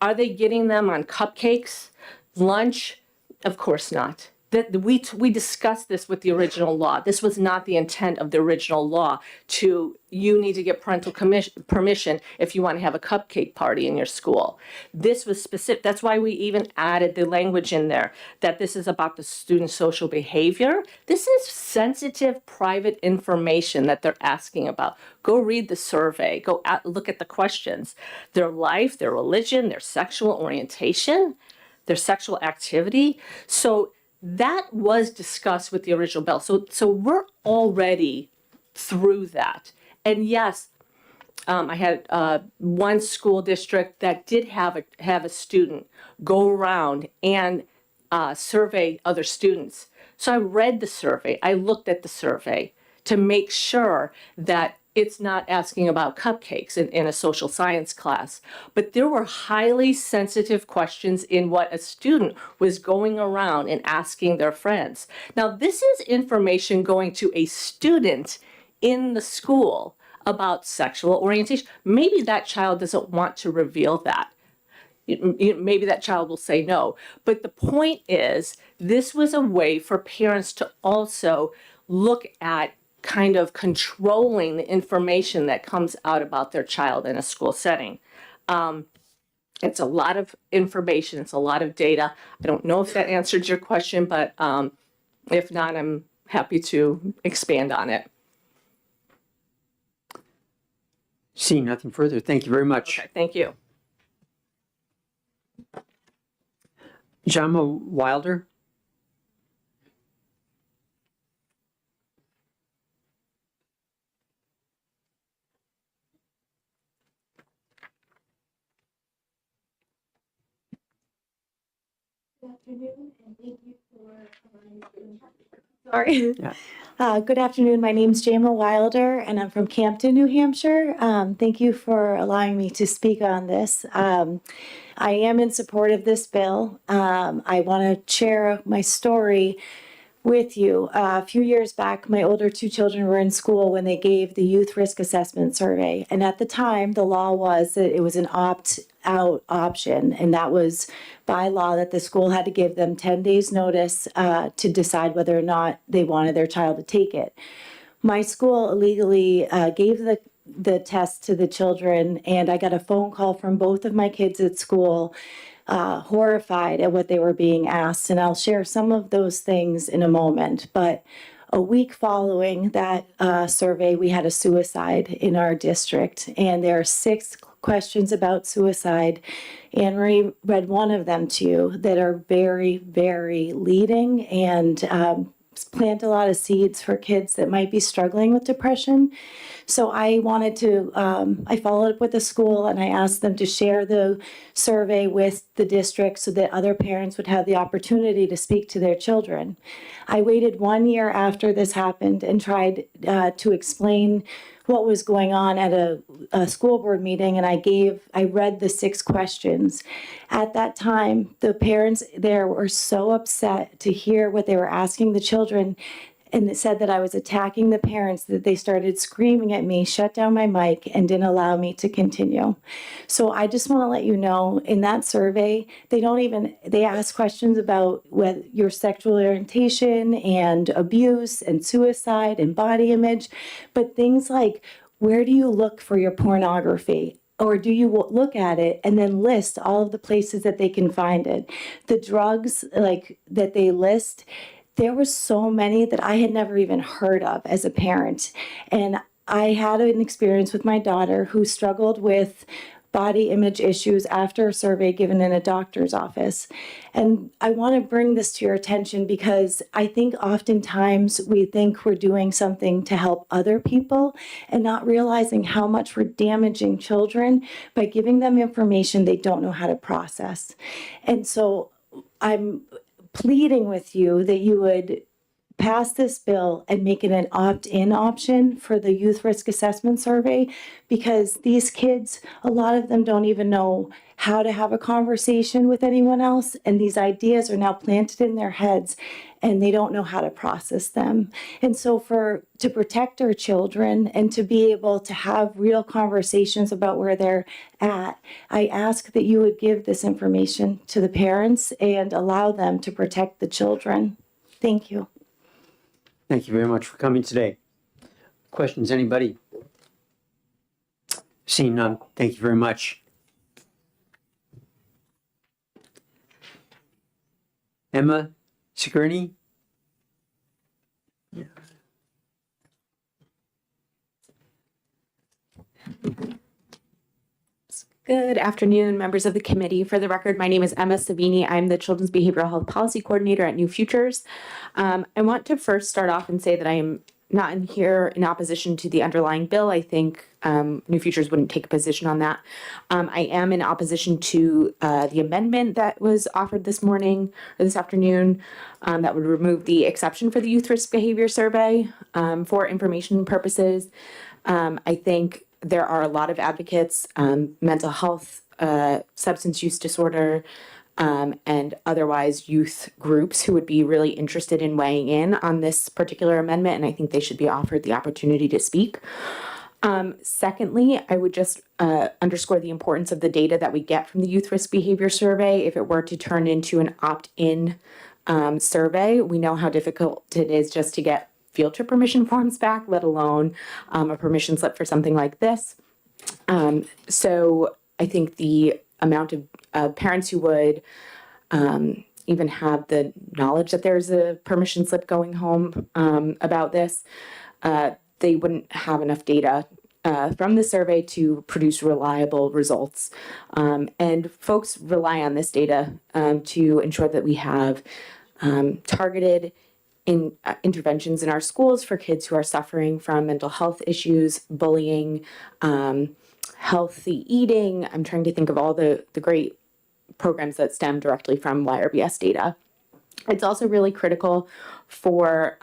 Are they getting them on cupcakes, lunch? Of course not. that we discussed this with the original law. This was not the intent of the original law you need to get parental permission if you want to have a cupcake party in your school. This was specific. That's why we even added the language in there that this is about the student's social behavior. This is sensitive, private information that they're asking about. Go read the survey. Go look at the questions. Their life, their religion, their sexual orientation, their sexual activity. So that was discussed with the original bill. So we're already through that. And yes, I had one school district that did have a student go around and survey other students. So I read the survey. I looked at the survey to make sure that it's not asking about cupcakes in a social science class. But there were highly sensitive questions in what a student was going around and asking their friends. Now, this is information going to a student in the school about sexual orientation. Maybe that child doesn't want to reveal that. Maybe that child will say no. But the point is, this was a way for parents to also look at kind of controlling the information that comes out about their child in a school setting. It's a lot of information. It's a lot of data. I don't know if that answered your question, but if not, I'm happy to expand on it. Seeing nothing further, thank you very much. Okay, thank you. Jama Wilder? Sorry. Yeah. Good afternoon. My name's Jama Wilder, and I'm from Campton, New Hampshire. Thank you for allowing me to speak on this. I am in support of this bill. I want to share my story with you. A few years back, my older two children were in school when they gave the youth risk assessment survey. And at the time, the law was that it was an opt-out option. And that was by law that the school had to give them 10 days notice to decide whether or not they wanted their child to take it. My school illegally gave the test to the children, and I got a phone call from both of my kids at school horrified at what they were being asked. And I'll share some of those things in a moment. But a week following that survey, we had a suicide in our district. And there are 6 questions about suicide. Anne Marie read one of them to you that are very, very leading and plant a lot of seeds for kids that might be struggling with depression. So I wanted to, I followed up with the school and I asked them to share the survey with the district so that other parents would have the opportunity to speak to their children. I waited 1 year after this happened and tried to explain what was going on at a school board meeting, and I read the 6 questions. At that time, the parents there were so upset to hear what they were asking the children, and it said that I was attacking the parents, that they started screaming at me, shut down my mic, and didn't allow me to continue. So I just want to let you know, in that survey, they ask questions about your sexual orientation and abuse and suicide and body image, but things like, where do you look for your pornography? Or do you look at it and then list all of the places that they can find it? The drugs that they list, there were so many that I had never even heard of as a parent. And I had an experience with my daughter who struggled with body image issues after a survey given in a doctor's office. And I want to bring this to your attention because I think oftentimes we think we're doing something to help other people and not realizing how much we're damaging children by giving them information they don't know how to process. And so I'm pleading with you that you would pass this bill and make it an opt-in option for the youth risk assessment survey, because these kids, a lot of them don't even know how to have a conversation with anyone else, and these ideas are now planted in their heads and they don't know how to process them. And so to protect our children and to be able to have real conversations about where they're at, I ask that you would give this information to the parents and allow them to protect the children. Thank you. Thank you very much for coming today. Questions, anybody? Seeing none, thank you very much. Emma Sigourney? Good afternoon, members of the committee. For the record, my name is Emma Savini. I'm the Children's Behavioral Health Policy Coordinator at New Futures. I want to first start off and say that I am not in here in opposition to the underlying bill. I think New Futures wouldn't take a position on that. I am in opposition to the amendment that was offered this morning or this afternoon that would remove the exception for the Youth Risk Behavior Survey for information purposes. I think there are a lot of advocates, mental health, substance use disorder, and otherwise youth groups who would be really interested in weighing in on this particular amendment, and I think they should be offered the opportunity to speak. Secondly, I would just underscore the importance of the data that we get from the Youth Risk Behavior Survey. If it were to turn into an opt-in survey, we know how difficult it is just to get field trip permission forms back, let alone a permission slip for something like this. So I think the amount of parents who would even have the knowledge that there's a permission slip going home about this, they wouldn't have enough data from the survey to produce reliable results. And folks rely on this data to ensure that we have targeted interventions in our schools for kids who are suffering from mental health issues, bullying, healthy eating. I'm trying to think of all the great programs that stem directly from YRBS data. It's also really critical for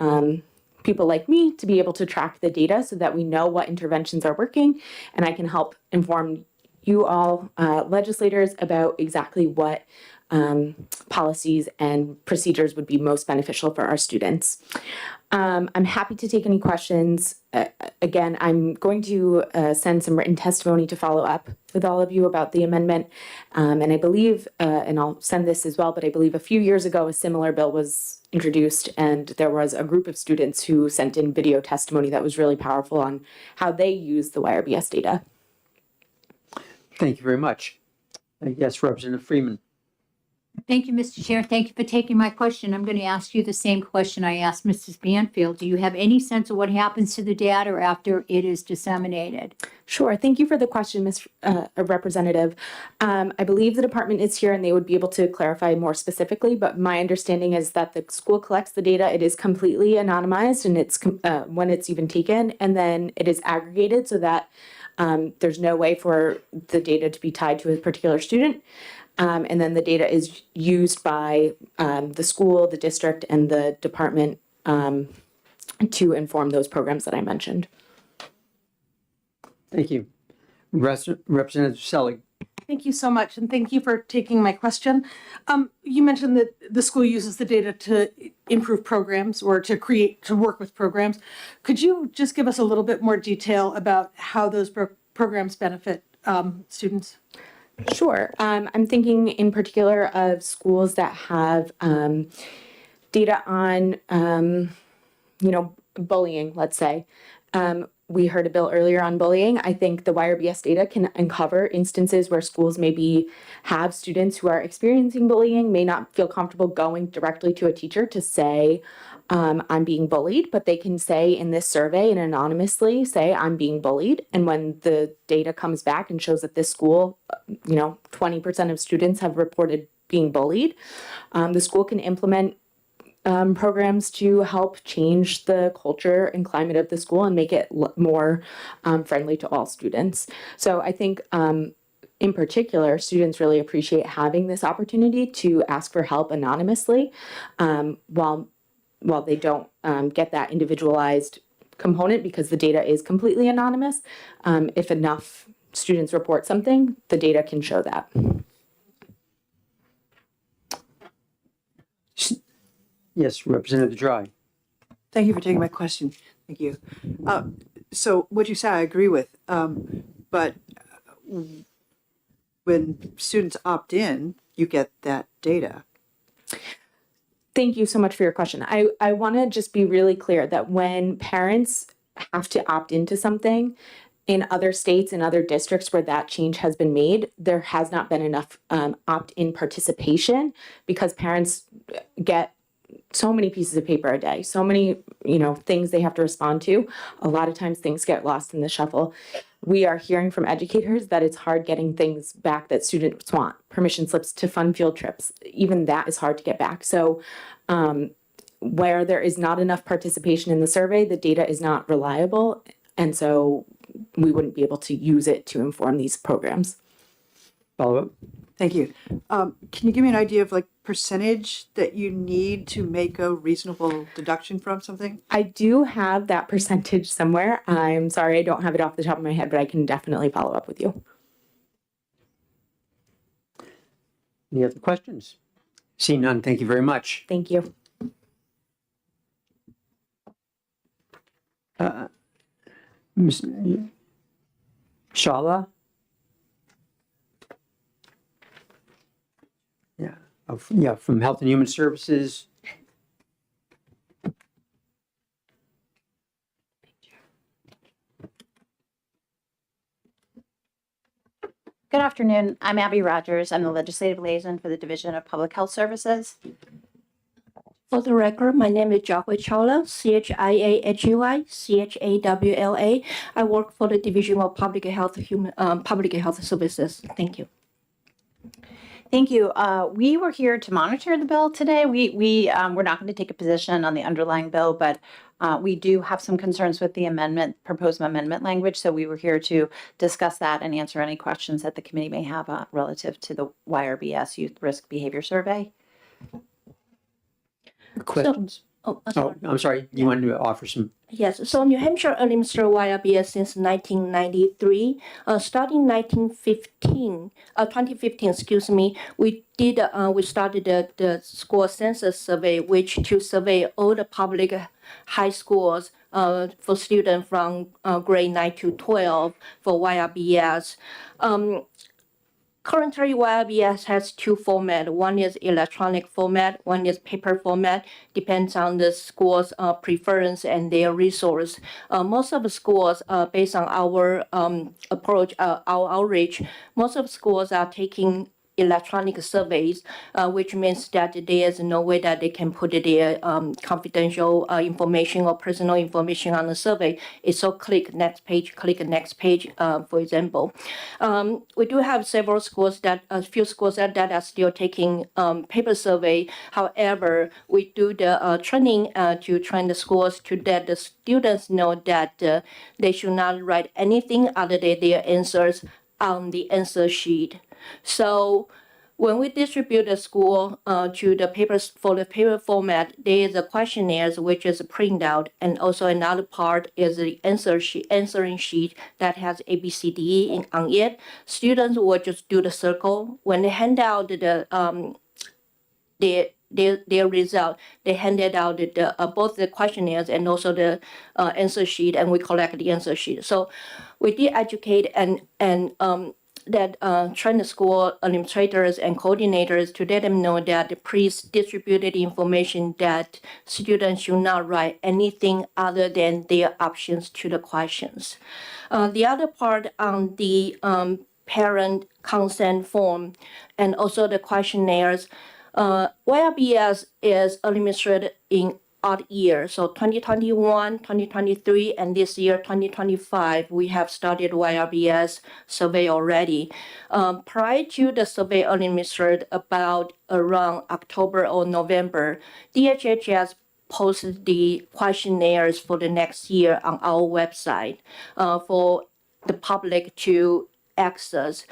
people like me to be able to track the data so that we know what interventions are working, and I can help inform you all, legislators, about exactly what policies and procedures would be most beneficial for our students. I'm happy to take any questions. Again, I'm going to send some written testimony to follow up with all of you about the amendment. And I believe, and I'll send this as well, but I believe a few years ago a similar bill was introduced, and there was a group of students who sent in video testimony that was really powerful on how they use the YRBS data. Thank you very much. Yes, Representative Freeman. Thank you, Mr. Chair. Thank you for taking my question. I'm going to ask you the same question I asked Mrs. Banfield. Do you have any sense of what happens to the data after it is disseminated? Sure. Thank you for the question, Ms. Representative. I believe the department is here and they would be able to clarify more specifically, but my understanding is that the school collects the data. It is completely anonymized and it's when it's even taken, and then it is aggregated so that there's no way for the data to be tied to a particular student. And then the data is used by the school, the district, and the department to inform those programs that I mentioned. Thank you. Representative Selig. Thank you so much, and thank you for taking my question. You mentioned that the school uses the data to improve programs or to work with programs. Could you just give us a little bit more detail about how those programs benefit students? Sure. I'm thinking in particular of schools that have data on, bullying, let's say. We heard a bill earlier on bullying. I think the YRBS data can uncover instances where schools maybe have students who are experiencing bullying, may not feel comfortable going directly to a teacher to say, I'm being bullied, but they can say in this survey and anonymously say, I'm being bullied. And when the data comes back and shows that this school, 20% of students have reported being bullied, the school can implement programs to help change the culture and climate of the school and make it more friendly to all students. So I think in particular, students really appreciate having this opportunity to ask for help anonymously while they don't get that individualized component because the data is completely anonymous. If enough students report something, the data can show that. Yes, Representative Dry. Thank you for taking my question. Thank you. So what you said, I agree with. But when students opt in, you get that data. Thank you so much for your question. I want to just be really clear that when parents have to opt into something in other states and other districts where that change has been made, there has not been enough opt-in participation because parents get so many pieces of paper a day, so many, things they have to respond to. A lot of times things get lost in the shuffle. We are hearing from educators that it's hard getting things back that students want, permission slips to fund field trips. Even that is hard to get back. So where there is not enough participation in the survey, the data is not reliable. And so we wouldn't be able to use it to inform these programs. Follow up? Thank you. Can you give me an idea of like percentage that you need to make a reasonable deduction from something? I do have that percentage somewhere. I'm sorry, I don't have it off the top of my head, but I can definitely follow up with you. Any other questions? Seeing none, thank you very much. Thank you. Ms. Shala? Yeah, from Health and Human Services. Good afternoon. I'm Abby Rogers. I'm the Legislative Liaison for the Division of Public Health Services. For the record, my name is Joy Chawla, CHIAHUY, CHAWLA. I work for the Division of Public Health Services. Thank you. Thank you. We were here to monitor the bill today. We're not going to take a position on the underlying bill, but we do have some concerns with the proposed amendment language. So we were here to discuss that and answer any questions that the committee may have relative to the YRBS Youth Risk Behavior Survey. Questions? I'm sorry. You wanted to offer some? Yes, so New Hampshire administered YRBS since 1993. Starting 2015, we started the school census survey, which to survey all the public high schools for students from grade 9 to 12 for YRBS. Currently, YRBS has two formats. One is electronic format, one is paper format. Depends on the school's preference and their resource. Most of the schools, based on our approach, our outreach, most of the schools are taking electronic surveys, which means that there is no way that they can put their confidential information or personal information on the survey. It's so click next page, for example. We do have several schools a few schools that are still taking paper survey. However, we do the training to train the schools to let the students know that they should not write anything other than their answers on the answer sheet. So when we distribute the school to the papers for the paper format, there is a questionnaires which is printed out, and also another part is the answering sheet that has ABCDE on it. Students will just do the circle. When they hand out their result, they handed out both the questionnaires and also the answer sheet, and we collect the answer sheet. So we did educate and train the school administrators and coordinators to let them know that the pre-distributed information that students should not write anything other than their options to the questions. The other part on the parent consent form and also the questionnaires, YRBS is administered in odd year. So 2021, 2023, and this year, 2025, we have started YRBS survey already. Prior to the survey administered about around October or November, DHHS posted the questionnaires for the next year on our website for the public to access.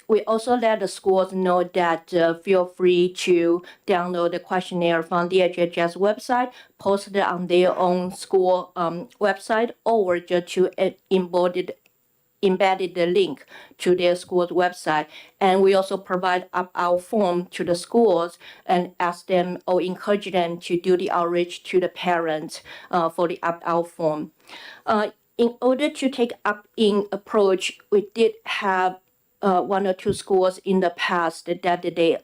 We also let the schools know that feel free to download the questionnaire from the DHHS website, post it on their own school website, or just to embedded the link to their school's website. And we also provide our form to the schools and ask them or encourage them to do the outreach to the parents for the opt-out form. In order to take opt-in approach, we did have one or two schools in the past that they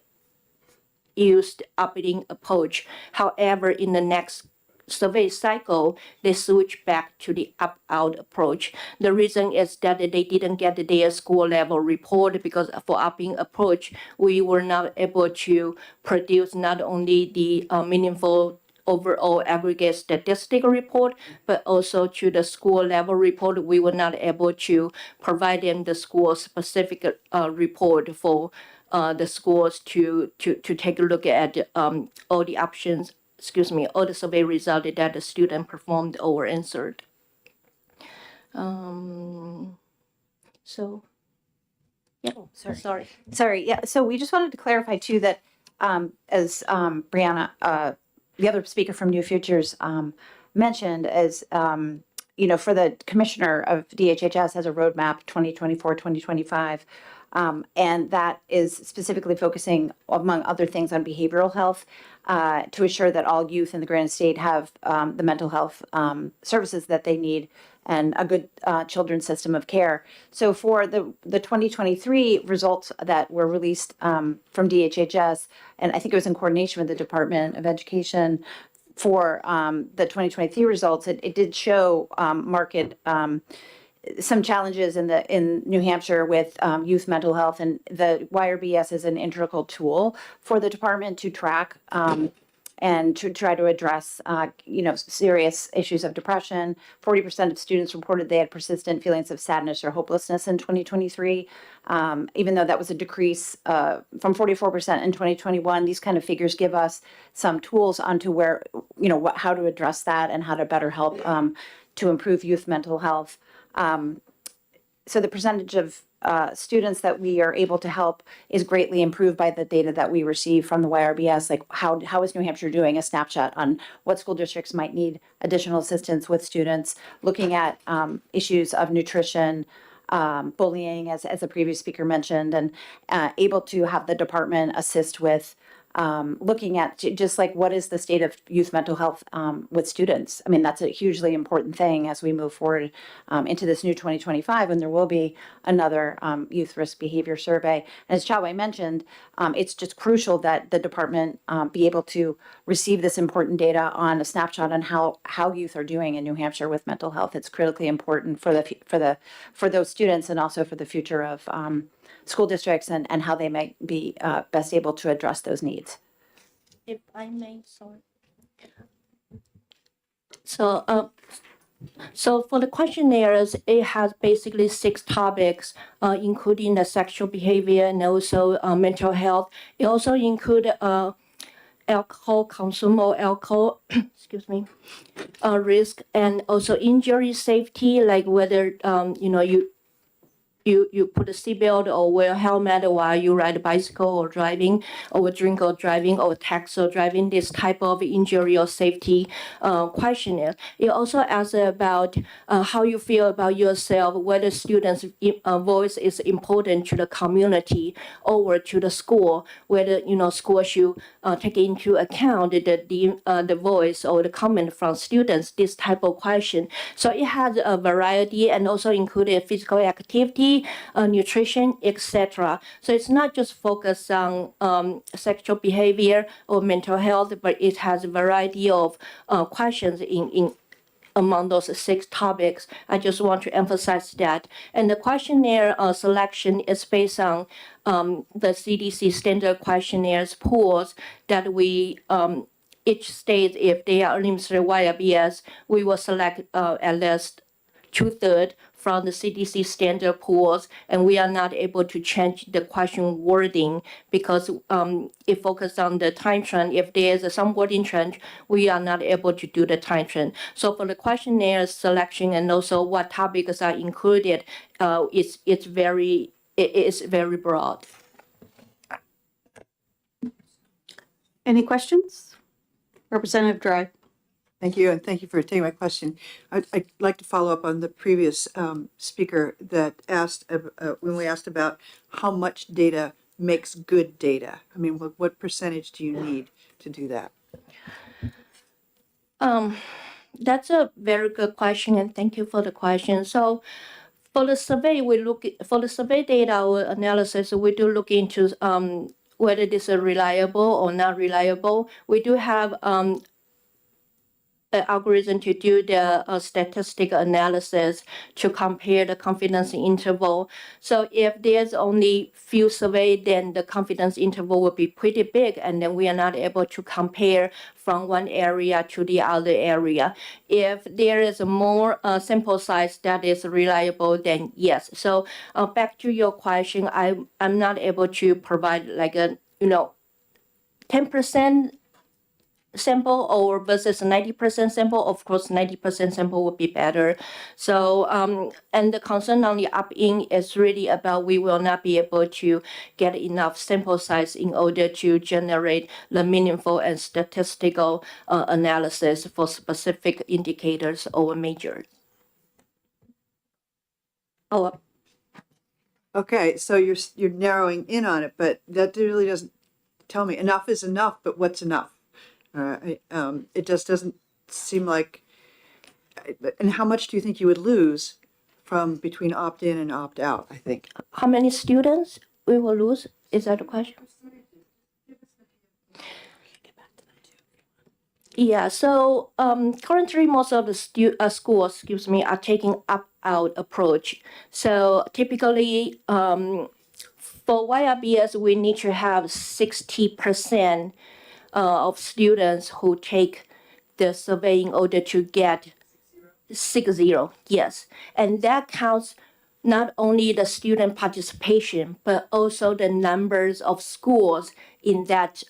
used updating approach. However, in the next survey cycle, they switch back to the up-out approach. The reason is that they didn't get their school level report because for upping approach, we were not able to produce not only the meaningful overall aggregate statistical report, but also to the school level report. We were not able to provide them the school specific report for the schools to take a look at all the options, all the survey results that the student performed or answered. So, yeah, Sorry, yeah, so we just wanted to clarify too that, as Brianna, the other speaker from New Futures, mentioned, as, for the commissioner of DHHS has a roadmap 2024, 2025. And that is specifically focusing, among other things, on behavioral health to assure that all youth in the Granite State have the mental health services that they need and a good children's system of care. So for the 2023 results that were released from DHHS, and I think it was in coordination with the Department of Education for the 2023 results, it did show market some challenges in New Hampshire with youth mental health, and the YRBS is an integral tool for the department to track and to try to address serious issues of depression. 40% of students reported they had persistent feelings of sadness or hopelessness in 2023, even though that was a decrease from 44% in 2021. These kind of figures give us some tools onto where how to address that and how to better help to improve youth mental health. So the percentage of students that we are able to help is greatly improved by the data that we receive from the YRBS. Like how is New Hampshire doing? A snapshot on what school districts might need additional assistance with students, looking at issues of nutrition, bullying, as the previous speaker mentioned, and able to have the department assist with looking at just like what is the state of youth mental health with students. I mean, that's a hugely important thing as we move forward into this new 2025, when there will be another youth risk behavior survey. And as Chawai mentioned, it's just crucial that the department be able to receive this important data on a snapshot on how youth are doing in New Hampshire with mental health. It's critically important for those students and also for the future of school districts and how they might be best able to address those needs. If I may, sorry. So for the questionnaires, it has basically 6 topics, including the sexual behavior and also mental health. It also includes alcohol consume or alcohol, risk, and also injury safety, like whether you put a seatbelt or wear a helmet while you ride a bicycle or driving, or drink or driving, or taxi or driving, this type of injury or safety questionnaire. It also asks about how you feel about yourself, whether students' voice is important to the community or to the school, whether school should take into account the voice or the comment from students, this type of question. So it has a variety and also included physical activity, nutrition, etc. So it's not just focused on sexual behavior or mental health, but it has a variety of questions in among those 6 topics. I just want to emphasize that. And the questionnaire selection is based on the CDC standard questionnaires pools that we each state, if they are administered YRBS, we will select at least 2/3 from the CDC standard pools, and we are not able to change the question wording because it focuses on the time trend. If there is some wording change, we are not able to do the time trend. So for the questionnaire selection and also what topics are included, it's very broad. Any questions? Representative Dry. Thank you, and thank you for taking my question. I'd like to follow up on the previous speaker that asked, when we asked about how much data makes good data. I mean, what percentage do you need to do that? That's a very good question, and thank you for the question. So for the survey, for the survey data or analysis, we do look into whether this is reliable or not reliable. We do have an algorithm to do the statistical analysis to compare the confidence interval. So if there's only few survey, then the confidence interval will be pretty big, and then we are not able to compare from one area to the other area. If there is a more sample size that is reliable, then yes. So back to your question, I'm not able to provide like a 10% sample or versus 90% sample. Of course, 90% sample would be better. So, and the concern on the opt-in is really about we will not be able to get enough sample size in order to generate the meaningful and statistical analysis for specific indicators or measures. Okay, so you're narrowing in on it, but that really doesn't tell me enough is enough. But what's enough? It just doesn't seem like. And how much do you think you would lose from between opt-in and opt-out? I think. How many students we will lose? Is that the question? Yeah, so currently most of the schools, are taking opt-out approach. So typically for YRBS, we need to have 60% of students who take the survey in order to get 60, yes. And that counts not only the student participation, but also the numbers of schools in that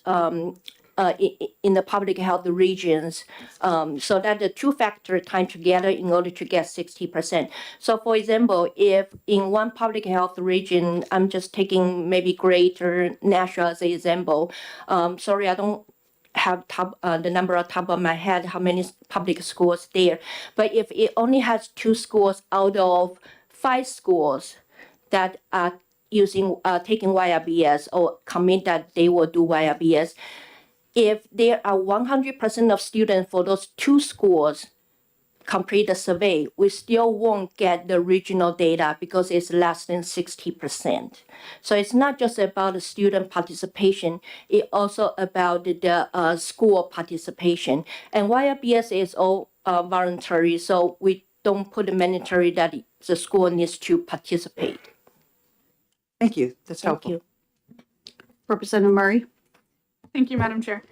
in the public health regions, so that the two factors time together in order to get 60%. So for example, if in one public health region, I'm just taking maybe Greater Nashville as an example. Sorry, I don't have the number on top of my head, how many public schools there. But if it only has 2 schools out of 5 schools that are taking YRBS or commit that they will do YRBS, if there are 100% of students for those 2 schools complete the survey, we still won't get the regional data because it's less than 60%. So it's not just about the student participation, it's also about the school participation. And YRBS is all voluntary, so we don't put a mandatory that the school needs to participate. Thank you. That's helpful. Thank you. Representative Murray. Thank you, Madam Chair.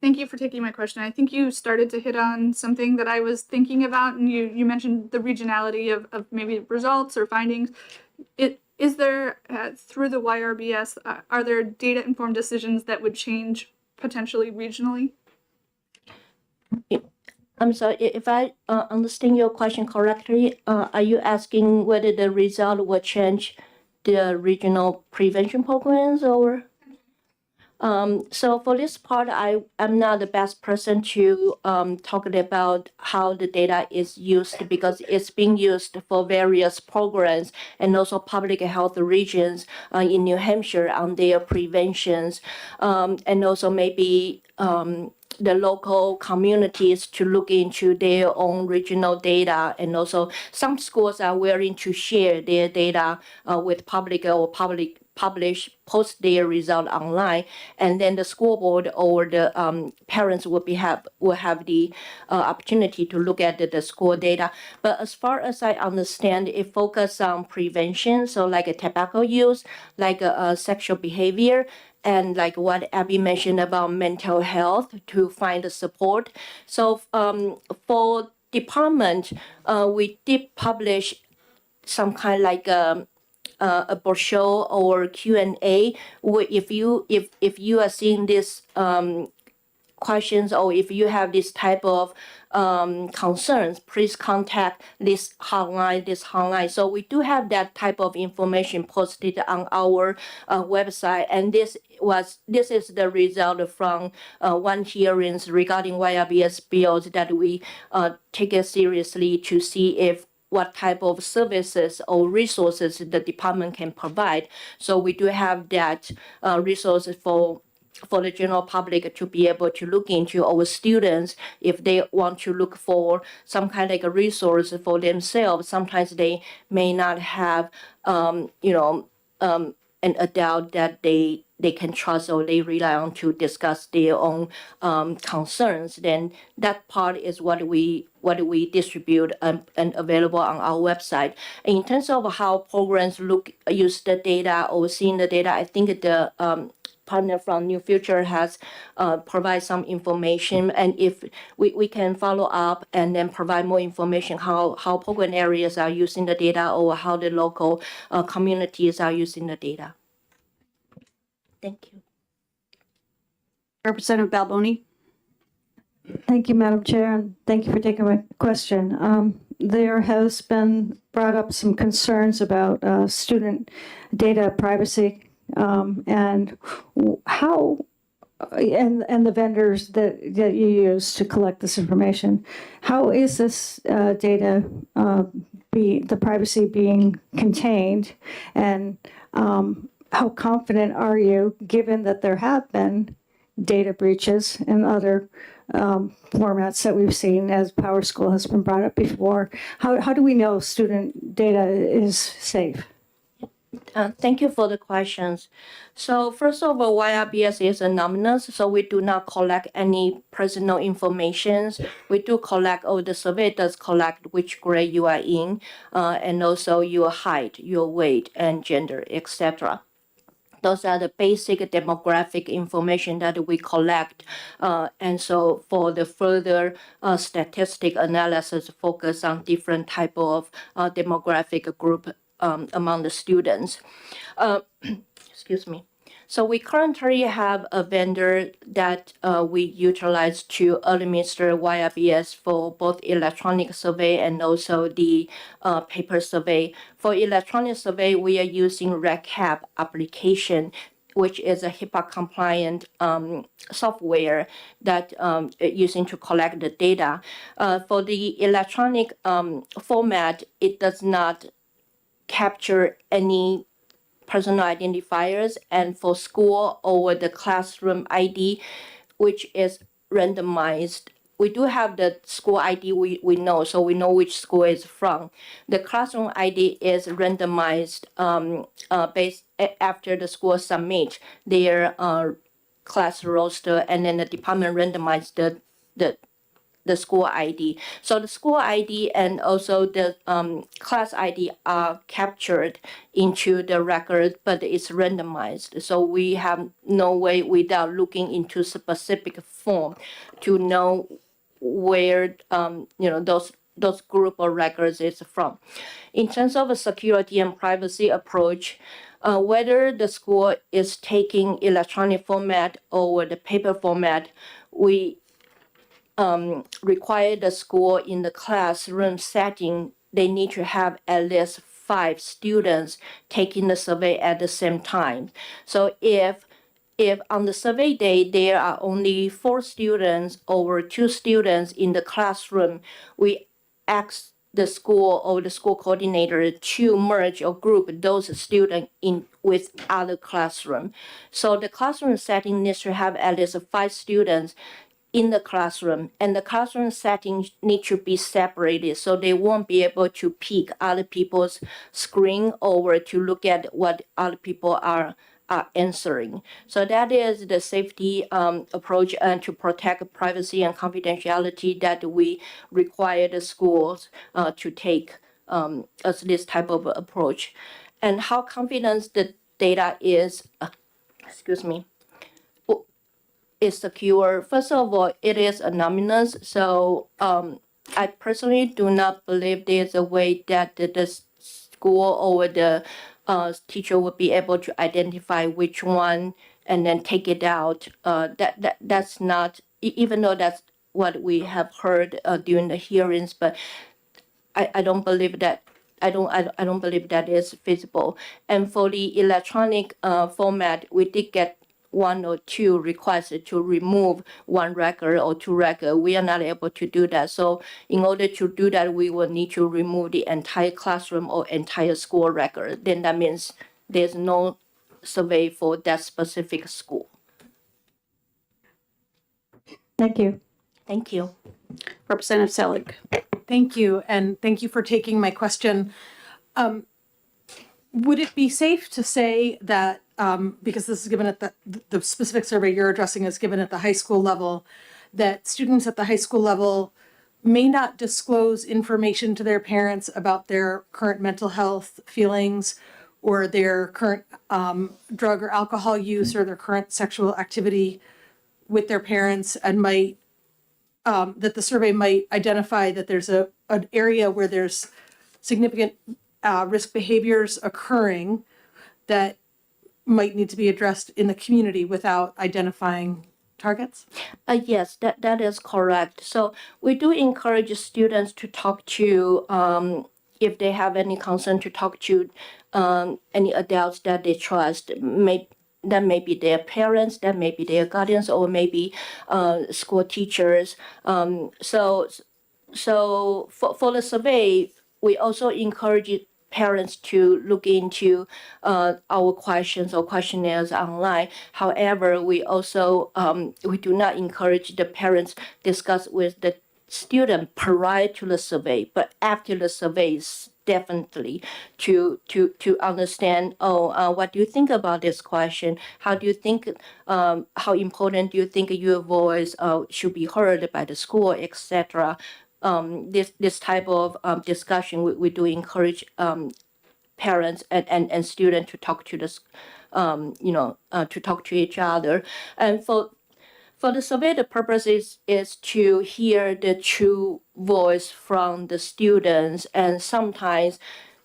Thank you for taking my question. I think you started to hit on something that I was thinking about, and you mentioned the regionality of maybe results or findings. Is there, through the YRBS, are there data-informed decisions that would change potentially regionally? I'm sorry, if I understand your question correctly, are you asking whether the result will change the regional prevention programs or? So for this part, I'm not the best person to talk about how the data is used because it's being used for various programs and also public health regions in New Hampshire on their preventions, and also maybe the local communities to look into their own regional data, and also some schools are willing to share their data with public or post their result online, and then the school board or the parents will have the opportunity to look at the school data. But as far as I understand, it focuses on prevention, so like a tobacco use, like sexual behavior, and like what Abby mentioned about mental health to find the support. So for department, we did publish some kind like a brochure or Q&A. If you are seeing this questions or if you have this type of concerns, please contact this hotline. So we do have that type of information posted on our website, and this is the result from one hearings regarding YRBS bills that we take it seriously to see if what type of services or resources the department can provide. So we do have that resources for the general public to be able to look into. Our students, if they want to look for some kind of like a resource for themselves, sometimes they may not have an adult that they can trust or they rely on to discuss their own concerns, then that part is what we distribute and available on our website. In terms of how programs use the data or seeing the data, I think the partner from New Future has provide some information, and if we can follow up and then provide more information how program areas are using the data or how the local communities are using the data. Thank you. Representative Balboni? Thank you, Madam Chair, and thank you for taking my question. There has been brought up some concerns about student data privacy and how and the vendors that you use to collect this information. How is this data the privacy being contained, and how confident are you, given that there have been data breaches in other formats that we've seen, as PowerSchool has been brought up before? How do we know student data is safe? Thank you for the questions. So first of all, YRBS is anonymous, so we do not collect any personal information. We do collect, the survey does collect which grade you are in, and also your height, your weight, and gender, etc. Those are the basic demographic information that we collect. And so for the further statistic analysis, focus on different type of demographic group among the students. Excuse me. So we currently have a vendor that we utilize to administer YRBS for both electronic survey and also the paper survey. For electronic survey, we are using RedCap application, which is a HIPAA compliant software that using to collect the data. For the electronic format, it does not capture any personal identifiers, and for school or the classroom ID, which is randomized. We do have the school ID we know, so we know which school is from. The classroom ID is randomized based after the school submit their class roster, and then the department randomized the school ID. So the school ID and also the class ID are captured into the record, but it's randomized. So we have no way without looking into specific form to know where those group of records is from. In terms of a security and privacy approach, whether the school is taking electronic format or the paper format, we require the school in the classroom setting, they need to have at least 5 students taking the survey at the same time. So if on the survey day there are only 4 students or 2 students in the classroom, we ask the school or the school coordinator to merge or group those students in with other classroom. So the classroom setting needs to have at least 5 students in the classroom, and the classroom settings need to be separated so they won't be able to peek other people's screen or to look at what other people are answering. So that is the safety approach and to protect privacy and confidentiality that we require the schools to take as this type of approach. And how confident the data is, is secure. First of all, it is anonymous. So I personally do not believe there's a way that the school or the teacher would be able to identify which one and then take it out. That's not, even though that's what we have heard during the hearings, but I don't believe that. I don't believe that is feasible. And for the electronic format, we did get 1 or 2 requests to remove 1 record or 2 records. We are not able to do that. So in order to do that, we will need to remove the entire classroom or entire school record. Then that means there's no survey for that specific school. Thank you. Thank you. Representative Selig. Thank you, and thank you for taking my question. would it be safe to say that, because this is given at the specific survey you're addressing is given at the high school level, that students at the high school level may not disclose information to their parents about their current mental health feelings or their current drug or alcohol use or their current sexual activity with their parents, and might that the survey might identify that there's an area where there's significant risk behaviors occurring that might need to be addressed in the community without identifying targets? Yes, that is correct. So we do encourage students to talk to, if they have any concern, to talk to any adults that they trust. That may be their parents, that may be their guardians, or maybe school teachers. So for the survey, we also encourage parents to look into our questions or questionnaires online. However, we also we do not encourage the parents discuss with the student prior to the survey, but after the survey, definitely to understand. What do you think about this question? How do you think? How important do you think your voice should be heard by the school, etc. This type of discussion, we do encourage parents and students to talk to this, to talk to each other. And for the survey, the purpose is to hear the true voice from the students, and sometimes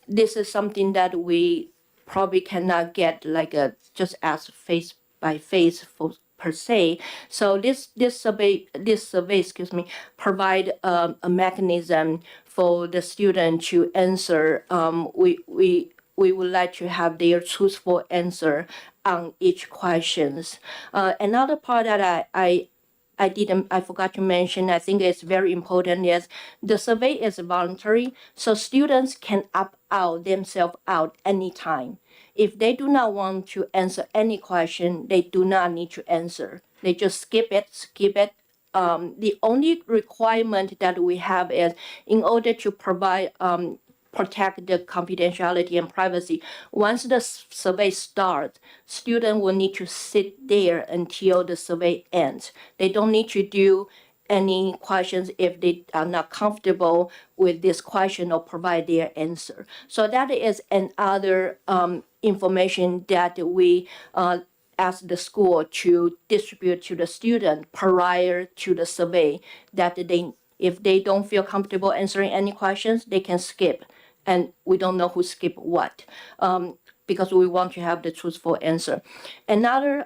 this is something that we probably cannot get just as face by face per se. So this survey, provide a mechanism for the student to answer. We would like to have their truthful answer on each questions. Another part that I forgot to mention, I think it's very important, is the survey is voluntary, so students can opt out themselves out anytime. If they do not want to answer any question, they do not need to answer. They just skip it. The only requirement that we have is, in order to provide protect the confidentiality and privacy, once the survey starts, students will need to sit there until the survey ends. They don't need to do any questions if they are not comfortable with this question or provide their answer. So that is another information that we ask the school to distribute to the student prior to the survey, that if they don't feel comfortable answering any questions, they can skip. And we don't know who skipped what, because we want to have the truthful answer. Another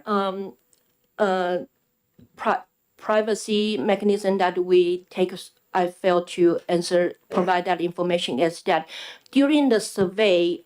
privacy mechanism that we take, I failed to provide that information, is that during the survey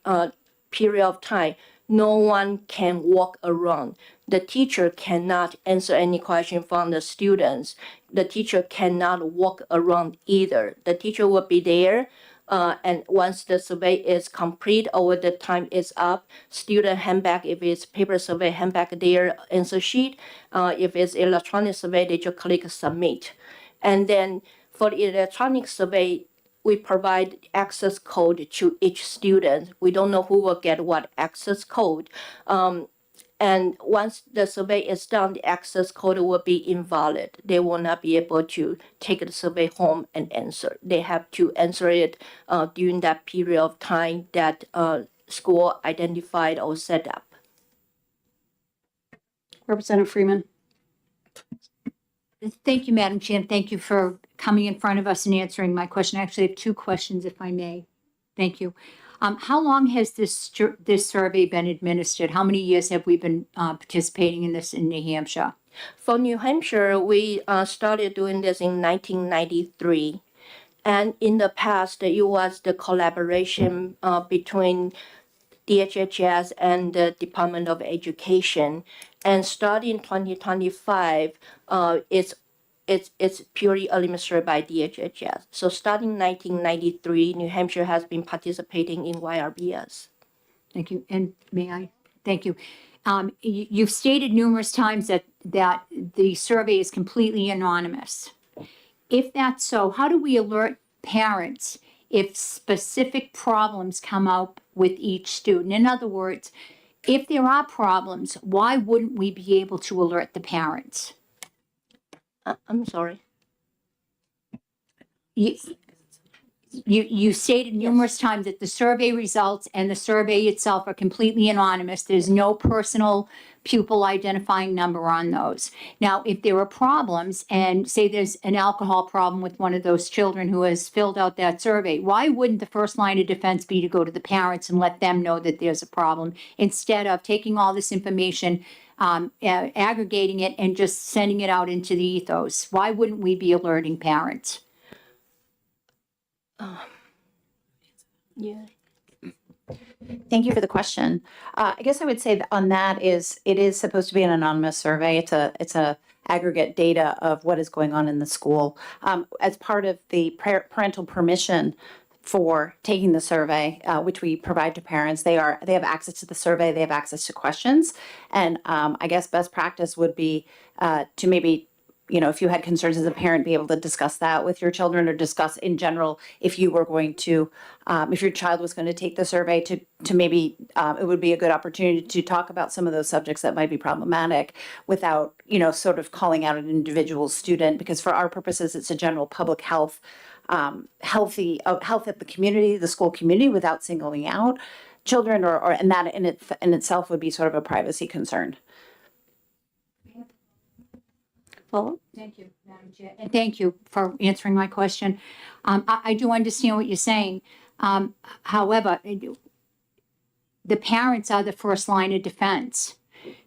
period of time, no one can walk around. The teacher cannot answer any question from the students. The teacher cannot walk around either. The teacher will be there. And once the survey is complete or the time is up, student hand back, if it's paper survey, hand back their answer sheet. If it's electronic survey, they just click submit. And then for the electronic survey, we provide access code to each student. We don't know who will get what access code. And once the survey is done, the access code will be invalid. They will not be able to take the survey home and answer. They have to answer it during that period of time that school identified or set up. Representative Freeman. Thank you, Madam Chair. Thank you for coming in front of us and answering my question. I actually have two questions, if I may. Thank you. How long has this survey been administered? How many years have we been participating in this in New Hampshire? For New Hampshire, we started doing this in 1993. And in the past, it was the collaboration between DHHS and the Department of Education. And starting 2025, it's purely administered by DHHS. So starting 1993, New Hampshire has been participating in YRBS. Thank you. And may I? Thank you. You've stated numerous times that the survey is completely anonymous. If that's so, how do we alert parents if specific problems come up with each student. In other words, if there are problems, why wouldn't we be able to alert the parents? I'm sorry. You stated numerous times that the survey results and the survey itself are completely anonymous. There's no personal pupil identifying number on those. Now, if there are problems, and say there's an alcohol problem with one of those children who has filled out that survey, why wouldn't the first line of defense be to go to the parents and let them know that there's a problem, instead of taking all this information, aggregating it, and just sending it out into the ethos? Why wouldn't we be alerting parents? Yeah. Thank you for the question. I guess I would say that on that is, it is supposed to be an anonymous survey. It's a aggregate data of what is going on in the school. As part of the parental permission for taking the survey, which we provide to parents, they have access to the survey, they have access to questions. And I guess best practice would be to maybe, if you had concerns as a parent, be able to discuss that with your children, or discuss in general if you were going to, if your child was going to take the survey, to maybe, it would be a good opportunity to talk about some of those subjects that might be problematic without, sort of calling out an individual student, because for our purposes, it's a general public health, health of the community, the school community, without singling out children, and that in itself would be sort of a privacy concern. Well, thank you, Madam Chair, and thank you for answering my question. I do understand what you're saying. However, the parents are the first line of defense.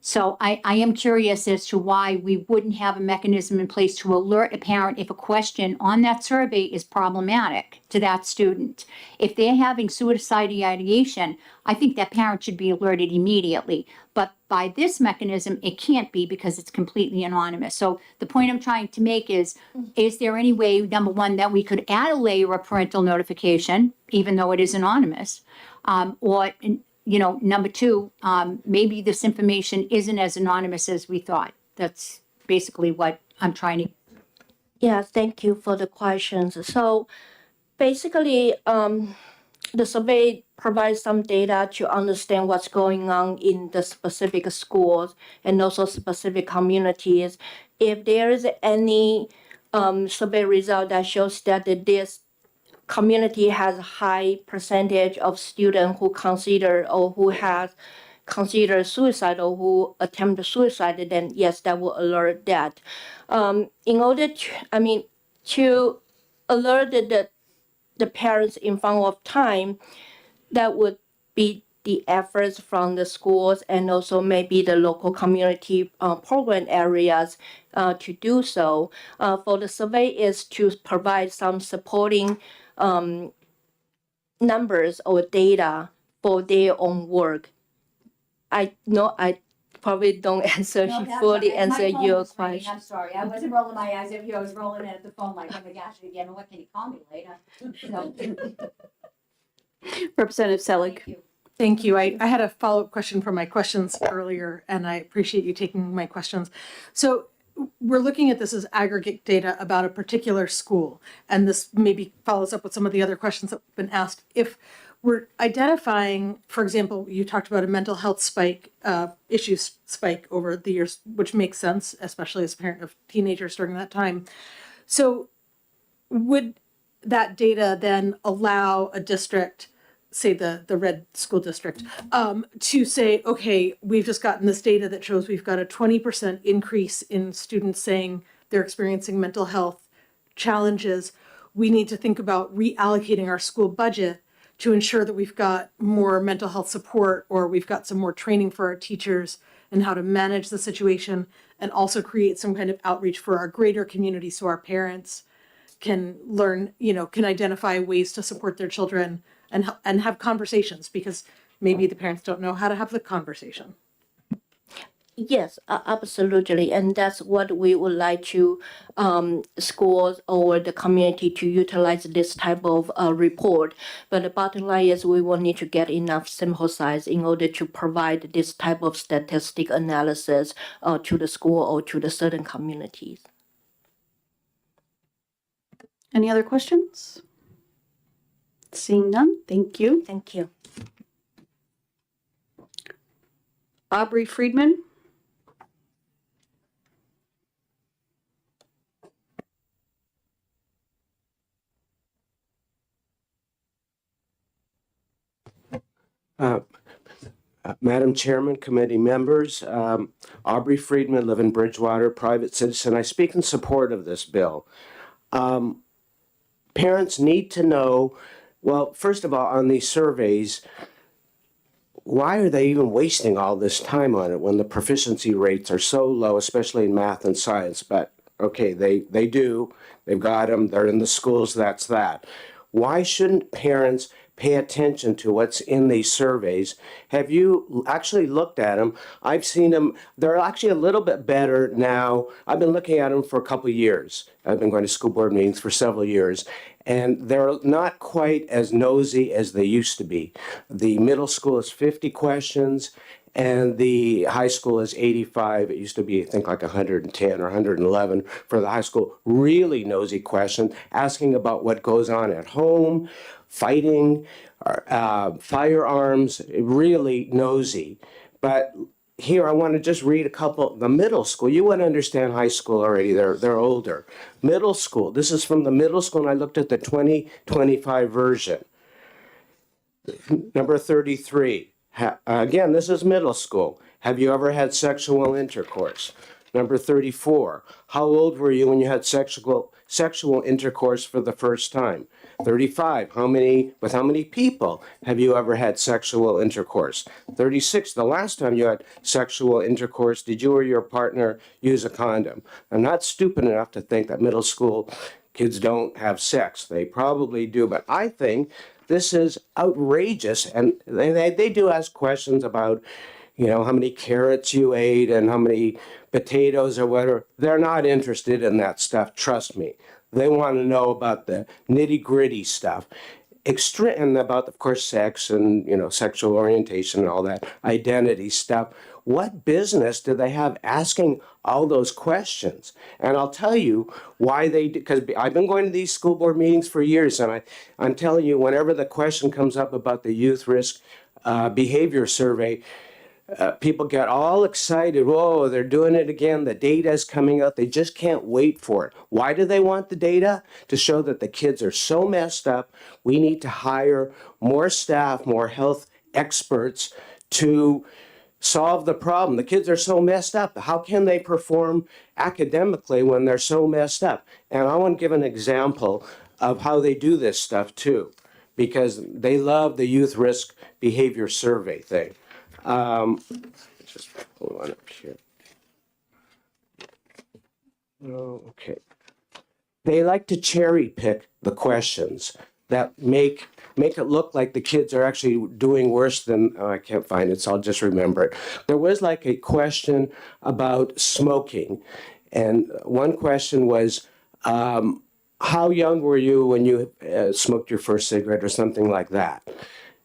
So I am curious as to why we wouldn't have a mechanism in place to alert a parent if a question on that survey is problematic to that student. If they're having suicide ideation, I think that parent should be alerted immediately. But by this mechanism, it can't be, because it's completely anonymous. So the point I'm trying to make is there any way, number one, that we could add a layer of parental notification, even though it is anonymous, or number two, maybe this information isn't as anonymous as we thought. That's basically what I'm trying to. Yeah, thank you for the questions. So basically, the survey provides some data to understand what's going on in the specific schools and also specific communities. If there is any survey result that shows that this community has a high percentage of students who consider or who has considered suicide or who attempt suicide, then yes, that will alert that. In order to alert the parents in front of time, that would be the efforts from the schools and also maybe the local community program areas to do so. For the survey is to provide some supporting numbers or data for their own work. I know I probably don't fully answer your question. I'm sorry, I wasn't rolling my eyes at you. I was rolling at the phone like, oh my gosh, again, what can you call me later? Representative Selig. Thank you. I had a follow-up question for my questions earlier, and I appreciate you taking my questions. So we're looking at this as aggregate data about a particular school, and this maybe follows up with some of the other questions that have been asked. If we're identifying, for example, you talked about a mental health spike, issues spike over the years, which makes sense, especially as a parent of teenagers during that time. So would that data then allow a district, say the red school district, to say, okay, we've just gotten this data that shows we've got a 20% increase in students saying they're experiencing mental health challenges. We need to think about reallocating our school budget to ensure that we've got more mental health support, or we've got some more training for our teachers and how to manage the situation, and also create some kind of outreach for our greater community so our parents can learn, can identify ways to support their children and have conversations, because maybe the parents don't know how to have the conversation. Yes, absolutely. And that's what we would like to schools or the community to utilize this type of report. But the bottom line is we will need to get enough sample size in order to provide this type of statistic analysis to the school or to the certain communities. Any other questions? Seeing none, thank you. Thank you. Aubrey Friedman. Madam Chairman, committee members, Aubrey Friedman, live in Bridgewater, private citizen. I speak in support of this bill. Parents need to know, well, first of all, on these surveys, why are they even wasting all this time on it when the proficiency rates are so low, especially in math and science? But okay, they do. They've got them. They're in the schools. That's that. Why shouldn't parents pay attention to what's in these surveys? Have you actually looked at them? I've seen them. They're actually a little bit better now. I've been looking at them for a couple of years. I've been going to school board meetings for several years, and they're not quite as nosy as they used to be. The middle school is 50 questions, and the high school is 85. It used to be, I think, like 110 or 111 for the high school. Really nosy questions, asking about what goes on at home, fighting, firearms, really nosy. But here I want to just read a couple. The middle school, you wouldn't understand high school already. They're older. Middle school, this is from the middle school, and I looked at the 2025 version. Number 33. Again, this is middle school. Have you ever had sexual intercourse? Number 34. How old were you when you had sexual intercourse for the first time? 35. With how many people have you ever had sexual intercourse? 36. The last time you had sexual intercourse, did you or your partner use a condom? I'm not stupid enough to think that middle school kids don't have sex. They probably do, but I think this is outrageous. And they do ask questions about, how many carrots you ate and how many potatoes or whatever. They're not interested in that stuff, trust me. They want to know about the nitty-gritty stuff. And about, of course, sex and, sexual orientation and all that identity stuff. What business do they have asking all those questions? And I'll tell you why they do, because I've been going to these school board meetings for years, and I'm telling you, whenever the question comes up about the youth risk behavior survey, people get all excited. Whoa, they're doing it again. The data is coming out. They just can't wait for it. Why do they want the data? To show that the kids are so messed up. We need to hire more staff, more health experts to solve the problem. The kids are so messed up. How can they perform academically when they're so messed up? And I want to give an example of how they do this stuff too, because they love the youth risk behavior survey thing. Just hold on up here. Oh, okay. They like to cherry pick the questions that make it look like the kids are actually doing worse than, I can't find it, so I'll just remember it. There was like a question about smoking. And one question was, how young were you when you smoked your first cigarette or something like that?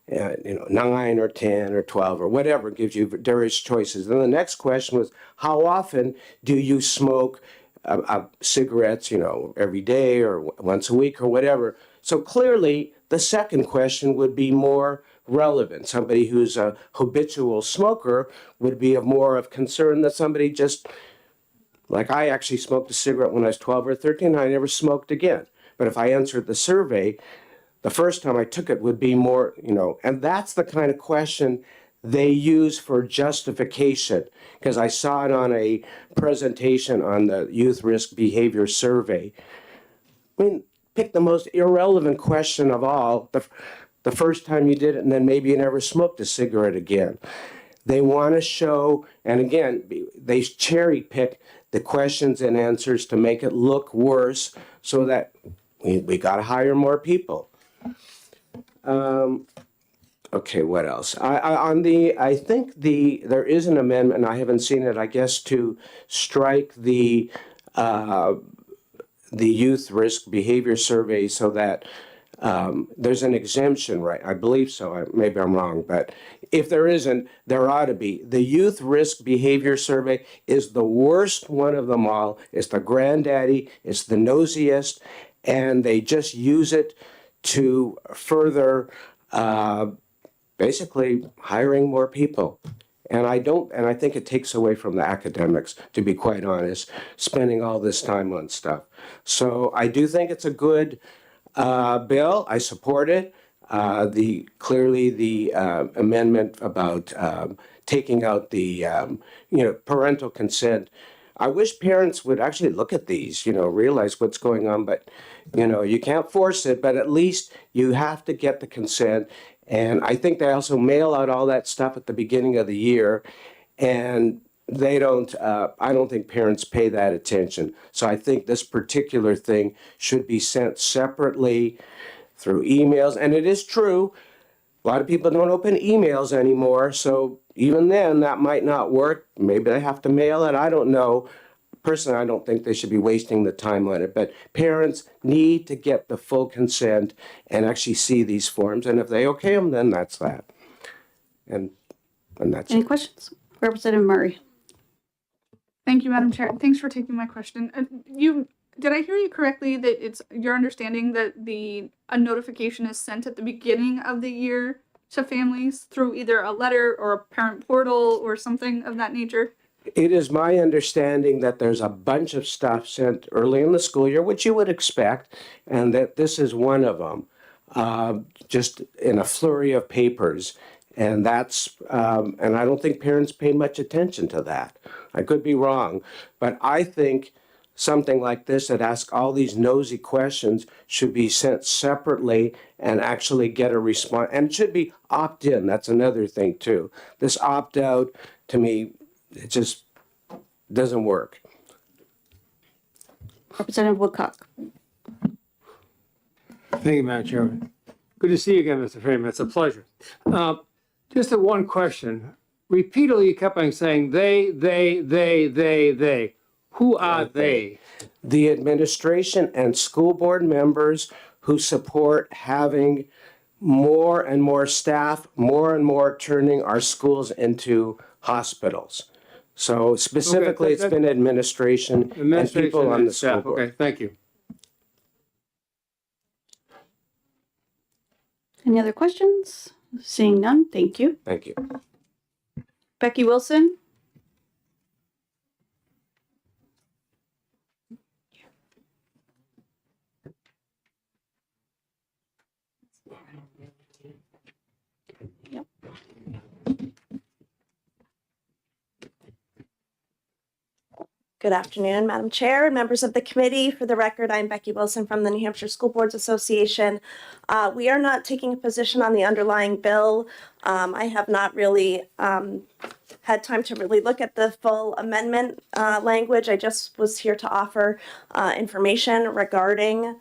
9 or 10 or 12 or whatever, gives you various choices. Then the next question was, how often do you smoke cigarettes, every day or once a week or whatever? So clearly, the second question would be more relevant. Somebody who's a habitual smoker would be of more of concern than somebody just, like I actually smoked a cigarette when I was 12 or 13, and I never smoked again. But if I answered the survey, the first time I took it would be more, and that's the kind of question they use for justification, because I saw it on a presentation on the Youth Risk Behavior Survey. I mean, pick the most irrelevant question of all, the first time you did it, and then maybe you never smoked a cigarette again. They want to show, and again, they cherry pick the questions and answers to make it look worse so that we got to hire more people. Okay, what else? I think there is an amendment, and I haven't seen it, I guess, to strike the youth risk behavior survey so that there's an exemption, right? I believe so. Maybe I'm wrong, but if there isn't, there ought to be. The youth risk behavior survey is the worst one of them all. It's the granddaddy. It's the nosiest, and they just use it to further basically hiring more people. And I think it takes away from the academics, to be quite honest, spending all this time on stuff. So I do think it's a good bill. I support it. Clearly the amendment about taking out the parental consent. I wish parents would actually look at these, realize what's going on, but you can't force it, but at least you have to get the consent. And I think they also mail out all that stuff at the beginning of the year, and they don't, I don't think parents pay that attention. So I think this particular thing should be sent separately through emails. And it is true, a lot of people don't open emails anymore, so even then that might not work. Maybe they have to mail it, I don't know. Personally, I don't think they should be wasting the time on it, but parents need to get the full consent and actually see these forms, and if they okay them, then that's that. And that's Any it. questions? Representative Murray. Thank you, Madam Chair. Thanks for taking my question. Did I hear you correctly that it's your understanding that a notification is sent at the beginning of the year to families through either a letter or a parent portal or something of that nature? It is my understanding that there's a bunch of stuff sent early in the school year, which you would expect, and that this is one of them, just in a flurry of papers. And that's, and I don't think parents pay much attention to that. I could be wrong, but I think something like this that asks all these nosy questions should be sent separately and actually get a response. And it should be opt-in. That's another thing too. This opt-out, to me, it just doesn't work. Representative Woodcock. Thank you, Madam Chairman. Good to see you again, Mr. Freeman. It's a pleasure. Just one question. Repeatedly, you kept on saying they. Who are they? The administration and school board members who support having more and more staff, more and more turning our schools into hospitals. So specifically, it's been administration and people on the school staff. board. Okay, thank you. Any other questions? Seeing none, thank you. Thank you. Becky Wilson. Good afternoon, Madam Chair and members of the committee. For the record, I'm Becky Wilson from the New Hampshire School Boards Association. We are not taking a position on the underlying bill. I have not really had time to really look at the full amendment language. I just was here to offer information regarding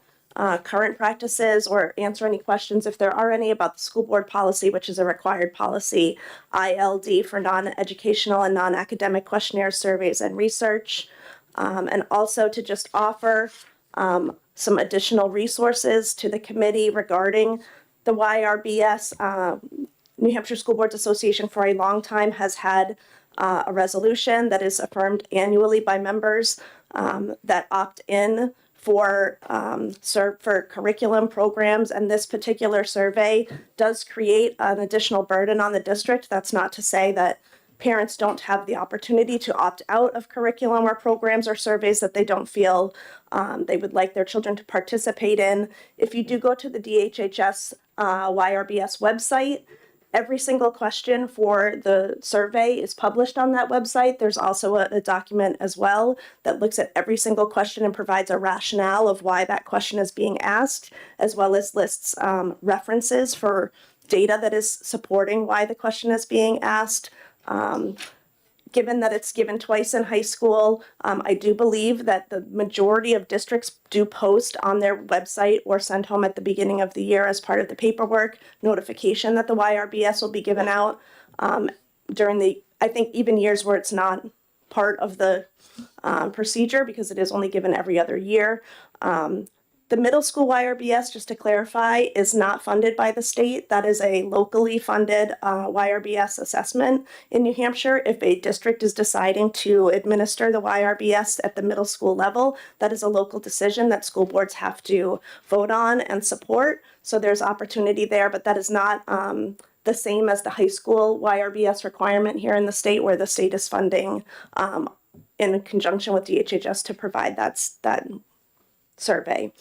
current practices or answer any questions if there are any about the school board policy, which is a required policy, ILD for non-educational and non-academic questionnaires, surveys, and research. And also to just offer some additional resources to the committee regarding the YRBS. New Hampshire School Boards Association for a long time has had a resolution that is affirmed annually by members that opt in for curriculum programs, and this particular survey does create an additional burden on the district. That's not to say that parents don't have the opportunity to opt out of curriculum or programs or surveys that they don't feel they would like their children to participate in. If you do go to the DHHS YRBS website, every single question for the survey is published on that website. There's also a document as well that looks at every single question and provides a rationale of why that question is being asked, as well as lists references for data that is supporting why the question is being asked. Given that it's given twice in high school, I do believe that the majority of districts do post on their website or send home at the beginning of the year as part of the paperwork notification that the YRBS will be given out during I think even years where it's not part of the procedure because it is only given every other year. The middle school YRBS, just to clarify, is not funded by the state. That is a locally funded YRBS assessment in New Hampshire. If a district is deciding to administer the YRBS at the middle school level, that is a local decision that school boards have to vote on and support. So there's opportunity there, but that is not the same as the high school YRBS requirement here in the state, where the state is funding in conjunction with DHHS to provide that survey.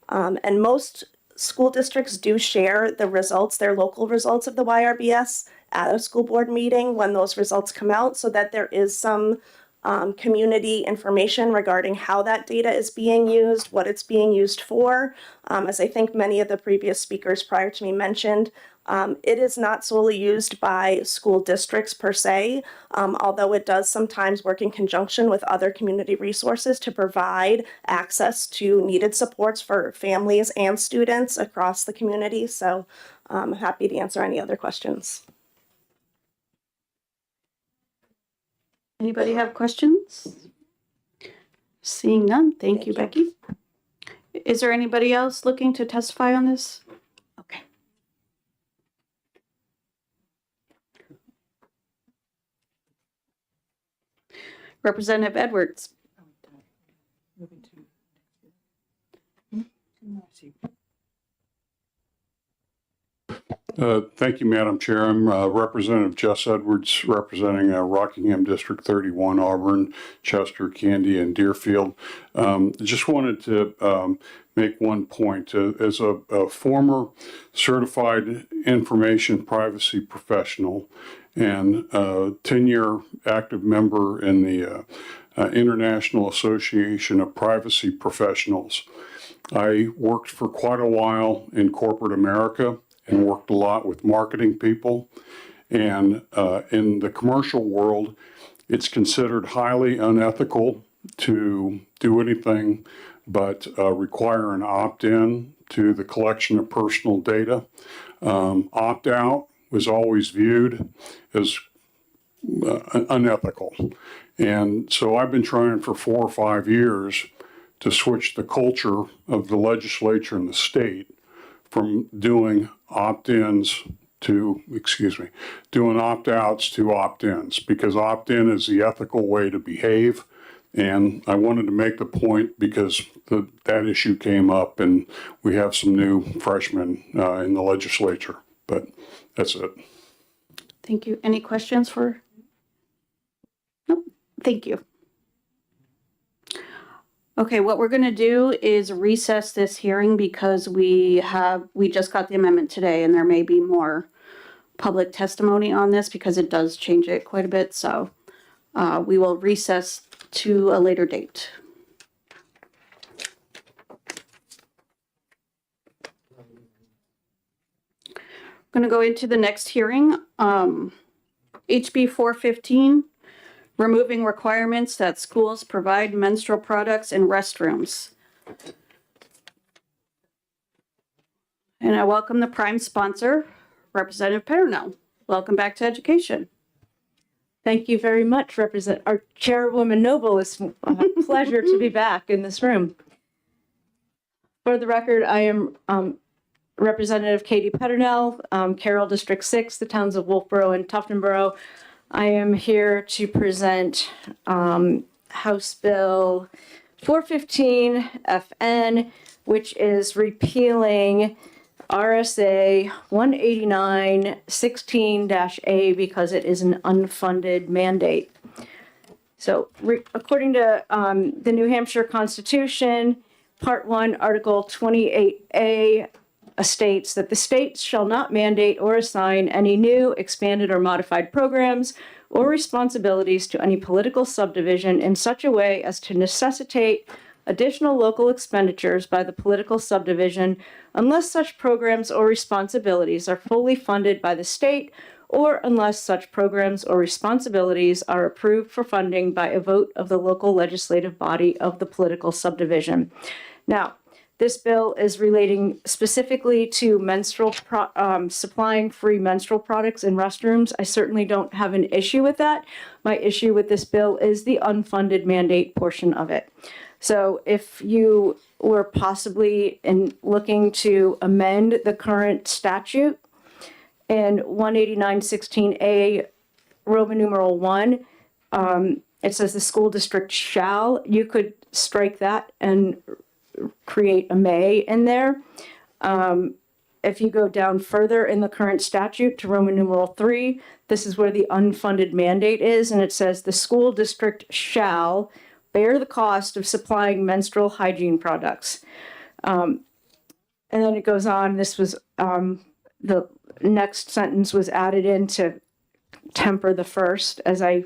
And most school districts do share the results, their local results of the YRBS at a school board meeting when those results come out, so that there is some community information regarding how that data is being used, what it's being used for. As I think many of the previous speakers prior to me mentioned, it is not solely used by school districts per se, although it does sometimes work in conjunction with other community resources to provide access to needed supports for families and students across the community. So I'm happy to answer any other questions. Anybody have questions? Seeing none, thank you, Becky. Is there anybody else looking to testify on this? Okay. Representative Edwards. Thank you, Madam Chair. I'm Representative Jess Edwards, representing Rockingham District 31, Auburn, Chester, Candy, and Deerfield. Just wanted to make one point. As a former certified information privacy professional and a 10-year active member in the International Association of Privacy Professionals, I worked for quite a while in corporate America and worked a lot with marketing people. And in the commercial world, it's considered highly unethical to do anything but require an opt-in to the collection of personal data. Opt-out was always viewed as unethical. And so I've been trying for 4 or 5 years to switch the culture of the legislature and the state from doing opt-ins to, doing opt-outs to opt-ins, because opt-in is the ethical way to behave. And I wanted to make the point because that issue came up and we have some new freshmen in the legislature, but that's it. Thank you. Any questions for? Nope. Thank you. Okay, what we're going to do is recess this hearing because we just got the amendment today and there may be more public testimony on this because it does change it quite a bit. So we will recess to a later date. I'm going to go into the next hearing. HB 415. Removing requirements that schools provide menstrual products in restrooms. And I welcome the prime sponsor, Representative Peternell. Welcome back to education. Thank you very much, our Chairwoman Noble. It's a pleasure to be back in this room. For the record, I am Representative Katie Peternell, Carroll District 6, the towns of Wolfboro and Tuftonboro. I am here to present House Bill 415 FN, which is repealing RSA 189-16-A because it is an unfunded mandate. So according to the New Hampshire Constitution, Part 1, Article 28A states that the states shall not mandate or assign any new, expanded, or modified programs or responsibilities to any political subdivision in such a way as to necessitate additional local expenditures by the political subdivision unless such programs or responsibilities are fully funded by the state or unless such programs or responsibilities are approved for funding by a vote of the local legislative body of the political subdivision. Now, this bill is relating specifically to supplying free menstrual products in restrooms. I certainly don't have an issue with that. My issue with this bill is the unfunded mandate portion of it. So if you were possibly looking to amend the current statute in 18916A, Roman numeral 1, it says the school district shall, you could strike that and create a may in there. If you go down further in the current statute to Roman numeral 3, this is where the unfunded mandate is, and it says the school district shall bear the cost of supplying menstrual hygiene products. And then it goes on, this was, the next sentence was added in to temper the first, as I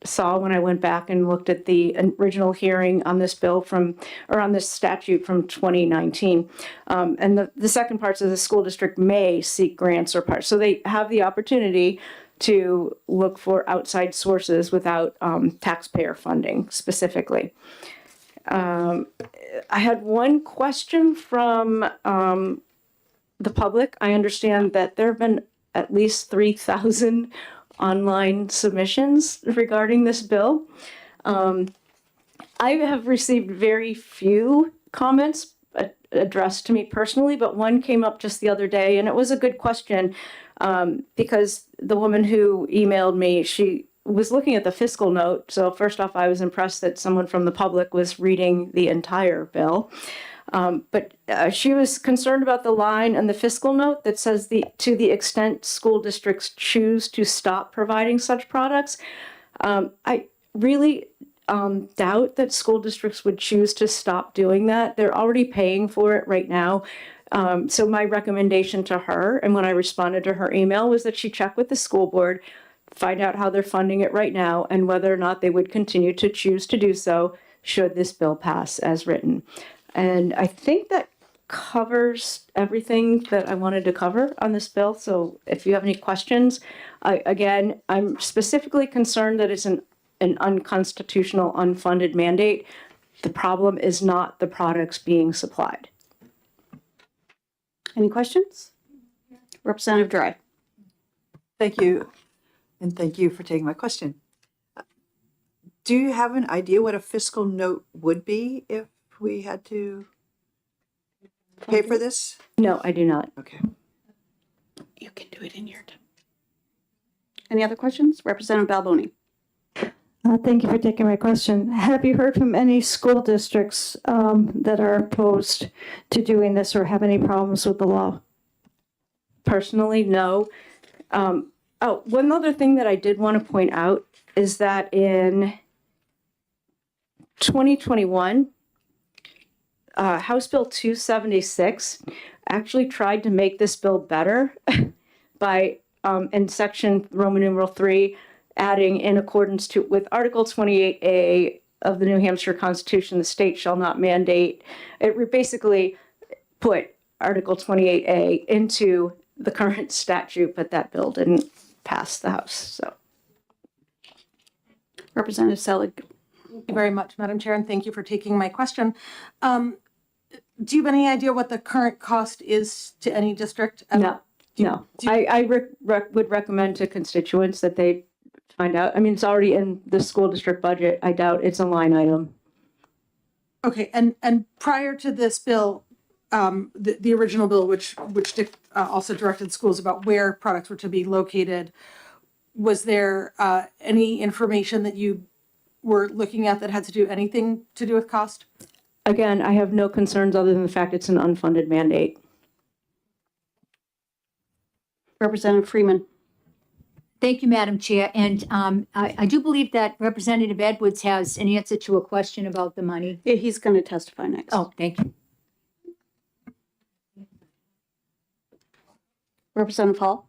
saw when I went back and looked at the original hearing on this bill on this statute from 2019. And the second part says the school district may seek grants or parts. So they have the opportunity to look for outside sources without taxpayer funding specifically. I had one question from the public. I understand that there have been at least 3,000 online submissions regarding this bill. I have received very few comments addressed to me personally, but one came up just the other day, and it was a good question because the woman who emailed me, she was looking at the fiscal note. So first off, I was impressed that someone from the public was reading the entire bill. But she was concerned about the line in the fiscal note that says to the extent school districts choose to stop providing such products. I really doubt that school districts would choose to stop doing that. They're already paying for it right now. So my recommendation to her, and when I responded to her email, was that she check with the school board, find out how they're funding it right now, and whether or not they would continue to choose to do so should this bill pass as written. And I think that covers everything that I wanted to cover on this bill. So if you have any questions, I'm specifically concerned that it's an unconstitutional, unfunded mandate. The problem is not the products being supplied. Any questions? Representative Dry. Thank you. And thank you for taking my question. Do you have an idea what a fiscal note would be if we had to pay for this? No, I do not. Okay. You can do it in your time. Any other questions? Representative Balboni. Thank you for taking my question. Have you heard from any school districts that are opposed to doing this or have any problems with the law? Personally, no. One other thing that I did want to point out is that in 2021, House Bill 276 actually tried to make this bill better by, in section Roman numeral 3, adding in accordance with Article 28A of the New Hampshire Constitution, the state shall not mandate. It basically put Article 28A into the current statute, but that bill didn't pass the House. So, Representative Selig. Thank you very much, Madam Chair, and thank you for taking my question. Do you have any idea what the current cost is to any district? No. I would recommend to constituents that they find out. I mean, it's already in the school district budget. I doubt it's a line item. Okay, and prior to this bill, the original bill, which also directed schools about where products were to be located, was there any information that you were looking at that had to do anything to do with cost? Again, I have no concerns other than the fact it's an unfunded mandate. Representative Freeman. Thank you, Madam Chair. And I do believe that Representative Edwards has an answer to a question about the money. Yeah, he's going to testify next. Oh, thank you. Representative Hall.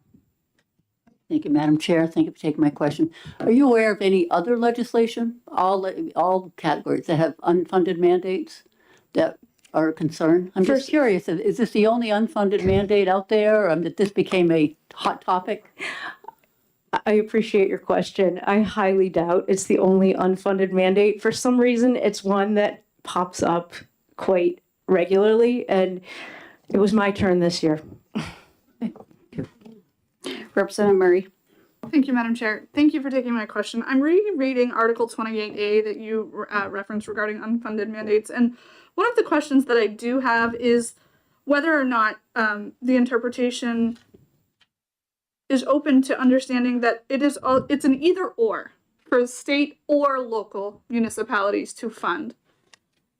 Thank you, Madam Chair. Thank you for taking my question. Are you aware of any other legislation, all categories that have unfunded mandates that are a concern? I'm just curious, is this the only unfunded mandate out there, or that this became a hot topic? I appreciate your question. I highly doubt it's the only unfunded mandate. For some reason, it's one that pops up quite regularly, and it was my turn this year. Representative Murray. Thank you, Madam Chair. Thank you for taking my question. I'm rereading Article 28A that you referenced regarding unfunded mandates. And one of the questions that I do have is whether or not the interpretation is open to understanding that it's an either or for state or local municipalities to fund.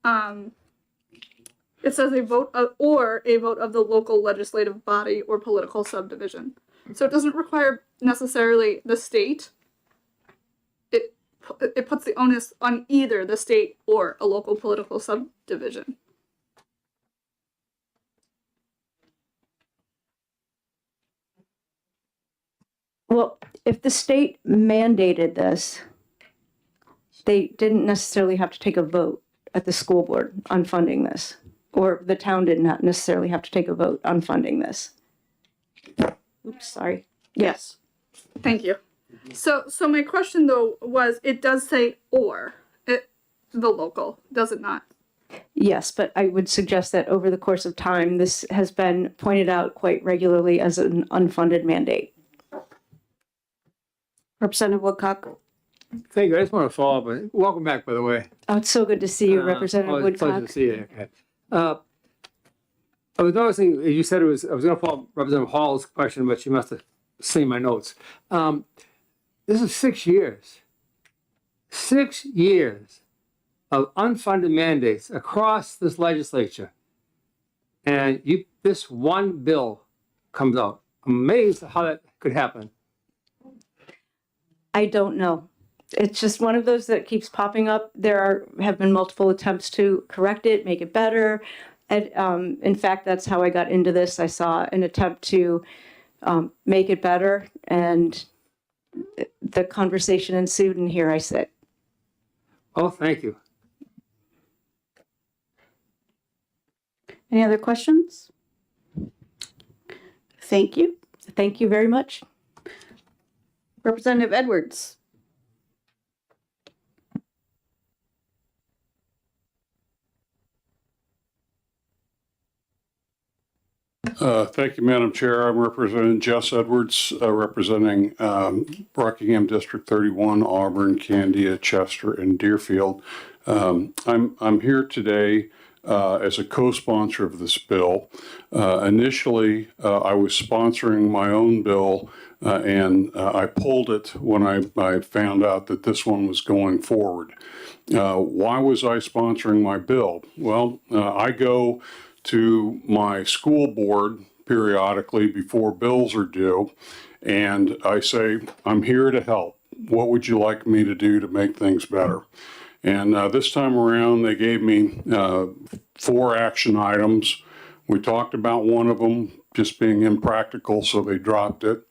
It says a vote of the local legislative body or political subdivision. So it doesn't require necessarily the state. It puts the onus on either the state or a local political subdivision. Well, if the state mandated this, they didn't necessarily have to take a vote at the school board on funding this, or the town did not necessarily have to take a vote on funding this. Oops, sorry. Yes. Thank you. So my question though was, it does say or the local, does it not? Yes, but I would suggest that over the course of time, this has been pointed out quite regularly as an unfunded mandate. Representative Woodcock. Thank you. I just want to follow up. Welcome back, by the way. Oh, it's so good to see you, Representative It's a pleasure Woodcock. to see you. Okay. I was noticing, you said I was going to follow up Representative Hall's question, but she must have seen my notes. This is 6 years. 6 years of unfunded mandates across this legislature. And this one bill comes out. I'm amazed at how that could happen. I don't know. It's just one of those that keeps popping up. Have been multiple attempts to correct it, make it better. And in fact, that's how I got into this. I saw an attempt to make it better, and the conversation ensued, and here I sit. Oh, thank you. Any other questions? Thank you. Thank you very much. Representative Edwards. Thank you, Madam Chair. I'm Representative Jess Edwards, representing Rockingham District 31, Auburn, Candia, Chester, and Deerfield. I'm here today as a co-sponsor of this bill. Initially, I was sponsoring my own bill, and I pulled it when I found out that this one was going forward. Why was I sponsoring my bill? Well, I go to my school board periodically before bills are due, and I say, I'm here to help. What would you like me to do to make things better? And this time around, they gave me 4 action items. We talked about one of them just being impractical, so they dropped it.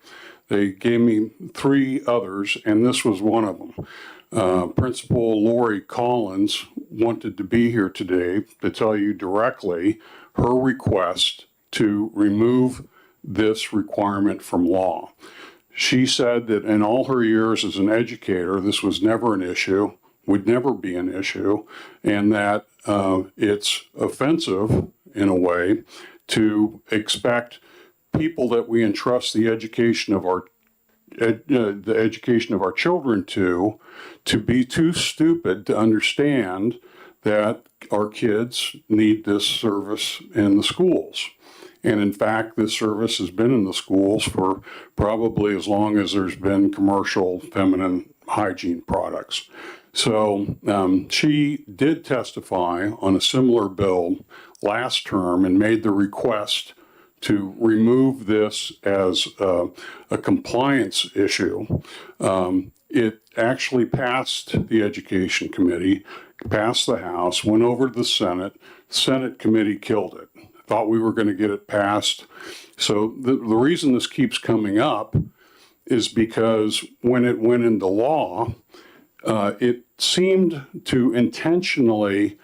They gave me 3 others, and this was one of them. Principal Lori Collins wanted to be here today to tell you directly her request to remove this requirement from law. She said that in all her years as an educator, this was never an issue, would never be an issue, and that it's offensive in a way to expect people that we entrust the education of our children to be too stupid to understand that our kids need this service in the schools. And in fact, this service has been in the schools for probably as long as there's been commercial feminine hygiene products. So she did testify on a similar bill last term and made the request to remove this as a compliance issue. It actually passed the Education Committee, passed the House, went over to the Senate. Senate committee killed it. Thought we were going to get it passed. So the reason this keeps coming up is because when it went into law, it seemed to intentionally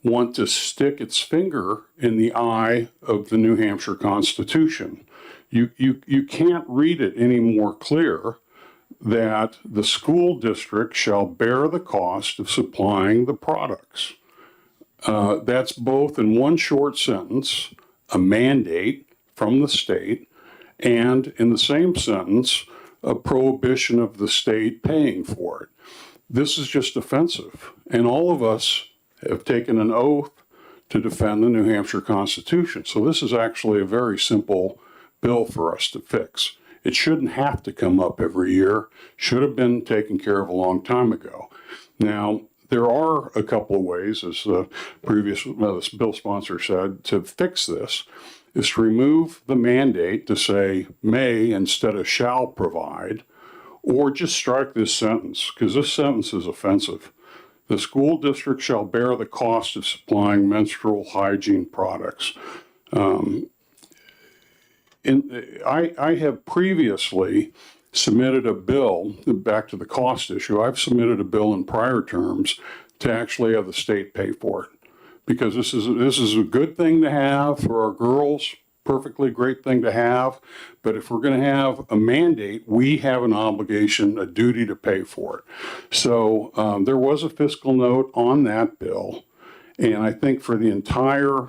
want to stick its finger in the eye of the New Hampshire Constitution. You can't read it any more clear that the school district shall bear the cost of supplying the products. That's both in one short sentence, a mandate from the state, and in the same sentence, a prohibition of the state paying for it. This is just offensive. And all of us have taken an oath to defend the New Hampshire Constitution. So this is actually a very simple bill for us to fix. It shouldn't have to come up every year. Should have been taken care of a long time ago. Now, there are a couple of ways, as the previous bill sponsor said, to fix this, is to remove the mandate to say may instead of shall provide, or just strike this sentence, because this sentence is offensive. The school district shall bear the cost of supplying menstrual hygiene products. I have previously submitted a bill, back to the cost issue, I've submitted a bill in prior terms to actually have the state pay for it. Because this is a good thing to have for our girls, perfectly great thing to have. But if we're going to have a mandate, we have an obligation, a duty to pay for it. So there was a fiscal note on that bill. And I think for the entire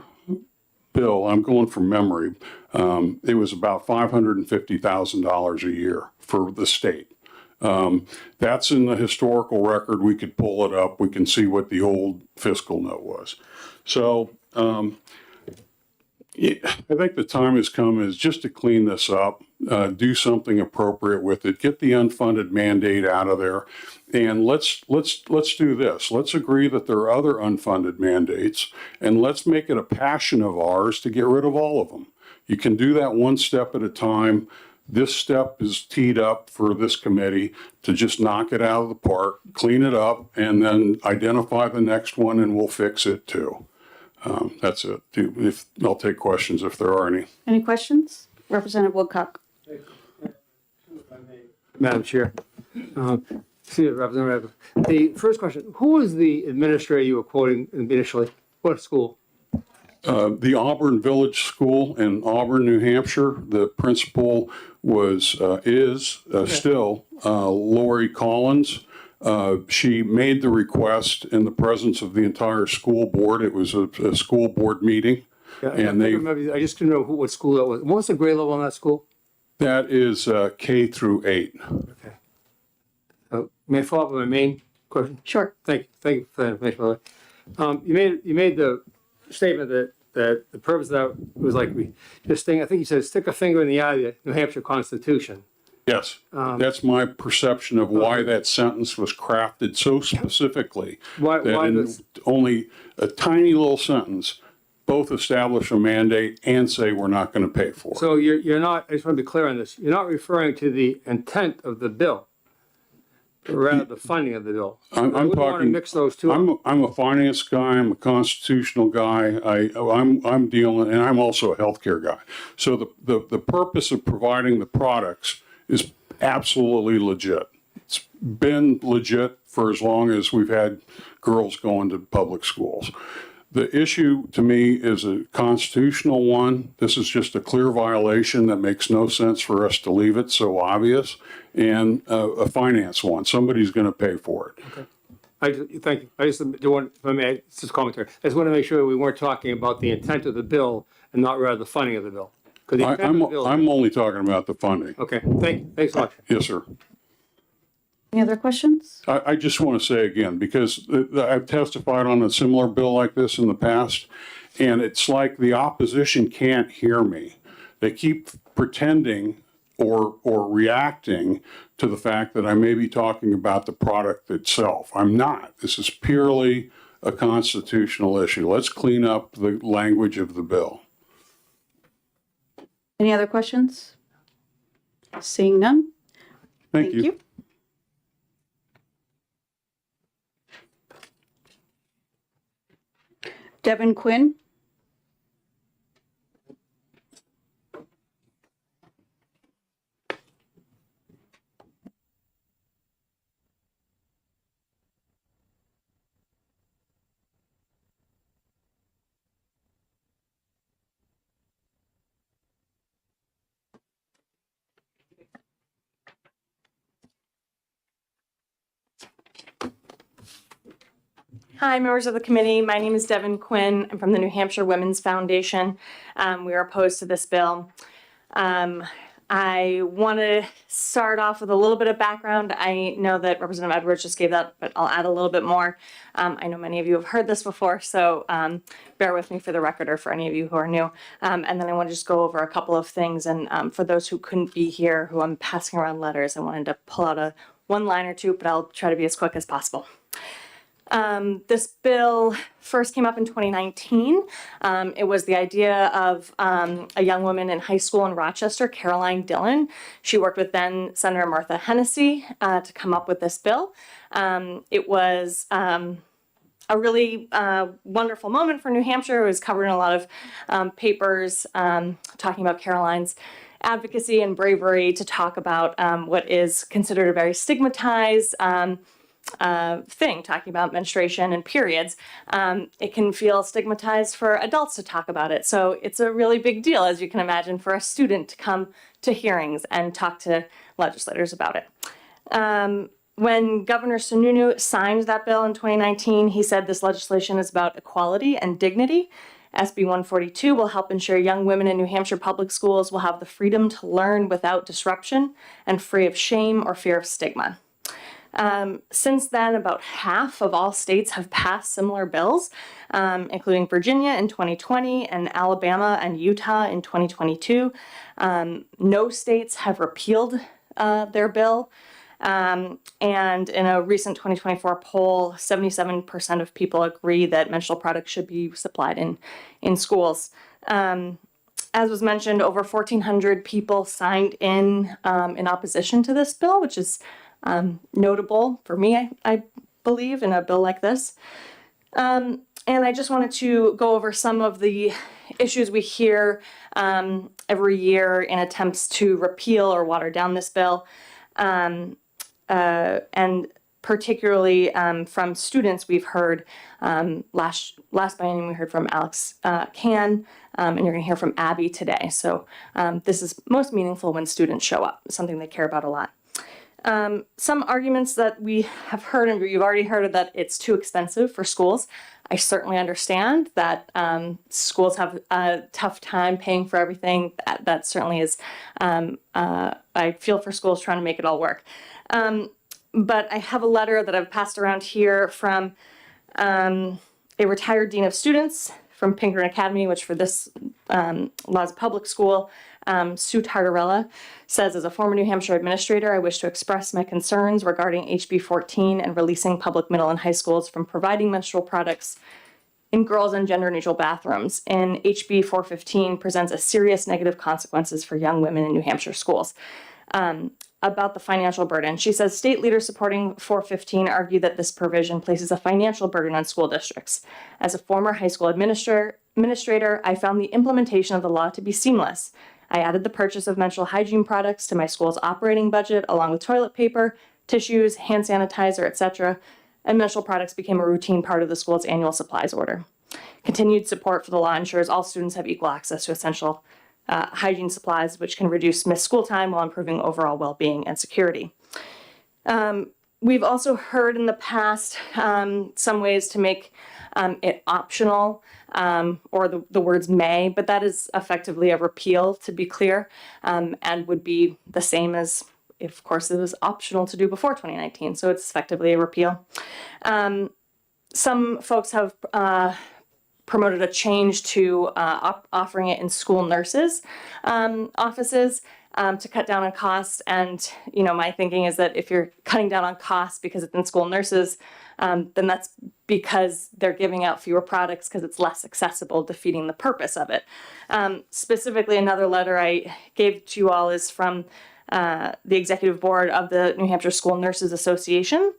bill, I'm going from memory, it was about $550,000 a year for the state. That's in the historical record. We could pull it up. We can see what the old fiscal note was. So I think the time has come is just to clean this up, do something appropriate with it, get the unfunded mandate out of there, and let's do this. Let's agree that there are other unfunded mandates, and let's make it a passion of ours to get rid of all of them. You can do that one step at a time. This step is teed up for this committee to just knock it out of the park, clean it up, and then identify the next one, and we'll fix it too. That's it. I'll take questions if there are any. Any questions? Representative Woodcock. Madam Chair. Representative, the first question, who was the administrator you were quoting initially? What school? The Auburn Village School in Auburn, New Hampshire. The principal is still Lori Collins. She made the request in the presence of the entire school board. It was a school board meeting. Yeah, and I just didn't know what school that was. What was the grade level on that school? That is K through 8. Okay. May I follow up with my main question? Sure. Thank you for that information, by the way. You made the statement that the purpose of that was like I think you said stick a finger in the eye of the New Hampshire Constitution. Yes, that's my perception of why that sentence was crafted so specifically. Why only a tiny little sentence, both establish a mandate and say we're not going to pay for it. So you're not, I just want to be clear on this, you're not referring to the intent of the bill, but rather the funding of the bill. I'm want to talking. mix those two up. I'm a finance guy. I'm a constitutional guy. I'm dealing, and I'm also a healthcare guy. So the purpose of providing the products is absolutely legit. It's been legit for as long as we've had girls going to public schools. The issue to me is a constitutional one. This is just a clear violation that makes no sense for us to leave it so obvious, and a finance one. Somebody's going to pay for it. Okay. Thank you. I just do want, if I may, it's just commentary. I just want to make sure we weren't talking about the intent of the bill and not rather the funding of the bill. I'm only talking about the funding. Okay, thanks a lot. Yes, sir. Any other questions? I just want to say again, because I've testified on a similar bill like this in the past, and it's like the opposition can't hear me. They keep pretending or reacting to the fact that I may be talking about the product itself. I'm not. This is purely a constitutional issue. Let's clean up the language of the bill. Any other questions? Seeing none? Thank you. Devin Quinn. Hi, members of the committee. My name is Devin Quinn. I'm from the New Hampshire Women's Foundation. We are opposed to this bill. I I want to start off with a little bit of background. I know that Representative Edwards just gave that, but I'll add a little bit more. I know many of you have heard this before, so bear with me for the record or for any of you who are new. And then I want to just go over a couple of things. And for those who couldn't be here, who I'm passing around letters, I wanted to pull out a one line or two, but I'll try to be as quick as possible. This bill first came up in 2019. It was the idea of a young woman in high school in Rochester, Caroline Dillon. She worked with then Senator Martha Hennessy to come up with this bill. It was a really wonderful moment for New Hampshire. It was covered in a lot of papers talking about Caroline's advocacy and bravery to talk about what is considered a very stigmatized thing, talking about menstruation and periods. It can feel stigmatized for adults to talk about it. So it's a really big deal, as you can imagine, for a student to come to hearings and talk to legislators about it. When Governor Sununu signed that bill in 2019, he said this legislation is about equality and dignity. SB 142 will help ensure young women in New Hampshire public schools will have the freedom to learn without disruption and free of shame or fear of stigma. Since then, about half of all states have passed similar bills, including Virginia in 2020 and Alabama and Utah in 2022. No states have repealed their bill. And in a recent 2024 poll, 77% of people agree that menstrual products should be supplied in schools. As was mentioned, over 1,400 people signed in opposition to this bill, which is notable for me, I believe, in a bill like this. And I just wanted to go over some of the issues we hear every year in attempts to repeal or water down this bill. And particularly from students, we've heard last biennium, we heard from Alex Can, and you're going to hear from Abby today. So this is most meaningful when students show up, something they care about a lot. Some arguments that we have heard, and you've already heard, of that it's too expensive for schools. I certainly understand that schools have a tough time paying for everything. That certainly is, I feel for schools trying to make it all work. But I have a letter that I've passed around here from a retired dean of students from Pinkerton Academy, which for this Laws public school, Sue Tartarella, says, as a former New Hampshire administrator, I wish to express my concerns regarding HB 14 and releasing public middle and high schools from providing menstrual products in girls and gender-neutral bathrooms. And HB 415 presents a serious negative consequences for young women in New Hampshire schools. About the financial burden, she says, state leaders supporting 415 argue that this provision places a financial burden on school districts. As a former high school administrator, I found the implementation of the law to be seamless. I added the purchase of menstrual hygiene products to my school's operating budget, along with toilet paper, tissues, hand sanitizer, etc., and menstrual products became a routine part of the school's annual supplies order. Continued support for the law ensures all students have equal access to essential hygiene supplies, which can reduce missed school time while improving overall well-being and security. We've also heard in the past some ways to make it optional, or the words may, but that is effectively a repeal, to be clear, and would be the same as if, of course, it was optional to do before 2019. So it's effectively a repeal. Some folks have promoted a change to offering it in school nurses' offices to cut down on costs. And, you know, my thinking is that if you're cutting down on costs because it's in school nurses, then that's because they're giving out fewer products because it's less accessible, defeating the purpose of it. Specifically, another letter I gave to you all is from the executive board of the New Hampshire School Nurses Association.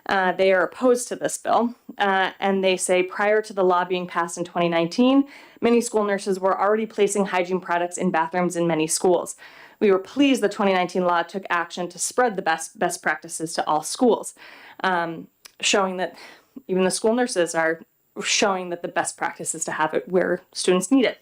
They are opposed to this bill, and they say prior to the law being passed in 2019, many school nurses were already placing hygiene products in bathrooms in many schools. We were pleased the 2019 law took action to spread the best practices to all schools, showing that even the school nurses are showing that the best practice is to have it where students need it.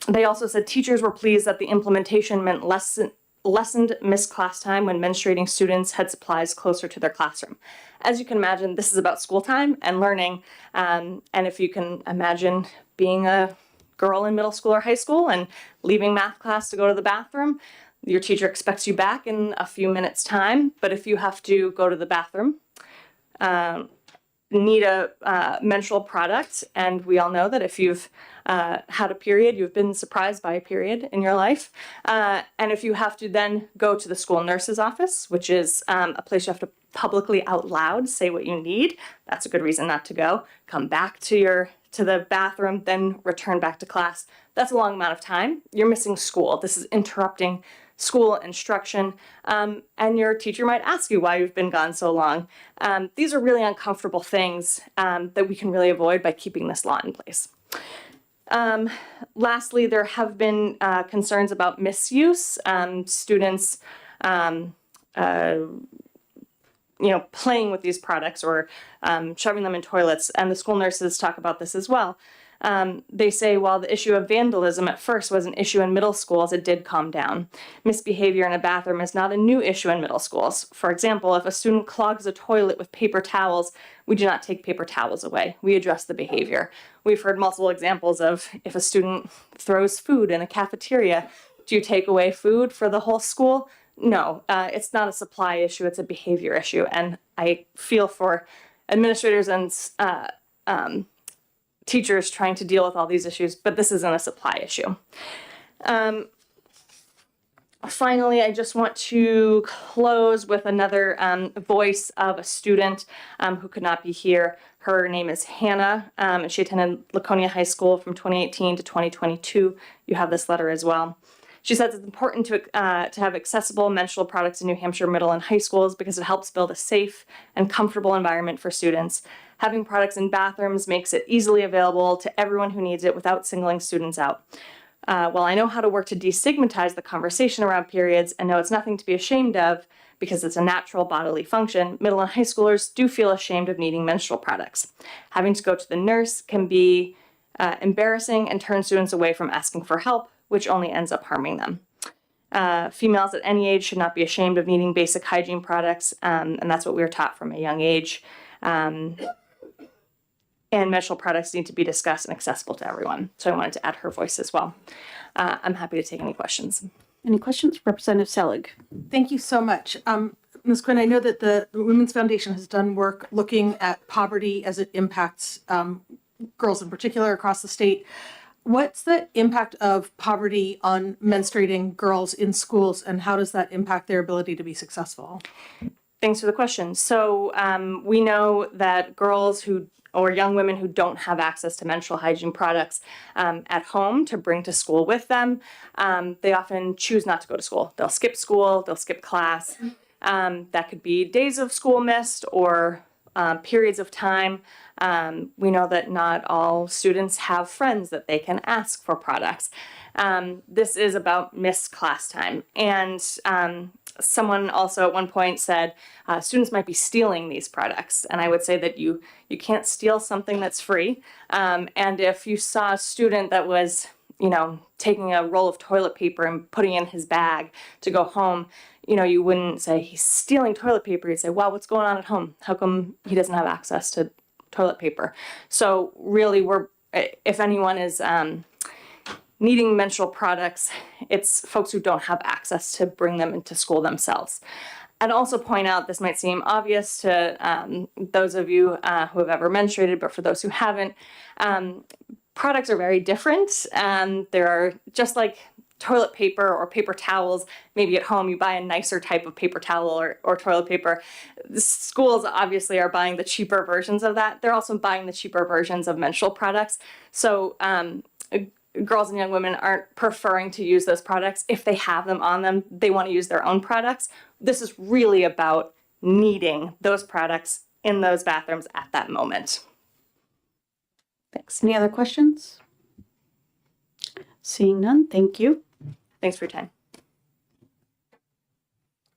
They also said teachers were pleased that the implementation meant lessened missed class time when menstruating students had supplies closer to their classroom. As you can imagine, this is about school time and learning. And if you can imagine being a girl in middle school or high school and leaving math class to go to the bathroom, your teacher expects you back in a few minutes time. But if you have to go to the bathroom, need a menstrual product, and we all know that if you've had a period, you've been surprised by a period in your life, and if you have to then go to the school nurse's office, which is a place you have to publicly out loud say what you need, that's a good reason not to go. Come back to the bathroom, then return back to class. That's a long amount of time. You're missing school. This is interrupting school instruction, and your teacher might ask you why you've been gone so long. These are really uncomfortable things that we can really avoid by keeping this law in place. Lastly, there have been concerns about misuse. Students playing with these products or shoving them in toilets, and the school nurses talk about this as well. They say while the issue of vandalism at first was an issue in middle schools, it did calm down. Misbehavior in a bathroom is not a new issue in middle schools. For example, if a student clogs a toilet with paper towels, we do not take paper towels away. We address the behavior. We've heard multiple examples of if a student throws food in a cafeteria, do you take away food for the whole school? No, it's not a supply issue, it's a behavior issue. And I feel for administrators and teachers trying to deal with all these issues, but this isn't a supply issue. Finally, I just want to close with another voice of a student who could not be here. Her name is Hannah, and she attended Laconia High School from 2018 to 2022. You have this letter as well. She says it's important to have accessible menstrual products in New Hampshire middle and high schools because it helps build a safe and comfortable environment for students. Having products in bathrooms makes it easily available to everyone who needs it without singling students out. While I know how to work to destigmatize the conversation around periods and know it's nothing to be ashamed of because it's a natural bodily function, middle and high schoolers do feel ashamed of needing menstrual products. Having to go to the nurse can be embarrassing and turn students away from asking for help, which only ends up harming them. Females at any age should not be ashamed of needing basic hygiene products, and that's what we were taught from a young age. And menstrual products need to be discussed and accessible to everyone. So I wanted to add her voice as well. I'm happy to take any questions. Any questions? Representative Selig. Thank you so much. Ms. Quinn, I know that the Women's Foundation has done work looking at poverty as it impacts girls in particular across the state. What's the impact of poverty on menstruating girls in schools, and how does that impact their ability to be successful? Thanks for the question. So we know that girls or young women who don't have access to menstrual hygiene products at home to bring to school with them, they often choose not to go to school. They'll skip school, they'll skip class. That could be days of school missed or periods of time. We know that not all students have friends that they can ask for products. This is about missed class time. And someone also at one point said students might be stealing these products. And I would say that you can't steal something that's free. And if you saw a student that was, taking a roll of toilet paper and putting it in his bag to go home, you wouldn't say he's stealing toilet paper. You'd say, wow, what's going on at home? How come he doesn't have access to toilet paper? So really, if anyone is needing menstrual products, it's folks who don't have access to bring them into school themselves. I'd also point out, this might seem obvious to those of you who have ever menstruated, but for those who haven't, products are very different. There are, just like toilet paper or paper towels, maybe at home you buy a nicer type of paper towel or toilet paper. The schools obviously are buying the cheaper versions of that. They're also buying the cheaper versions of menstrual products. So girls and young women aren't preferring to use those products. If they have them on them, they want to use their own products. This is really about needing those products in those bathrooms at that moment. Thanks. Any other questions? Seeing none, thank you. Thanks for your time.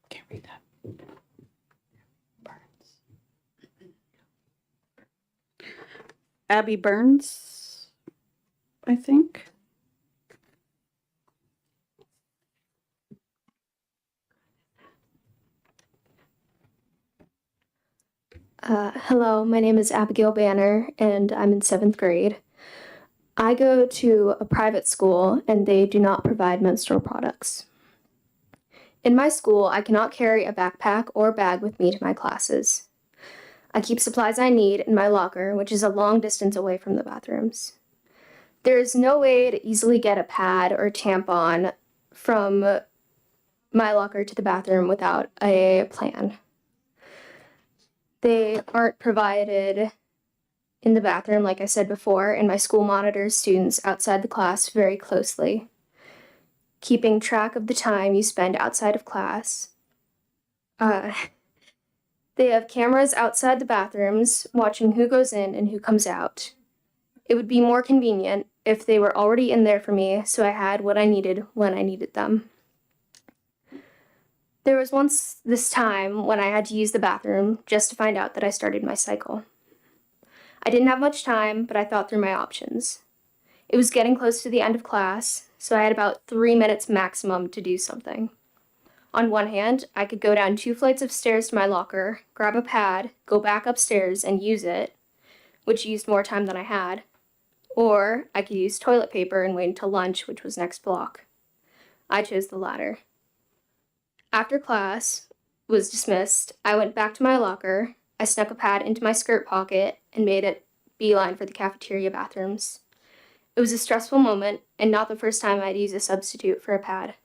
Can't read that. Abby Burns, I think. Hello, my name is Abigail Banner, and I'm in 7th grade. I go to a private school and they do not provide menstrual products. In my school, I cannot carry a backpack or bag with me to my classes. I keep supplies I need in my locker, which is a long distance away from the bathrooms. There is no way to easily get a pad or tampon from my locker to the bathroom without a plan. They aren't provided in the bathroom, like I said before, and my school monitors students outside the class very closely, keeping track of the time you spend outside of class. They have cameras outside the bathrooms watching who goes in and who comes out. It would be more convenient if they were already in there for me, so I had what I needed when I needed them. There was once this time when I had to use the bathroom just to find out that I started my cycle. I didn't have much time, but I thought through my options. It was getting close to the end of class, so I had about 3 minutes maximum to do something. On one hand, I could go down 2 flights of stairs to my locker, grab a pad, go back upstairs and use it, which used more time than I had. Or I could use toilet paper and wait until lunch, which was next block. I chose the latter. After class was dismissed, I went back to my locker, I snuck a pad into my skirt pocket, and made a beeline for the cafeteria bathrooms. It was a stressful moment, and not the first time I'd use a substitute for a pad.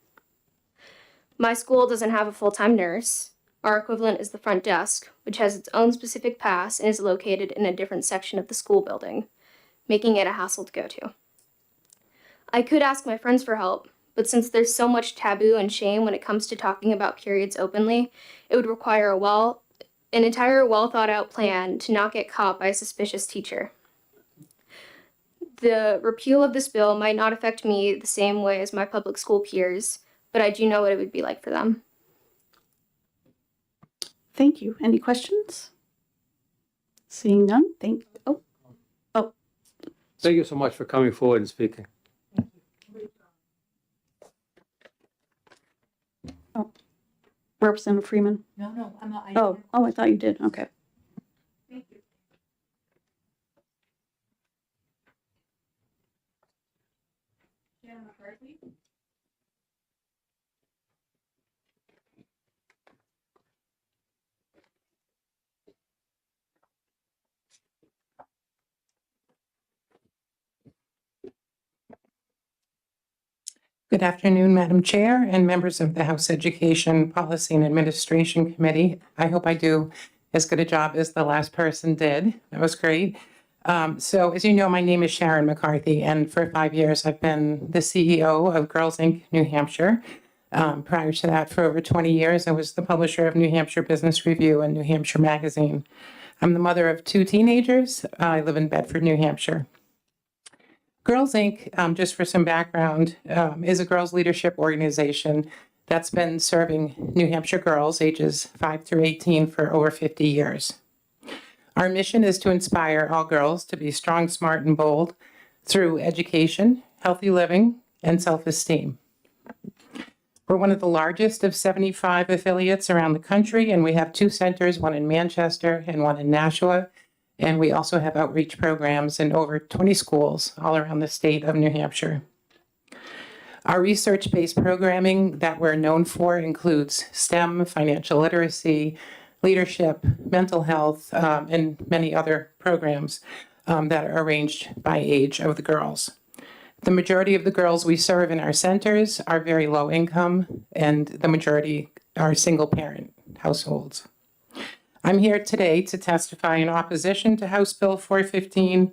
My school doesn't have a full-time nurse. Our equivalent is the front desk, which has its own specific pass and is located in a different section of the school building, making it a hassle to go to. I could ask my friends for help, but since there's so much taboo and shame when it comes to talking about periods openly, it would require an entire well-thought-out plan to not get caught by a suspicious teacher. The repeal of this bill might not affect me the same way as my public school peers, but I do know what it would be like for them. Thank you. Any questions? Seeing none, oh. Thank you so much for coming forward and speaking. Representative Freeman? No, I'm not. Oh, I thought you did. Okay. Good afternoon, Madam Chair and members of the House Education Policy and Administration Committee. I hope I do as good a job as the last person did. That was great. So as you know, my name is Sharon McCarthy, and for 5 years I've been the CEO of Girls Inc. New Hampshire. Prior to that, for over 20 years, I was the publisher of New Hampshire Business Review and New Hampshire Magazine. I'm the mother of 2 teenagers. I live in Bedford, New Hampshire. Girls Inc., just for some background, is a girls' leadership organization that's been serving New Hampshire girls ages 5 through 18 for over 50 years. Our mission is to inspire all girls to be strong, smart, and bold through education, healthy living, and self-esteem. We're one of the largest of 75 affiliates around the country, and we have 2 centers, one in Manchester and one in Nashua. And we also have outreach programs in over 20 schools all around the state of New Hampshire. Our research-based programming that we're known for includes STEM, financial literacy, leadership, mental health, and many other programs that are arranged by age of the girls. The majority of the girls we serve in our centers are very low income, and the majority are single-parent households. I'm here today to testify in opposition to House Bill 415,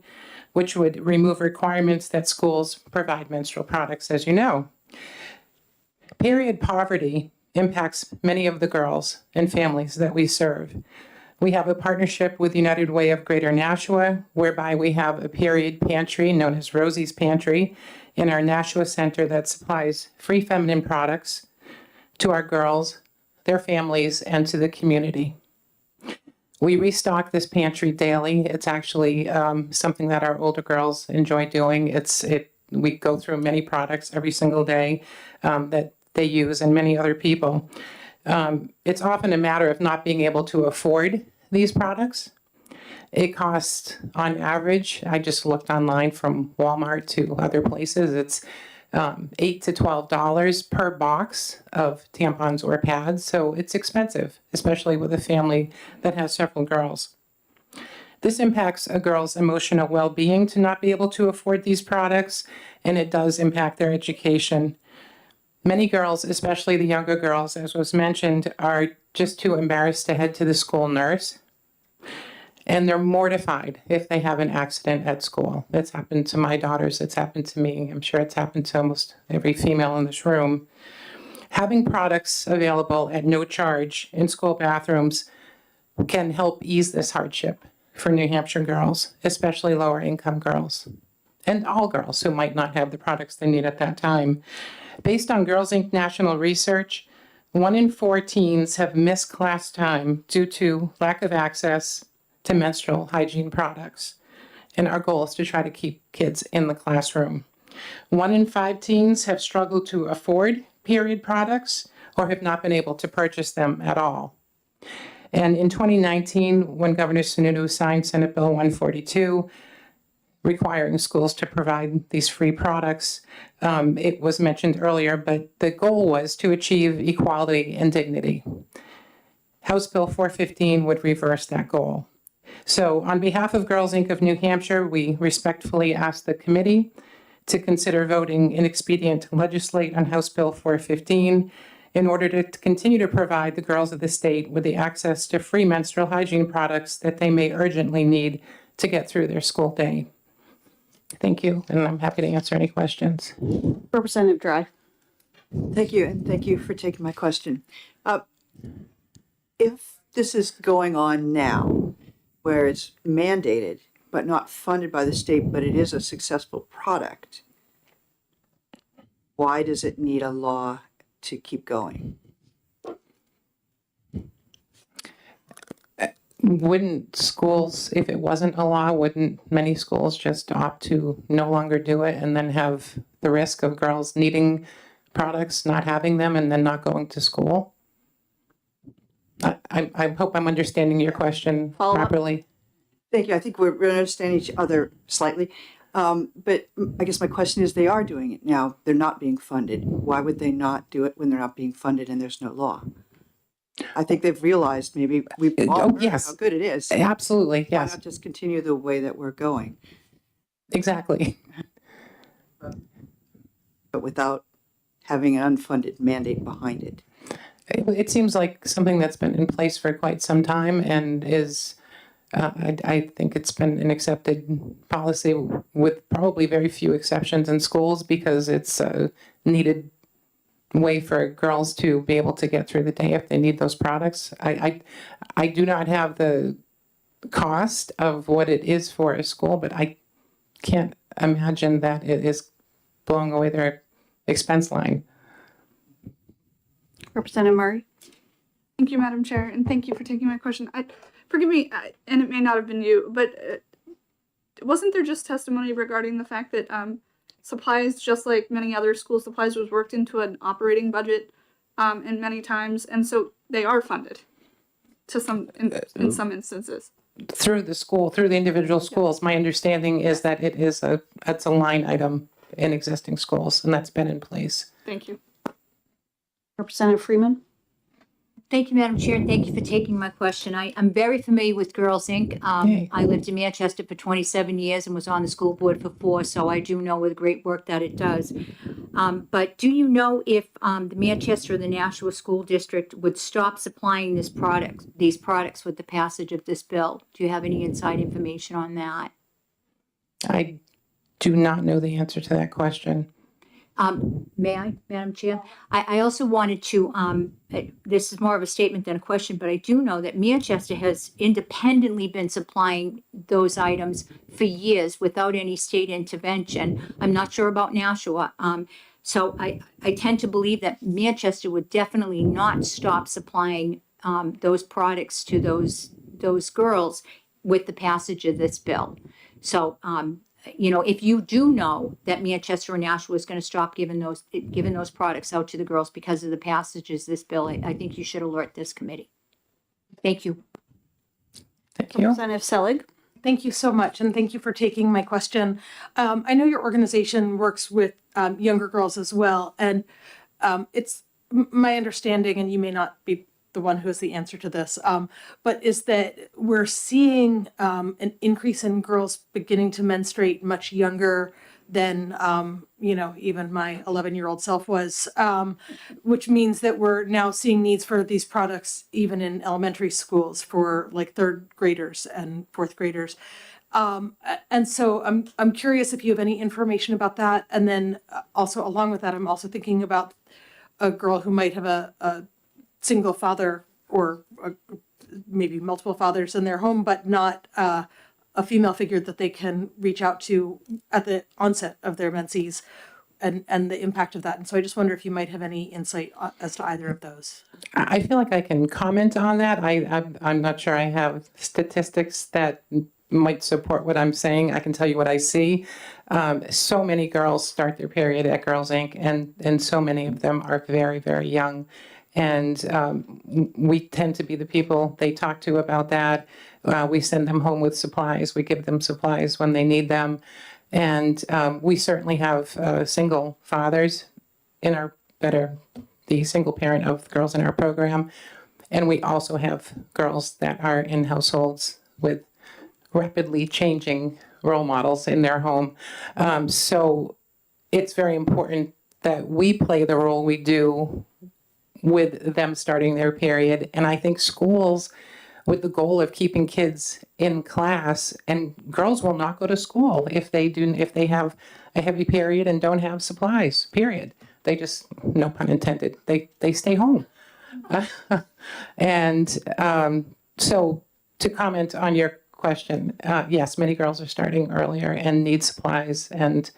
which would remove requirements that schools provide menstrual products, as you know. Period poverty impacts many of the girls and families that we serve. We have a partnership with United Way of Greater Nashua, whereby we have a period pantry known as Rosie's Pantry in our Nashua Center that supplies free feminine products to our girls, their families, and to the community. We restock this pantry daily. It's actually something that our older girls enjoy doing. We go through many products every single day that they use, and many other people. It's often a matter of not being able to afford these products. It costs, on average, I just looked online from Walmart to other places, it's $8 to $12 per box of tampons or pads. So it's expensive, especially with a family that has several girls. This impacts a girl's emotional well-being to not be able to afford these products, and it does impact their education. Many girls, especially the younger girls, as was mentioned, are just too embarrassed to head to the school nurse. And they're mortified if they have an accident at school. It's happened to my daughters, it's happened to me. I'm sure it's happened to almost every female in this room. Having products available at no charge in school bathrooms can help ease this hardship for New Hampshire girls, especially lower income girls, and all girls who might not have the products they need at that time. Based on Girls Inc. national research, 1 in 4 teens have missed class time due to lack of access to menstrual hygiene products. And our goal is to try to keep kids in the classroom. 1 in 5 teens have struggled to afford period products or have not been able to purchase them at all. And in 2019, when Governor Sununu signed Senate Bill 142, requiring schools to provide these free products, it was mentioned earlier, but the goal was to achieve equality and dignity. House Bill 415 would reverse that goal. So on behalf of Girls Inc. of New Hampshire, we respectfully ask the committee to consider voting in expedient to legislate on House Bill 415 in order to continue to provide the girls of the state with the access to free menstrual hygiene products that they may urgently need to get through their school day. Thank you, and I'm happy to answer any questions. Representative Dry. Thank you, and thank you for taking my question. If this is going on now, where it's mandated but not funded by the state, but it is a successful product, why does it need a law to keep going? Wouldn't schools, if it wasn't a law, wouldn't many schools just opt to no longer do it and then have the risk of girls needing products, not having them, and then not going to school? I hope I'm understanding your question properly. Thank you. I think we're understanding each other slightly. But I guess my question is, they are doing it now. They're not being funded. Why would they not do it when they're not being funded and there's no law? I think they've realized maybe we've all heard yes. how good it is. Absolutely, yes. Why not just continue the way that we're going? Exactly. But without having an unfunded mandate behind it. It seems like something that's been in place for quite some time and is, I think it's been an accepted policy with probably very few exceptions in schools because it's a needed way for girls to be able to get through the day if they need those products. I do not have the cost of what it is for a school, but I can't imagine that it is blowing away their expense line. Representative Murray. Thank you, Madam Chair, and thank you for taking my question. Forgive me, and it may not have been you, but wasn't there just testimony regarding the fact that supplies, just like many other school supplies, was worked into an operating budget in many times, and so they are funded to some in some instances? Through the school, through the individual schools, my understanding is that it's a line item in existing schools, and that's been in place. Thank you. Representative Freeman. Thank you, Madam Chair, and thank you for taking my question. I'm very familiar with Girls Inc. I lived in Manchester for 27 years and was on the school board for 4, so I do know the great work that it does. But do you know if the Manchester or the Nashua School District would stop supplying these products with the passage of this bill? Do you have any inside information on that? I do not know the answer to that question. May I, Madam Chair? I also wanted to, this is more of a statement than a question, but I do know that Manchester has independently been supplying those items for years without any state intervention. I'm not sure about Nashua. So I tend to believe that Manchester would definitely not stop supplying those products to those girls with the passage of this bill. So, if you do know that Manchester and Nashua is going to stop giving those products out to the girls because of the passages of this bill, I think you should alert this committee. Thank you. Thank you. Representative Selig. Thank you so much, and thank you for taking my question. I know your organization works with younger girls as well, and it's my understanding, and you may not be the one who has the answer to this, but is that we're seeing an increase in girls beginning to menstruate much younger than even my 11-year-old self was, which means that we're now seeing needs for these products even in elementary schools for like third graders and fourth graders. And so I'm curious if you have any information about that. And then also along with that, I'm also thinking about a girl who might have a single father or maybe multiple fathers in their home, but not a female figure that they can reach out to at the onset of their menses and the impact of that. And so I just wonder if you might have any insight as to either of those. I feel like I can comment on that. I'm not sure I have statistics that might support what I'm saying. I can tell you what I see. So many girls start their period at Girls Inc. and so many of them are very, very young. And we tend to be the people they talk to about that. We send them home with supplies. We give them supplies when they need them. And we certainly have single fathers the single parent of girls in our program. And we also have girls that are in households with rapidly changing role models in their home. So it's very important that we play the role we do with them starting their period. And I think schools, with the goal of keeping kids in class, and girls will not go to school if they have a heavy period and don't have supplies, period. They just, no pun intended, they stay home. And so to comment on your question, yes, many girls are starting earlier and need supplies, and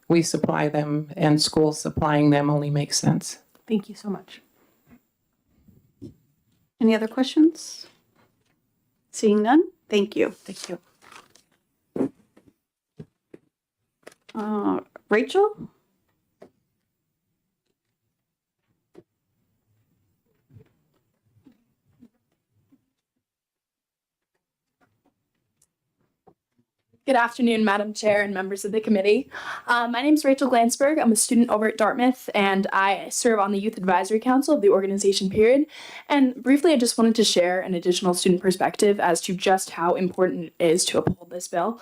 we supply them, and schools supplying them only makes sense. Thank you so much. Any other questions? Seeing none, thank you. Thank you. Rachel? Good afternoon, Madam Chair and members of the committee. My name is Rachel Glansberg. I'm a student over at Dartmouth, and I serve on the Youth Advisory Council of the organization Period. And briefly, I just wanted to share an additional student perspective as to just how important it is to uphold this bill.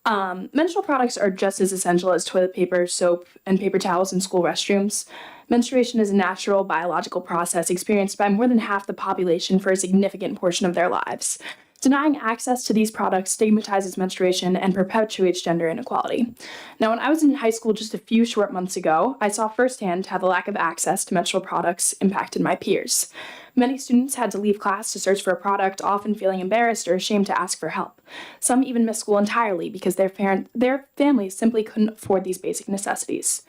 Menstrual products are just as essential as toilet paper, soap, and paper towels in school restrooms. Menstruation is a natural biological process experienced by more than half the population for a significant portion of their lives. Denying access to these products stigmatizes menstruation and perpetuates gender inequality. Now, when I was in high school just a few short months ago, I saw firsthand how the lack of access to menstrual products impacted my peers. Many students had to leave class to search for a product, often feeling embarrassed or ashamed to ask for help. Some even missed school entirely because their families simply couldn't afford these basic necessities.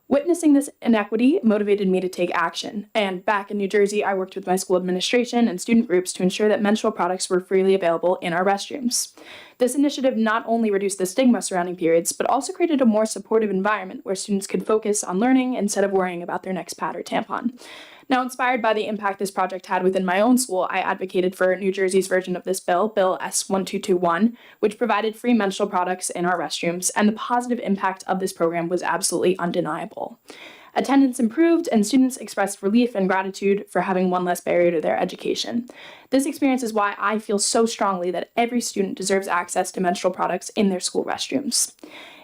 Witnessing this inequity motivated me to take action, and back in New Jersey, I worked with my school administration and student groups to ensure that menstrual products were freely available in our restrooms. This initiative not only reduced the stigma surrounding periods, but also created a more supportive environment where students could focus on learning instead of worrying about their next pad or tampon. Now, inspired by the impact this project had within my own school, I advocated for New Jersey's version of this bill, Bill S-1221, which provided free menstrual products in our restrooms, and the positive impact of this program was absolutely undeniable. Attendance improved, and students expressed relief and gratitude for having one less barrier to their education. This experience is why I feel so strongly that every student deserves access to menstrual products in their school restrooms.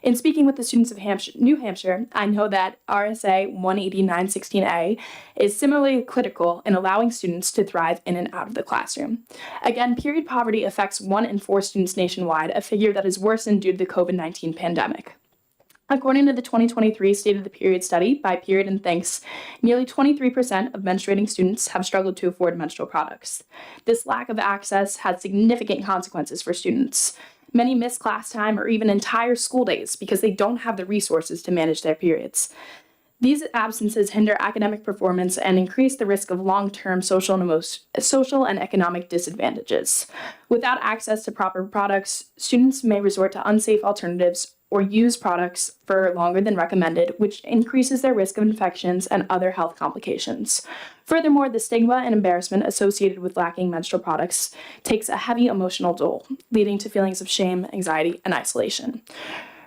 In speaking with the students of New Hampshire, I know that RSA 18916A is similarly critical in allowing students to thrive in and out of the classroom. Again, period poverty affects 1 in 4 students nationwide, a figure that has worsened due to the COVID-19 pandemic. According to the 2023 State of the Period study by Period and Thanks, nearly 23% of menstruating students have struggled to afford menstrual products. This lack of access has significant consequences for students. Many miss class time or even entire school days because they don't have the resources to manage their periods. These absences hinder academic performance and increase the risk of long-term social and economic disadvantages. Without access to proper products, students may resort to unsafe alternatives or use products for longer than recommended, which increases their risk of infections and other health complications. Furthermore, the stigma and embarrassment associated with lacking menstrual products takes a heavy emotional toll, leading to feelings of shame, anxiety, and isolation.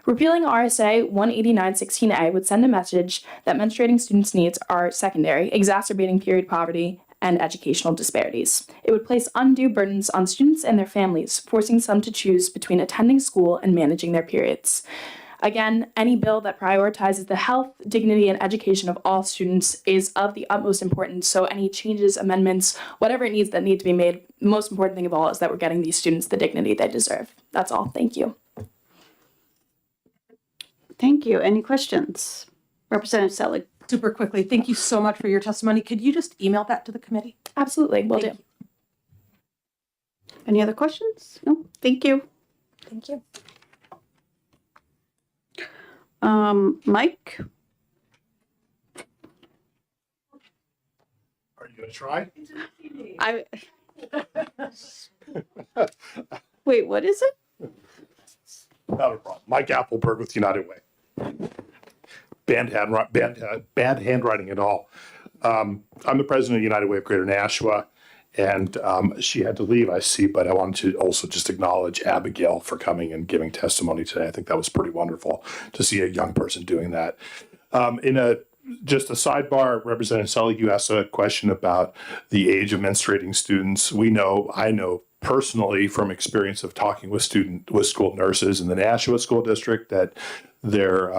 Repealing RSA 189-16A would send a message that menstruating students' needs are secondary, exacerbating period poverty and educational disparities. It would place undue burdens on students and their families, forcing some to choose between attending school and managing their periods. Again, any bill that prioritizes the health, dignity, and education of all students is of the utmost importance. So any changes, amendments, whatever it needs that need to be made, the most important thing of all is that we're getting these students the dignity they deserve. That's all. Thank you. Thank you. Any questions? Representative Selig. Super quickly, thank you so much for your testimony. Could you just email that to the committee? Absolutely, will do. Any other questions? No, thank you. Thank you. Mike? Are you gonna try? Wait, what is it? Not a problem. Mike Appleberg with United Way. Bad handwriting and all. I'm the president of United Way of Greater Nashua, and she had to leave, I see, but I wanted to also just acknowledge Abigail for coming and giving testimony today. I think that was pretty wonderful to see a young person doing that. Just a sidebar, Representative Selig, you asked a question about the age of menstruating students. I know personally from experience of talking with school nurses in the Nashua School District that they're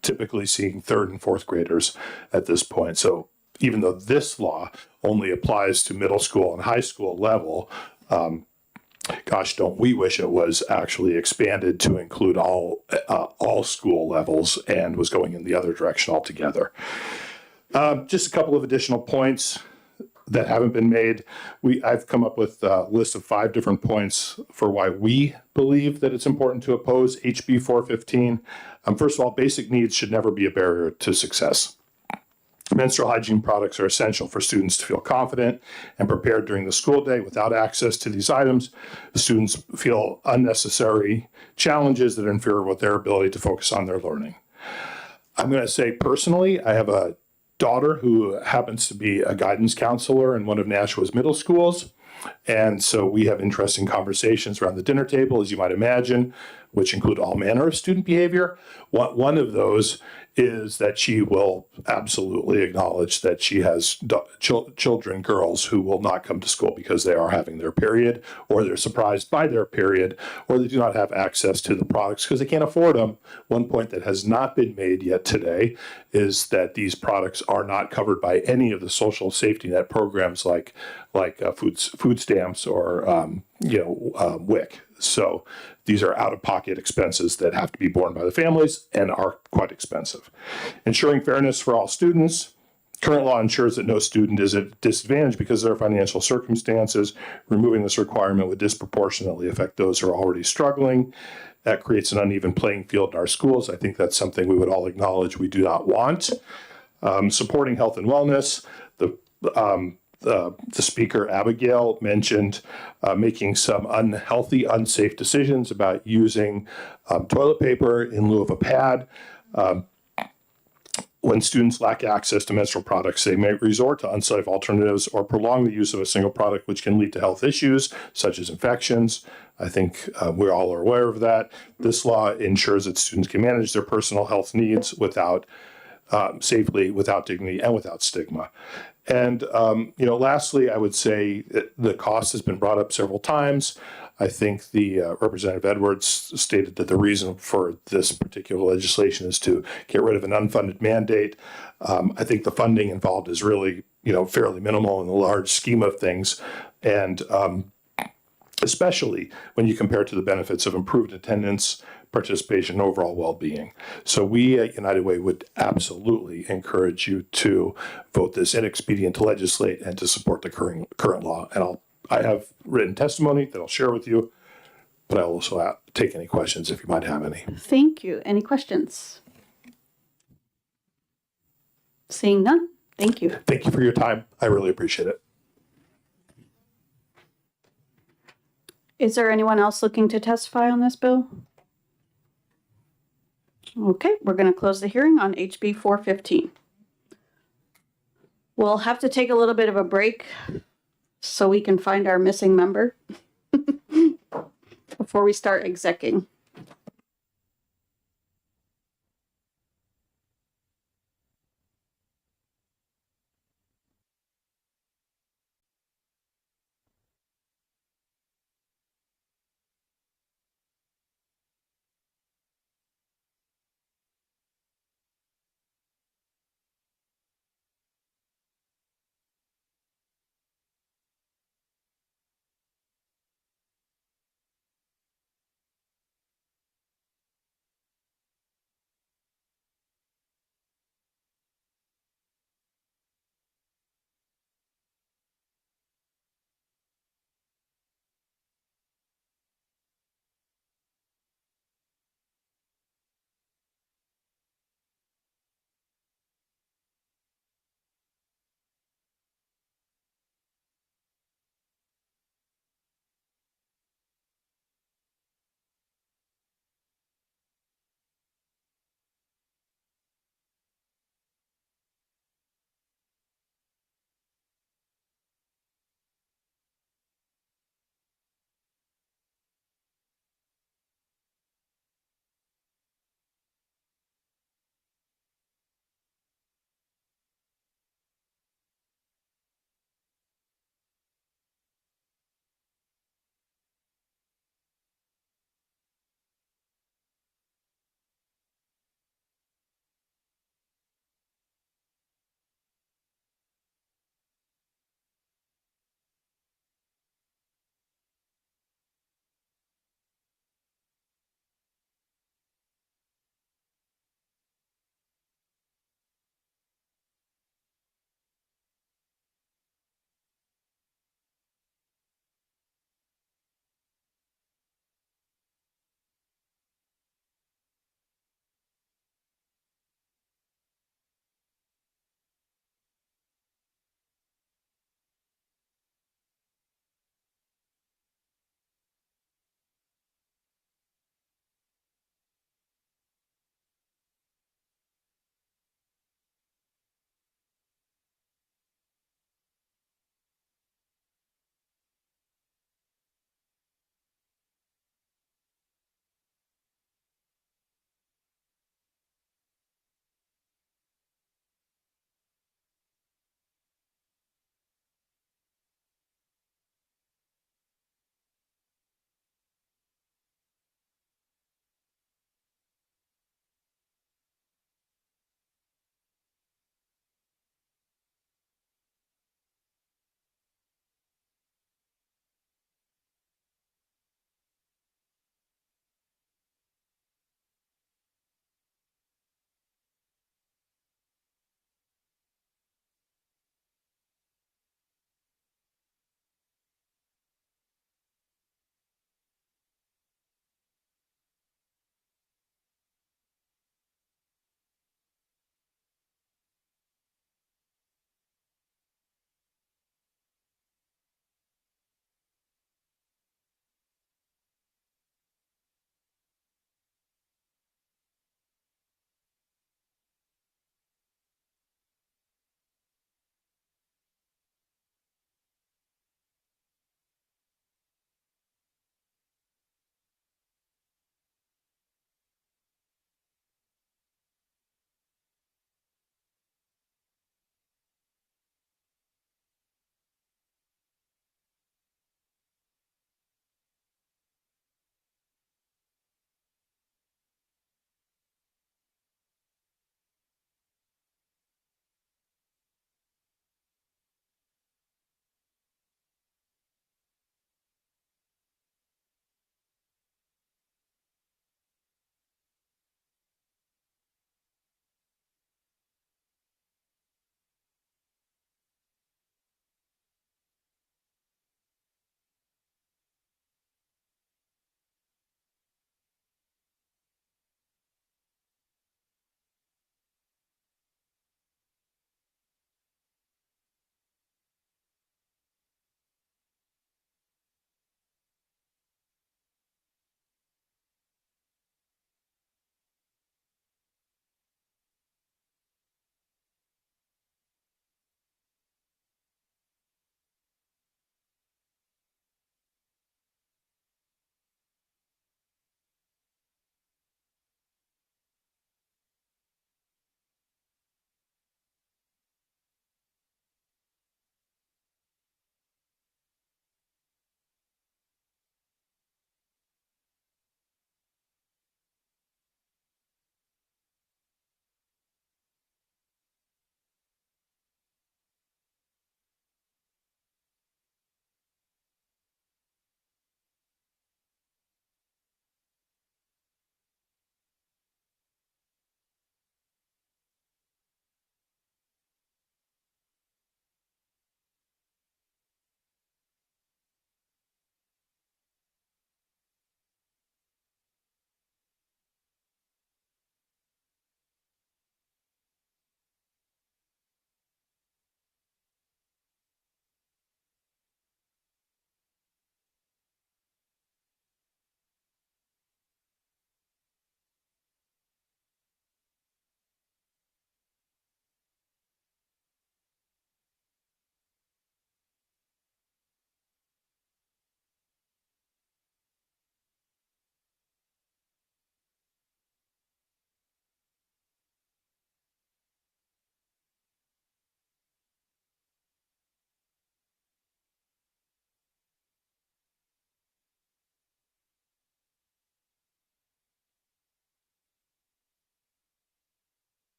typically seeing third and fourth graders at this point. So even though this law only applies to middle school and high school level, gosh, don't we wish it was actually expanded to include all school levels and was going in the other direction altogether. Just a couple of additional points that haven't been made. I've come up with a list of 5 different points for why we believe that it's important to oppose HB 415. First of all, basic needs should never be a barrier to success. Menstrual hygiene products are essential for students to feel confident and prepared during the school day. Without access to these items, students feel unnecessary challenges that interfere with their ability to focus on their learning. I'm going to say personally, I have a daughter who happens to be a guidance counselor in one of Nashua's middle schools. And so we have interesting conversations around the dinner table, as you might imagine, which include all manner of student behavior. One of those is that she will absolutely acknowledge that she has children, girls, who will not come to school because they are having their period, or they're surprised by their period, or they do not have access to the products because they can't afford them. One point that has not been made yet today is that these products are not covered by any of the social safety net programs like food stamps or WIC. So these are out-of-pocket expenses that have to be borne by the families and are quite expensive. Ensuring fairness for all students. Current law ensures that no student is at a disadvantage because of their financial circumstances. Removing this requirement would disproportionately affect those who are already struggling. That creates an uneven playing field in our schools. I think that's something we would all acknowledge we do not want. Supporting health and wellness. The speaker, Abigail, mentioned making some unhealthy, unsafe decisions about using toilet paper in lieu of a pad. When students lack access to menstrual products, they may resort to unsafe alternatives or prolong the use of a single product, which can lead to health issues such as infections. I think we all are aware of that. This law ensures that students can manage their personal health needs safely, without dignity, and without stigma. And, lastly, I would say that the cost has been brought up several times. I think the Representative Edwards stated that the reason for this particular legislation is to get rid of an unfunded mandate. I think the funding involved is really, fairly minimal in the large scheme of things. And especially when you compare it to the benefits of improved attendance, participation, and overall well-being. So we at United Way would absolutely encourage you to vote this inexpedient to legislate and to support the current law. And I have written testimony that I'll share with you, but I'll also take any questions if you might have any. Thank you. Any questions? Seeing none, thank you. Thank you for your time. I really appreciate it. Is there anyone else looking to testify on this bill? Okay, we're going to close the hearing on HB 415. We'll have to take a little bit of a break so we can find our missing member before we start execing.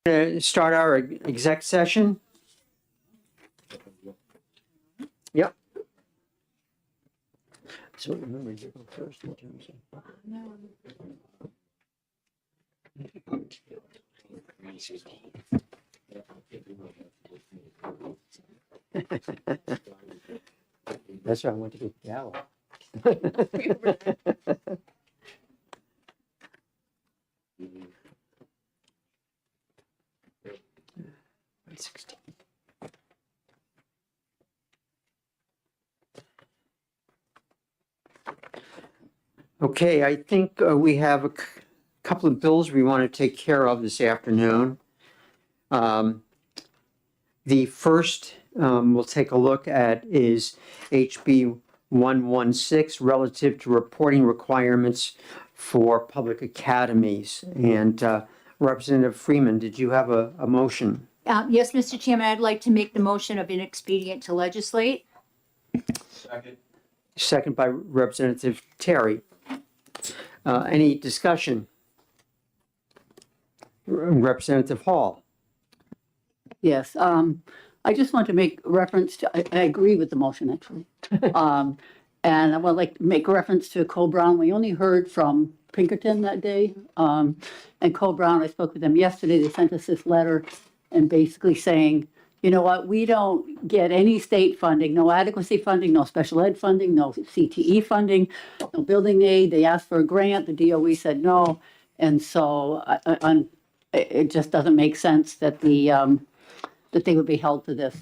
Start our exec session. Yep. So remember, you go first in terms of. That's why I went to get gavel. 16. Okay, I think we have a couple of bills we want to take care of this afternoon. The first we'll take a look at is HB 116 relative to reporting requirements for public academies. And Representative Freeman, did you have a motion? Yes, Mr. Chairman, I'd like to make the motion of inexpedient to legislate. Second by Representative Terry. Any discussion? Representative Hall. Yes, I just want to make reference to, I agree with the motion, actually. And I would like to make reference to Cole Brown. We only heard from Pinkerton that day. And Cole Brown, I spoke with them yesterday. They sent us this letter and basically saying, you know what, we don't get any state funding, no adequacy funding, no special ed funding, no CTE funding, no building aid. They asked for a grant, the DOE said no. And so it just doesn't make sense that that they would be held to this.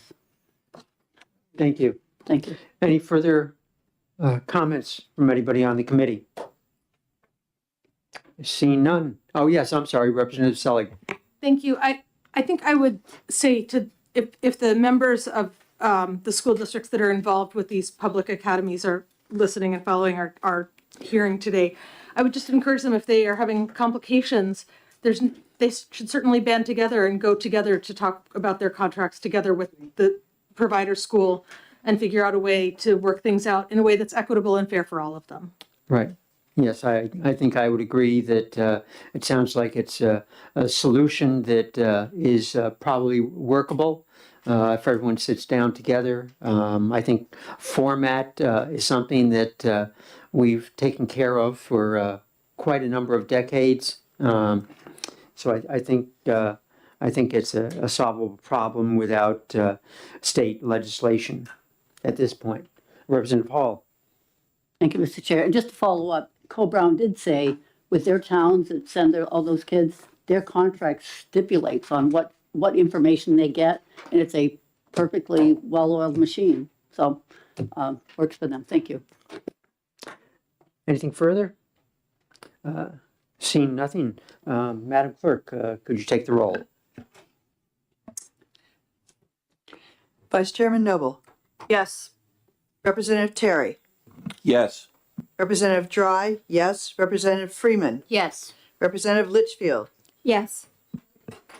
Thank you. Thank you. Any further comments from anybody on the committee? Seeing none. Oh, yes, I'm sorry, Representative Selig. Thank you. I think I would say to, if the members of the school districts that are involved with these public academies are listening and following our hearing today, I would just encourage them, if they are having complications, they should certainly band together and go together to talk about their contracts together with the provider school and figure out a way to work things out in a way that's equitable and fair for all of them. Right. Yes, I think I would agree that it sounds like it's a solution that is probably workable if everyone sits down together. I think format is something that we've taken care of for quite a number of decades. So I think it's a solvable problem without state legislation at this point. Representative Hall. Thank you, Mr. Chair. And just to follow up, Cole Brown did say with their towns that send all those kids, their contract stipulates on what information they get, and it's a perfectly well-oiled machine. So works for them. Thank you. Anything further? Seeing nothing, Madam Clerk, could you take the roll? Vice Chairman Noble. Yes. Representative Terry. Yes. Representative Dry, yes. Representative Freeman. Yes. Representative Litchfield. Yes.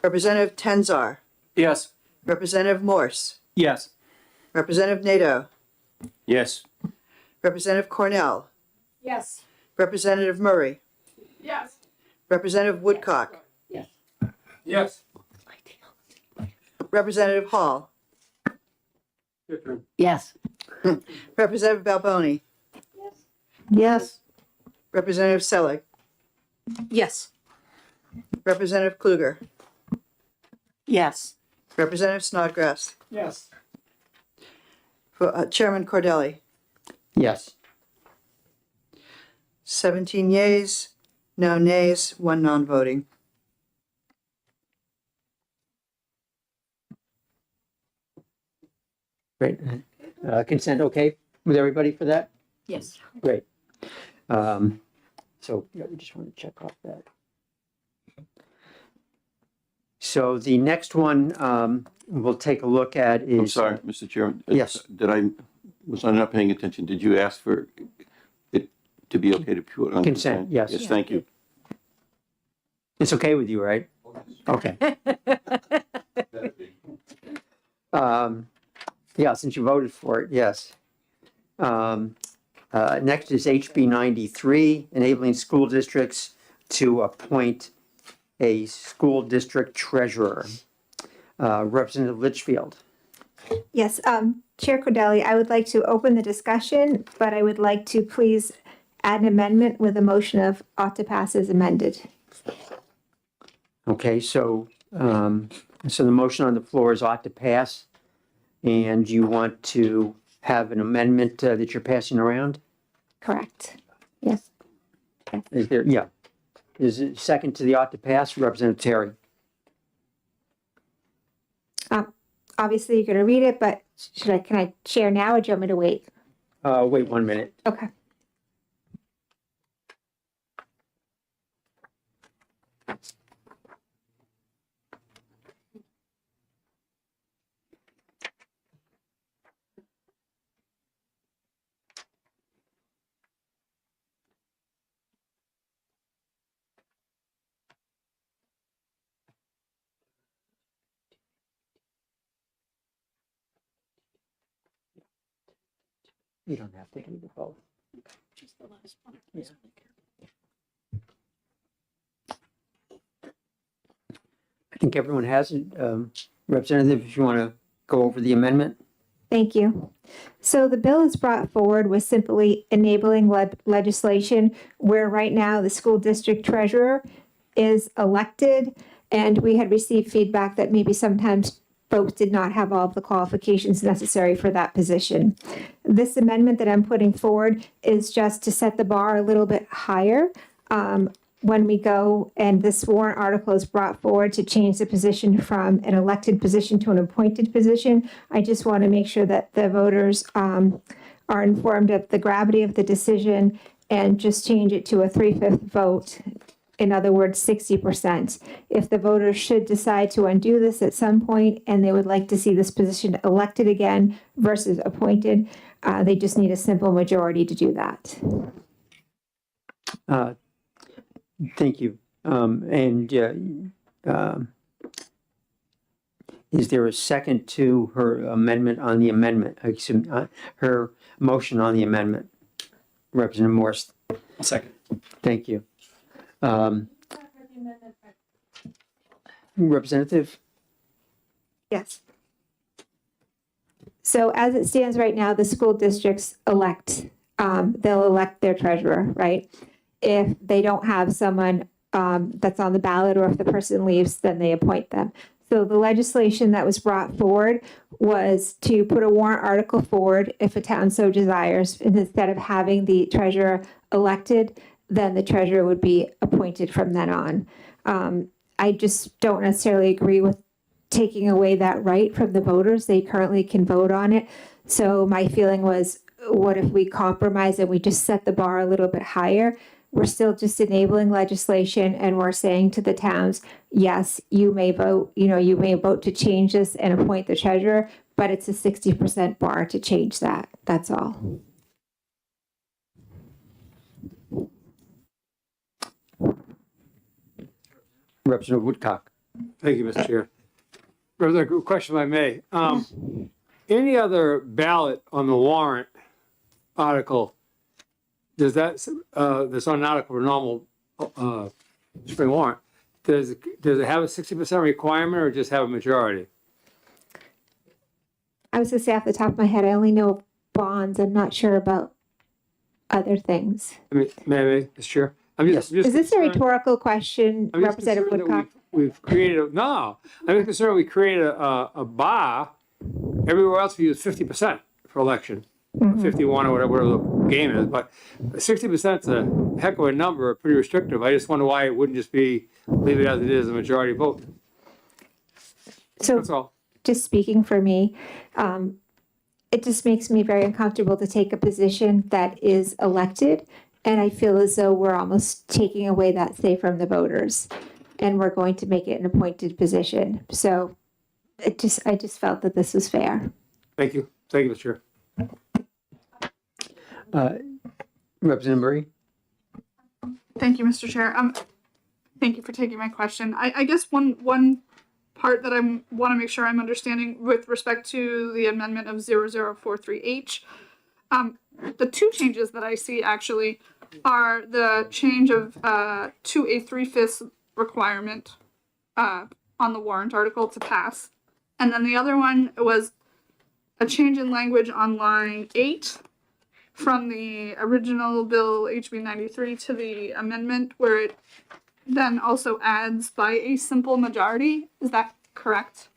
Representative Tenzar. Yes. Representative Morse. Yes. Representative Nato. Yes. Representative Cornell. Yes. Representative Murray. Yes. Representative Woodcock. Yes. Yes. Representative Hall. Yes. Representative Balboni. Yes. Representative Selig. Yes. Representative Kluger. Yes. Representative Snodgrass. Yes. Chairman Cordelli. Yes. 17 yeas, no nays, 1 non-voting. Great. Consent okay with everybody for that? Yes. Great. So yeah, we just want to check off that. So the next one we'll take a look at is. I'm sorry, Mr. Chairman. Yes. Was I not paying attention? Did you ask for it to be okay to put on Consent, yes. Yes, thank you. It's okay with you, right? Okay. Yeah, since you voted for it, yes. Next is HB 93, enabling school districts to appoint a school district treasurer. Representative Litchfield. Yes, Chair Cordelli, I would like to open the discussion, but I would like to please add an amendment with a motion of ought to pass as amended. Okay, so, so the motion on the floor is ought to pass, and you want to have an amendment that you're passing around? Correct. Yes. Is there, yeah. Is it second to the ought to pass, Representative Terry? Obviously, you're going to read it, but can I share now or do you want me to wait? Wait 1 minute. Okay. You don't have to do the vote. Just the last one. Yeah. I think everyone has it. Representative, if you want to go over the amendment? Thank you. So the bill is brought forward with simply enabling legislation where right now the school district treasurer is elected, and we had received feedback that maybe sometimes folks did not have all of the qualifications necessary for that position. This amendment that I'm putting forward is just to set the bar a little bit higher when we go, and this warrant article is brought forward to change the position from an elected position to an appointed position. I just want to make sure that the voters are informed of the gravity of the decision and just change it to a 3/5 vote. In other words, 60%. If the voters should decide to undo this at some point and they would like to see this position elected again versus appointed, they just need a simple majority to do that. Thank you. Is there a second to her amendment on the amendment? Her motion on the amendment? Representative Morse. Second. Thank you. Representative? Yes. So as it stands right now, the school districts elect, they'll elect their treasurer, right? If they don't have someone that's on the ballot or if the person leaves, then they appoint them. So the legislation that was brought forward was to put a warrant article forward if a town so desires, and instead of having the treasurer elected, then the treasurer would be appointed from then on. I just don't necessarily agree with taking away that right from the voters. They currently can vote on it. So my feeling was, what if we compromise and we just set the bar a little bit higher? We're still just enabling legislation and we're saying to the towns, yes, you may vote, you may vote to change this and appoint the treasurer, but it's a 60% bar to change that. That's all. Representative Woodcock. Thank you, Mr. Chair. There's a question if I may. Any other ballot on the warrant article, does that, that's on an article for normal spring warrant, does it have a 60% requirement or just have a majority? I was gonna say off the top of my head, I only know bonds. I'm not sure about other things. I mean, maybe, Mr. Chair? I'm just Is this a concerned- rhetorical question, I'm just Representative concerned that Woodcock? We've created, I'm just concerned we created a bar. Everywhere else we use 50% for election, 51 or whatever the game is, but 60% is a heck of a number, pretty restrictive. I just wonder why it wouldn't just be, leave it as it is, a majority vote. So, That's all. just speaking for me, it just makes me very uncomfortable to take a position that is elected. And I feel as though we're almost taking away that say from the voters. And we're going to make it an appointed position. So I just felt that this was fair. Thank you. Thank you, Mr. Chair. Representative Murray? Thank you, Mr. Chair. Thank you for taking my question. I guess one part that I want to make sure I'm understanding with respect to the amendment of 0043H, the two changes that I see actually are the change of to a 3/5 requirement on the warrant article to pass. And then the other one was a change in language on line 8 from the original bill HB 93 to the amendment where it then also adds by a simple majority. Is that correct?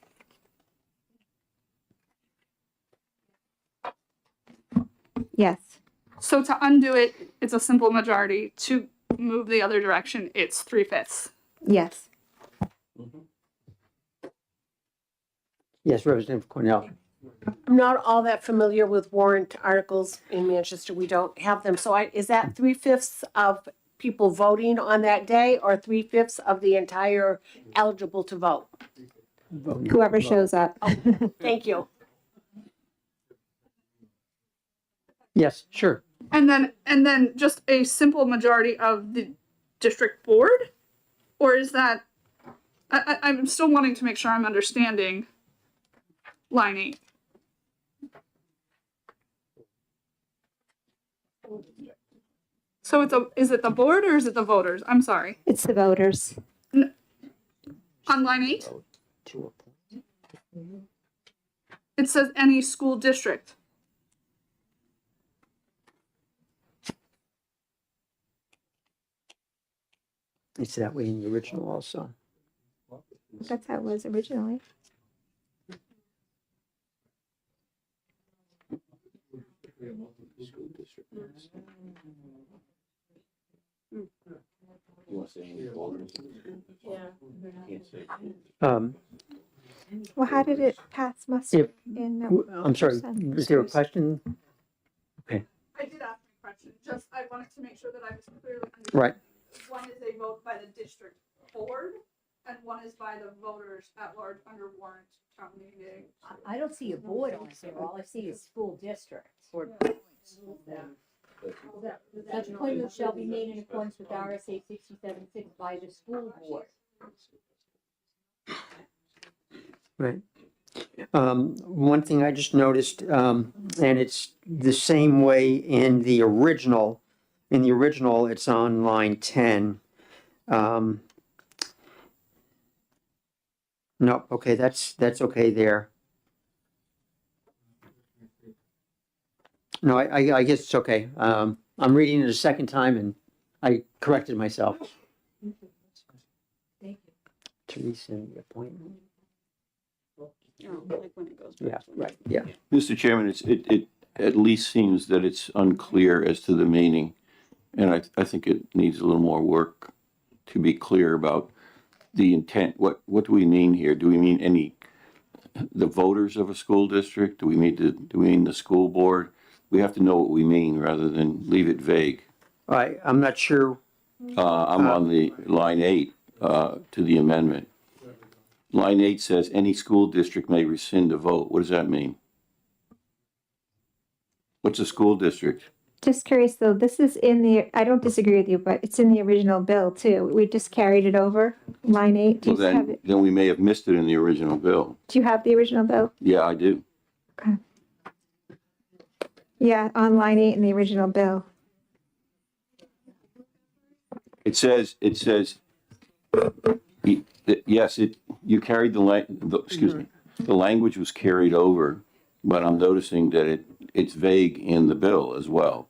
Yes. So to undo it, it's a simple majority. To move the other direction, it's 3/5. Yes. Yes, Representative Cornell. I'm not all that familiar with warrant articles in Manchester. We don't have them. So is that 3/5 of people voting on that day or 3/5 of the entire eligible to vote? Whoever shows up. Thank you. Yes, sure. And then just a simple majority of the district board? Or is that, I'm still wanting to make sure I'm understanding line 8. So is it the board or is it the voters? I'm sorry. It's the voters. On line 8? It says any school district. It's that way in the original also. That's how it was originally. Well, how did it pass muster in? I'm sorry, is there a question? Okay, I did ask my question, just I wanted to make sure that I was clearly understanding. right. One is a vote by the district board, and one is by the voters at large under warrant town meeting. I don't see a board on here. All I see is school districts. Such appointment shall be made in accordance with RSA 67-6 by the school board. Right. One thing I just noticed, and it's the same way in the original. In the original, it's on line 10. No, okay, that's okay there. No, I guess it's okay. I'm reading it a second time and I corrected myself. Thank you. Teresa, the appointment. Like when it goes back Yeah, to right, yeah. Mr. Chairman, it at least seems that it's unclear as to the meaning. And I think it needs a little more work to be clear about the intent. What do we mean here? Do we mean the voters of a school district? Do we mean the school board? We have to know what we mean rather than leave it vague. I'm not sure. I'm on the line 8 to the amendment. Line 8 says any school district may rescind a vote. What does that mean? What's a school district? Just curious though, this is in the, I don't disagree with you, but it's in the original bill too. We just carried it over, line 8. Do Well, you have it? then we may have missed it in the original bill. Do you have the original bill? Yeah, I do. Okay. Yeah, on line 8 in the original bill. It says, yes, you carried the language was carried over, but I'm noticing that it's vague in the bill as well.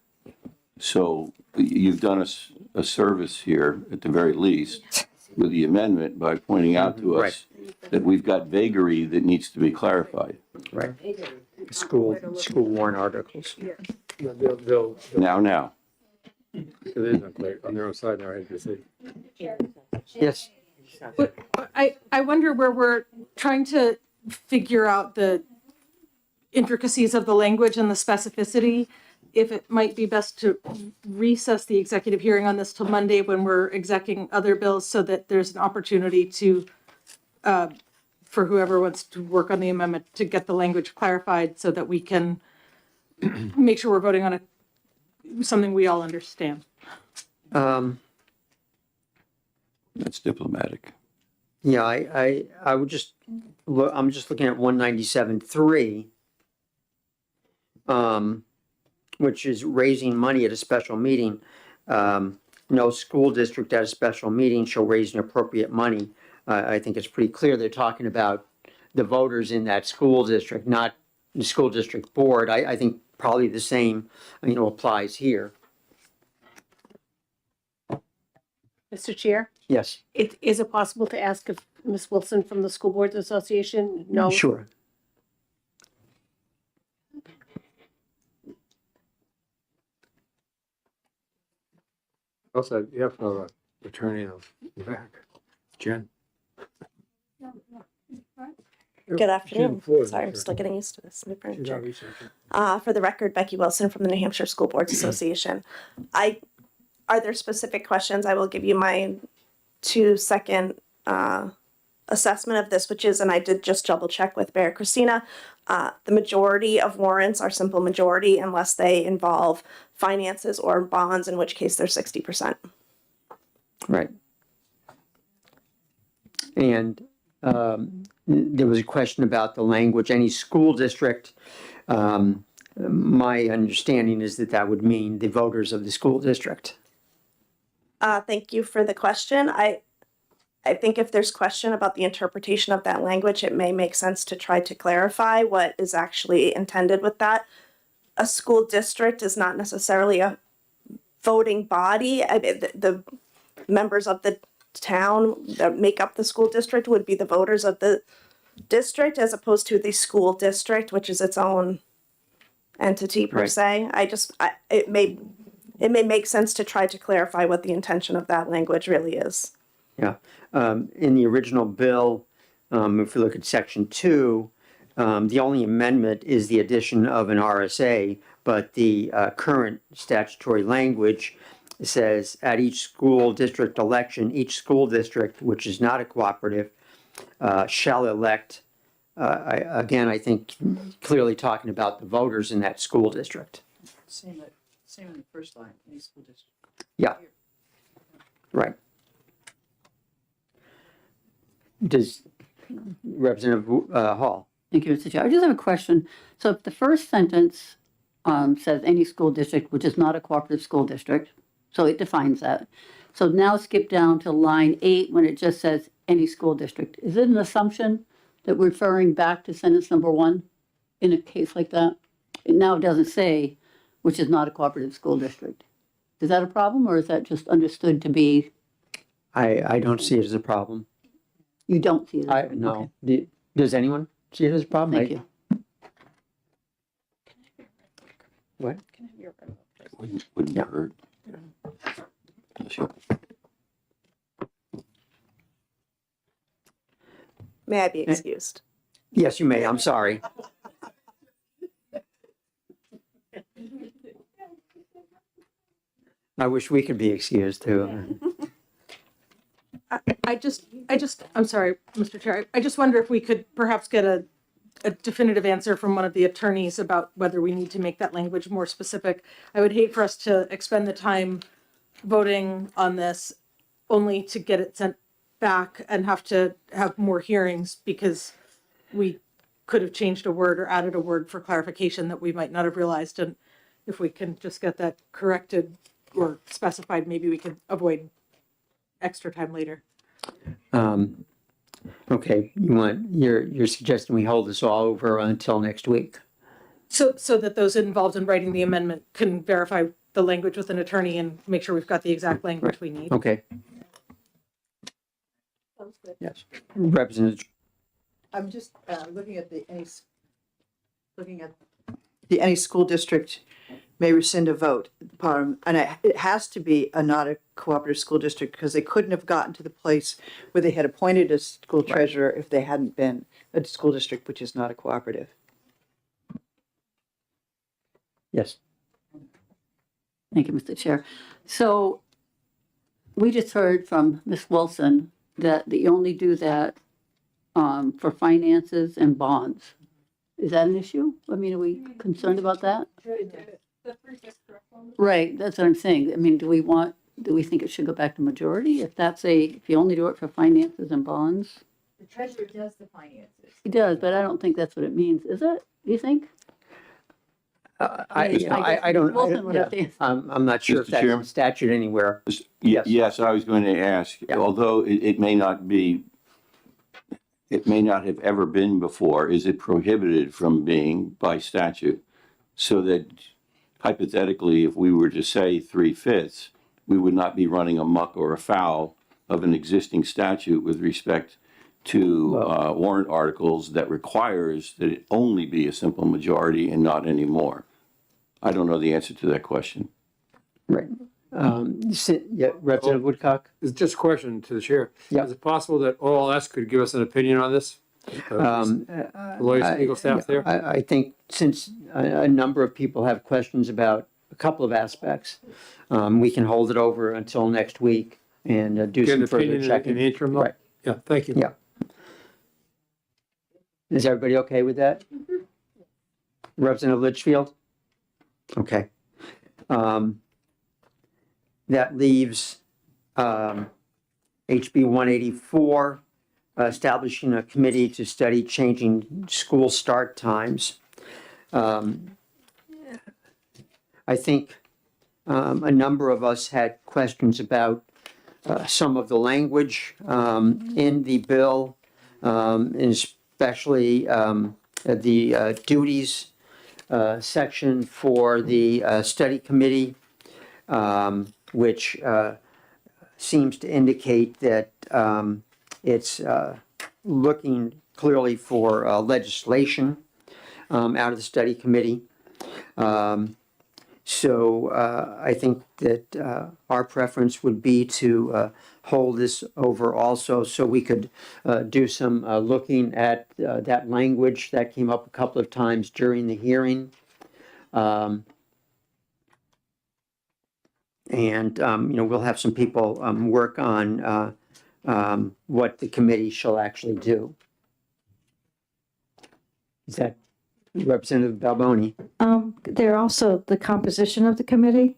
So you've done us a service here, at the very least, with the amendment by pointing out to us that we've got vagary that needs to be clarified. Right. School warrant articles. Now. It is unclear on their own side there, I have to say. Yes. I wonder where we're trying to figure out the intricacies of the language and the specificity, if it might be best to recess the executive hearing on this till Monday when we're execing other bills so that there's an opportunity to, for whoever wants to work on the amendment, to get the language clarified so that we can make sure we're voting on something we all understand. That's diplomatic. Yeah, I would just look, I'm just looking at 197.3, which is raising money at a special meeting. no school district at a special meeting shall raise an appropriate money. I think it's pretty clear they're talking about the voters in that school district, not the school district board. I think probably the same, applies here. Mr. Chair, Yes. is it possible to ask if Ms. Wilson from the School Boards Association knows? Sure. Also, you have no attorney in the back. Jen? Good afternoon. Floyd, Sorry, I'm sure. still getting used to this new She's not furniture. researching. For the record, Becky Wilson from the New Hampshire School Boards Association. Are there specific questions? I will give you my 2-second assessment of this, which is, and I did just double check with Bear Christina, the majority of warrants are simple majority unless they involve finances or bonds, in which case they're 60%. Right. And there was a question about the language, any school district. My understanding is that would mean the voters of the school district. Thank you for the question. I think if there's question about the interpretation of that language, it may make sense to try to clarify what is actually intended with that. A school district is not necessarily a voting body. I mean, the members of the town that make up the school district would be the voters of the district, as opposed to the school district, which is its own entity per Right. se. It may make sense to try to clarify what the intention of that language really is. Yeah. In the original bill, if we look at section 2, the only amendment is the addition of an RSA, but the current statutory language says at each school district election, each school district, which is not a cooperative, shall elect, I think clearly talking about the voters in that school district. Same in the first line, any school district. Yeah. Right. Does Representative Hall? Thank you, Mr. Chair. I just have a question. So if the first sentence says any school district, which is not a cooperative school district, so it defines that. So now skip down to line 8 when it just says any school district. Is it an assumption that we're referring back to sentence number 1 in a case like that? It now doesn't say, which is not a cooperative school district. Is that a problem, or is that just understood to be, I don't see it as a problem. you don't see it? No. Does anyone see it as a problem? Thank you. What? Wouldn't hurt. Sure. May I be excused? Yes, you may. I'm sorry. I wish we could be excused too. I'm sorry, Mr. Chair. I just wonder if we could perhaps get a definitive answer from one of the attorneys about whether we need to make that language more specific. I would hate for us to expend the time voting on this only to get it sent back and have to have more hearings because we could have changed a word or added a word for clarification that we might not have realized. And if we can just get that corrected or specified, maybe we could avoid extra time later. Okay, you're suggesting we hold this all over until next week? So that those involved in writing the amendment can verify the language with an attorney and make sure we've got the exact language we need. Okay. Yes. Representative. I'm just looking at any school district may rescind a vote. And it has to be not a cooperative school district because they couldn't have gotten to the place where they had appointed a school treasurer if they hadn't been a school district, which is not a cooperative. Yes. Thank you, Mr. Chair. So we just heard from Ms. Wilson that you only do that for finances and bonds. Is that an issue? I mean, are we concerned about that? Right, that's what I'm saying. I mean, do we think it should go back to majority? If you only do it for finances and bonds? The treasurer does the finances. He does, but I don't think that's what it means, is it? Do you think? I don't, Wilson would have to yeah, answer. I'm not sure if Mr. that's Chairman? in statute anywhere. Yes, I was going to ask, although it may not be, it may not have ever been before, is it prohibited from being by statute? So that hypothetically, if we were to say 3/5, we would not be running amok or afoul of an existing statute with respect to warrant articles that requires that it only be a simple majority and not any more. I don't know the answer to that question. Right. Yeah, Representative Woodcock? It's just a question to the chair. Yeah. Is it possible that OLS could give us an opinion on this? Lawyers and legal staff there? I think since a number of people have questions about a couple of aspects, we can hold it over until next week and do Get an some further opinion checking. in the interim, though? Right. Yeah, thank you. Yeah. Is everybody okay with that? Representative Litchfield? Okay. That leaves HB 184, establishing a committee to study changing school start times. I think a number of us had questions about some of the language in the bill, and especially the duties section for the study committee, which seems to indicate that it's looking clearly for legislation out of the study committee. So I think that our preference would be to hold this over also so we could do some looking at that language that came up a couple of times during the hearing. And, we'll have some people work on what the committee shall actually do. Is that Representative Balboni? There also, the composition of the committee,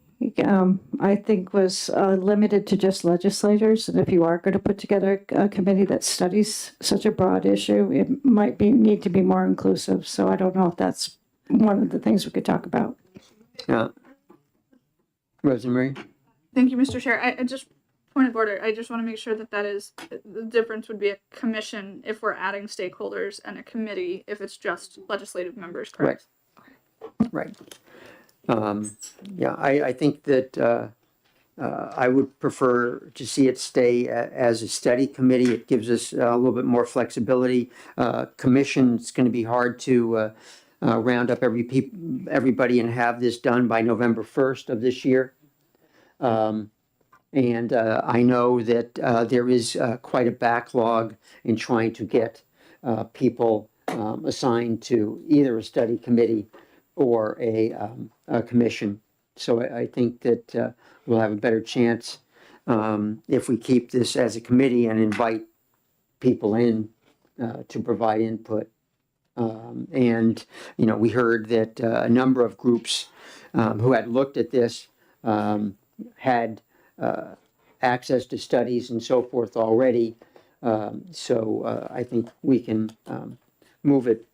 I think was limited to just legislators. And if you are going to put together a committee that studies such a broad issue, it might need to be more inclusive. So I don't know if that's one of the things we could talk about. Yeah. Rosemary? Thank you, Mr. Chair. I just, point of order, I just want to make sure that the difference would be a commission if we're adding stakeholders and a committee if it's just legislative members, correct? Right. Yeah, I think that I would prefer to see it stay as a study committee. It gives us a little bit more flexibility. Commission, it's going to be hard to round up everybody and have this done by November 1st of this year. And I know that there is quite a backlog in trying to get people assigned to either a study committee or a commission. So I think that we'll have a better chance if we keep this as a committee and invite people in to provide input. And, we heard that a number of groups who had looked at this had access to studies and so forth already. So I think we can move it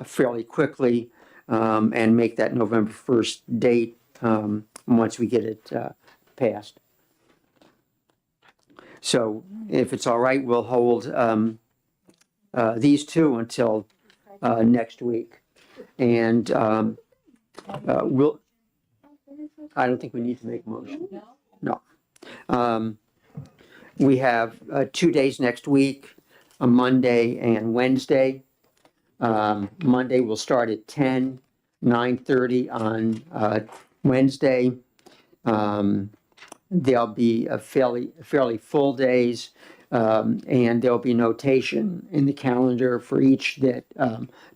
fairly quickly and make that November 1st date once we get it passed. So if it's all right, we'll hold these two until next week. And I don't think we need to make a motion. No. We have 2 days next week, a Monday and Wednesday. Monday will start at 10, 9:30 on Wednesday. There'll be a fairly full days, and there'll be notation in the calendar for each that,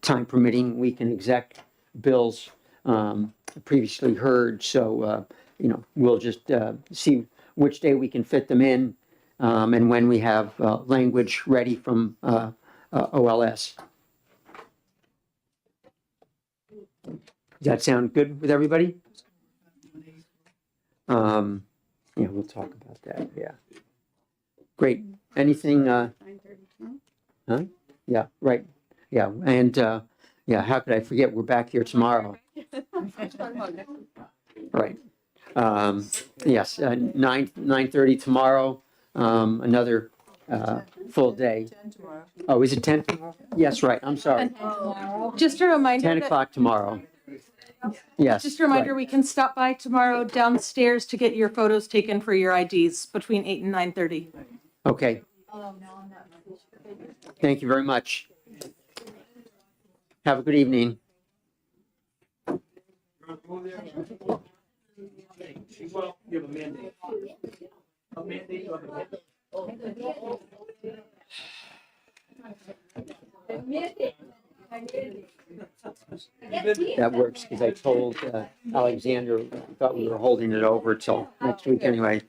time permitting, we can exec bills previously heard. So, we'll just see which day we can fit them in and when we have language ready from OLS. Does that sound good with everybody? Yeah, we'll talk about that. Yeah. Great. Anything? Huh? Yeah, right. Yeah. And yeah, how could I forget? We're back here tomorrow. Right. Yes, 9:30 tomorrow, another full day. Oh, is it 10? Yes, right, I'm sorry. Just a reminder. 10 that- o'clock tomorrow. Yes. Just a reminder, right. we can stop by tomorrow downstairs to get your photos taken for your IDs between 8 and 9:30. Okay. Thank you very much. Have a good evening. That works because I told Alexander, I thought we were holding it over till next week anyway.